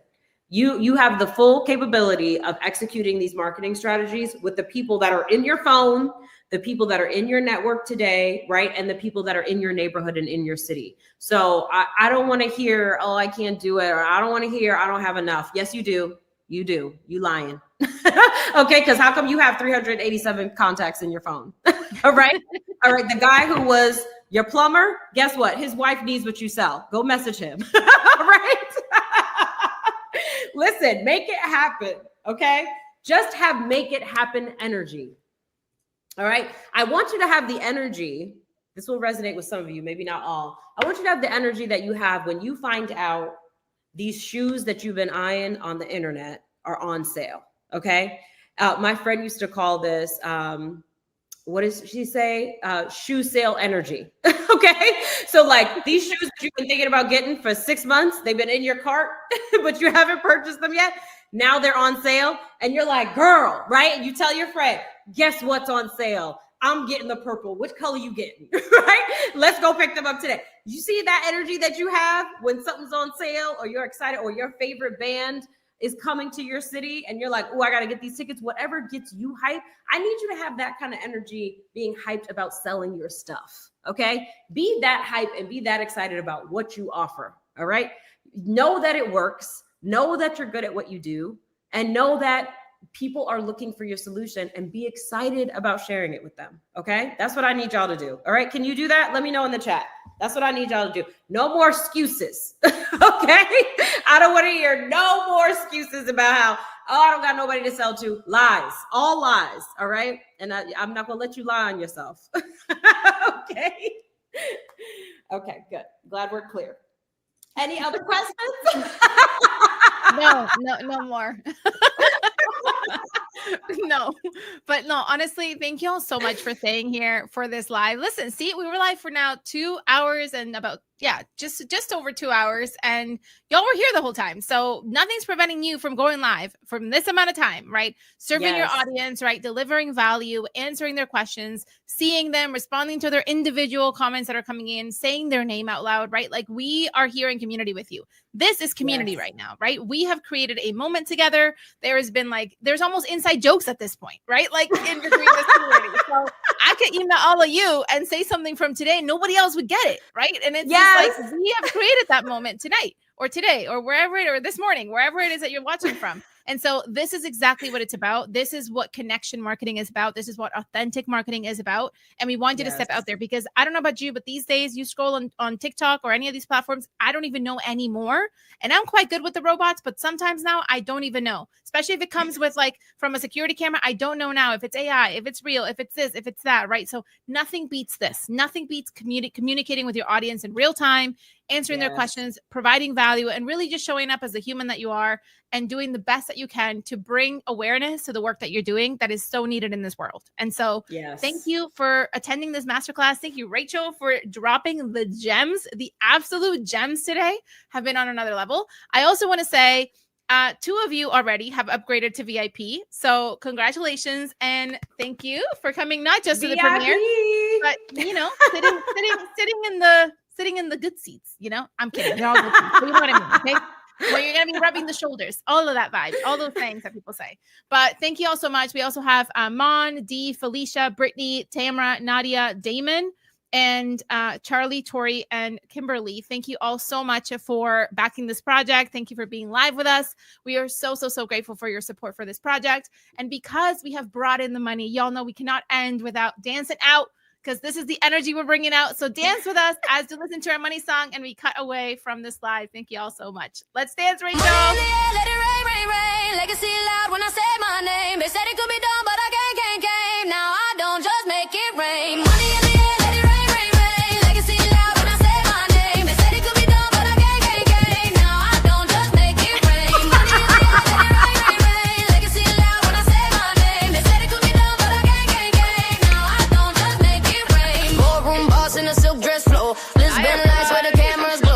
you have the full capability of executing these marketing strategies with the people that are in your phone, the people that are in your network today, right? And the people that are in your neighborhood and in your city. So I don't want to hear, oh, I can't do it. Or I don't want to hear, I don't have enough. Yes, you do. You do. You lying. Okay. Because how come you have 387 contacts in your phone? All right. All right. The guy who was your plumber, guess what? His wife needs what you sell. Go message him. All right. Listen, make it happen. Okay. Just have make it happen energy. All right. I want you to have the energy. This will resonate with some of you, maybe not all. I want you to have the energy that you have when you find out these shoes that you've been eyeing on the internet are on sale. Okay. My friend used to call this, what does she say? Shoe sale energy. Okay. So like these shoes that you've been thinking about getting for 6 months, they've been in your cart, but you haven't purchased them yet. Now they're on sale and you're like, girl, right? And you tell your friend, guess what's on sale? I'm getting the purple. Which color you getting? Right? Let's go pick them up today. You see that energy that you have when something's on sale or you're excited or your favorite band is coming to your city and you're like, oh, I got to get these tickets, whatever gets you hyped, I need you to have that kind of energy being hyped about selling your stuff. Okay. Be that hype and be that excited about what you offer. All right. Know that it works. Know that you're good at what you do, and know that people are looking for your solution, and be excited about sharing it with them. Okay. That's what I need y'all to do. All right. Can you do that? Let me know in the chat. That's what I need y'all to do. No more excuses. Okay. I don't want to hear no more excuses about how, oh, I don't got nobody to sell to. Lies, all lies. All right. And I'm not going to let you lie on yourself. Okay. Okay, good. Glad we're clear. Any other questions? No more. No, but no, honestly, thank you all so much for staying here for this live. Listen, see, we were live for now 2 hours and about, just over 2 hours, and y'all were here the whole time. So nothing's preventing you from going live from this amount of time, right? Serving your audience, right? Delivering value, answering their questions, seeing them, responding to their individual comments that are coming in, saying their name out loud, right? Like, we are here in community with you. This is community right now, right? We have created a moment together. There has been there's almost inside jokes at this point, right? Like, in between this community. So I could email all of you and say something from today. Nobody else would get it, right? And it's just like, we have created that moment tonight or today or wherever or this morning, wherever it is that you're watching from. And so this is exactly what it's about. This is what connection marketing is about. This is what authentic marketing is about. And we want you to step out there, because I don't know about you, but these days you scroll on TikTok or any of these platforms, I don't even know anymore. And I'm quite good with the robots, but sometimes now I don't even know, especially if it comes with from a security camera. I don't know now if it's AI, if it's real, if it's this, if it's that, right? So nothing beats this. Nothing beats communicating with your audience in real time, answering their questions, providing value, and really just showing up as the human that you are and doing the best that you can to bring awareness to the work that you're doing that is so needed in this world. And so thank you for attending this masterclass. Thank you, Rachel, for dropping the gems. The absolute gems today have been on another level. I also want to say 2 of you already have upgraded to VIP. So congratulations. And thank you for coming, not just to the premiere, but, sitting in the good seats, I'm kidding. You're all good seats, but you know what I mean, okay? Where you're going to be rubbing the shoulders, all of that vibe, all those things that people say. But thank you all so much. We also have Mon, Dee, Felicia, Brittany, Tamara, Nadia, Damon, and Charlie, Tori, and Kimberly. Thank you all so much for backing this project. Thank you for being live with us. We are so grateful for your support for this project. And because we have brought in the money, y'all know we cannot end without dancing out, because this is the energy we're bringing out. So dance with us as you listen to our money song and we cut away from this live. Thank you all so much. Let's dance, Rachel. Money in the air, let it rain, rain, rain. Legacy loud when I say my name. They said it could be done, but I can't. Now I don't just make it rain. Money in the air, let it rain, rain, rain. Legacy loud when I say my name. They said it could be done, but I can't. Now I don't just make it rain. Money in the air, let it rain, rain, rain. Legacy loud when I say my name. They said it could be done, but I can't. Now I don't just make it rain. Ballroom boss in a silk dress flow. Lisbon lights where the cameras go.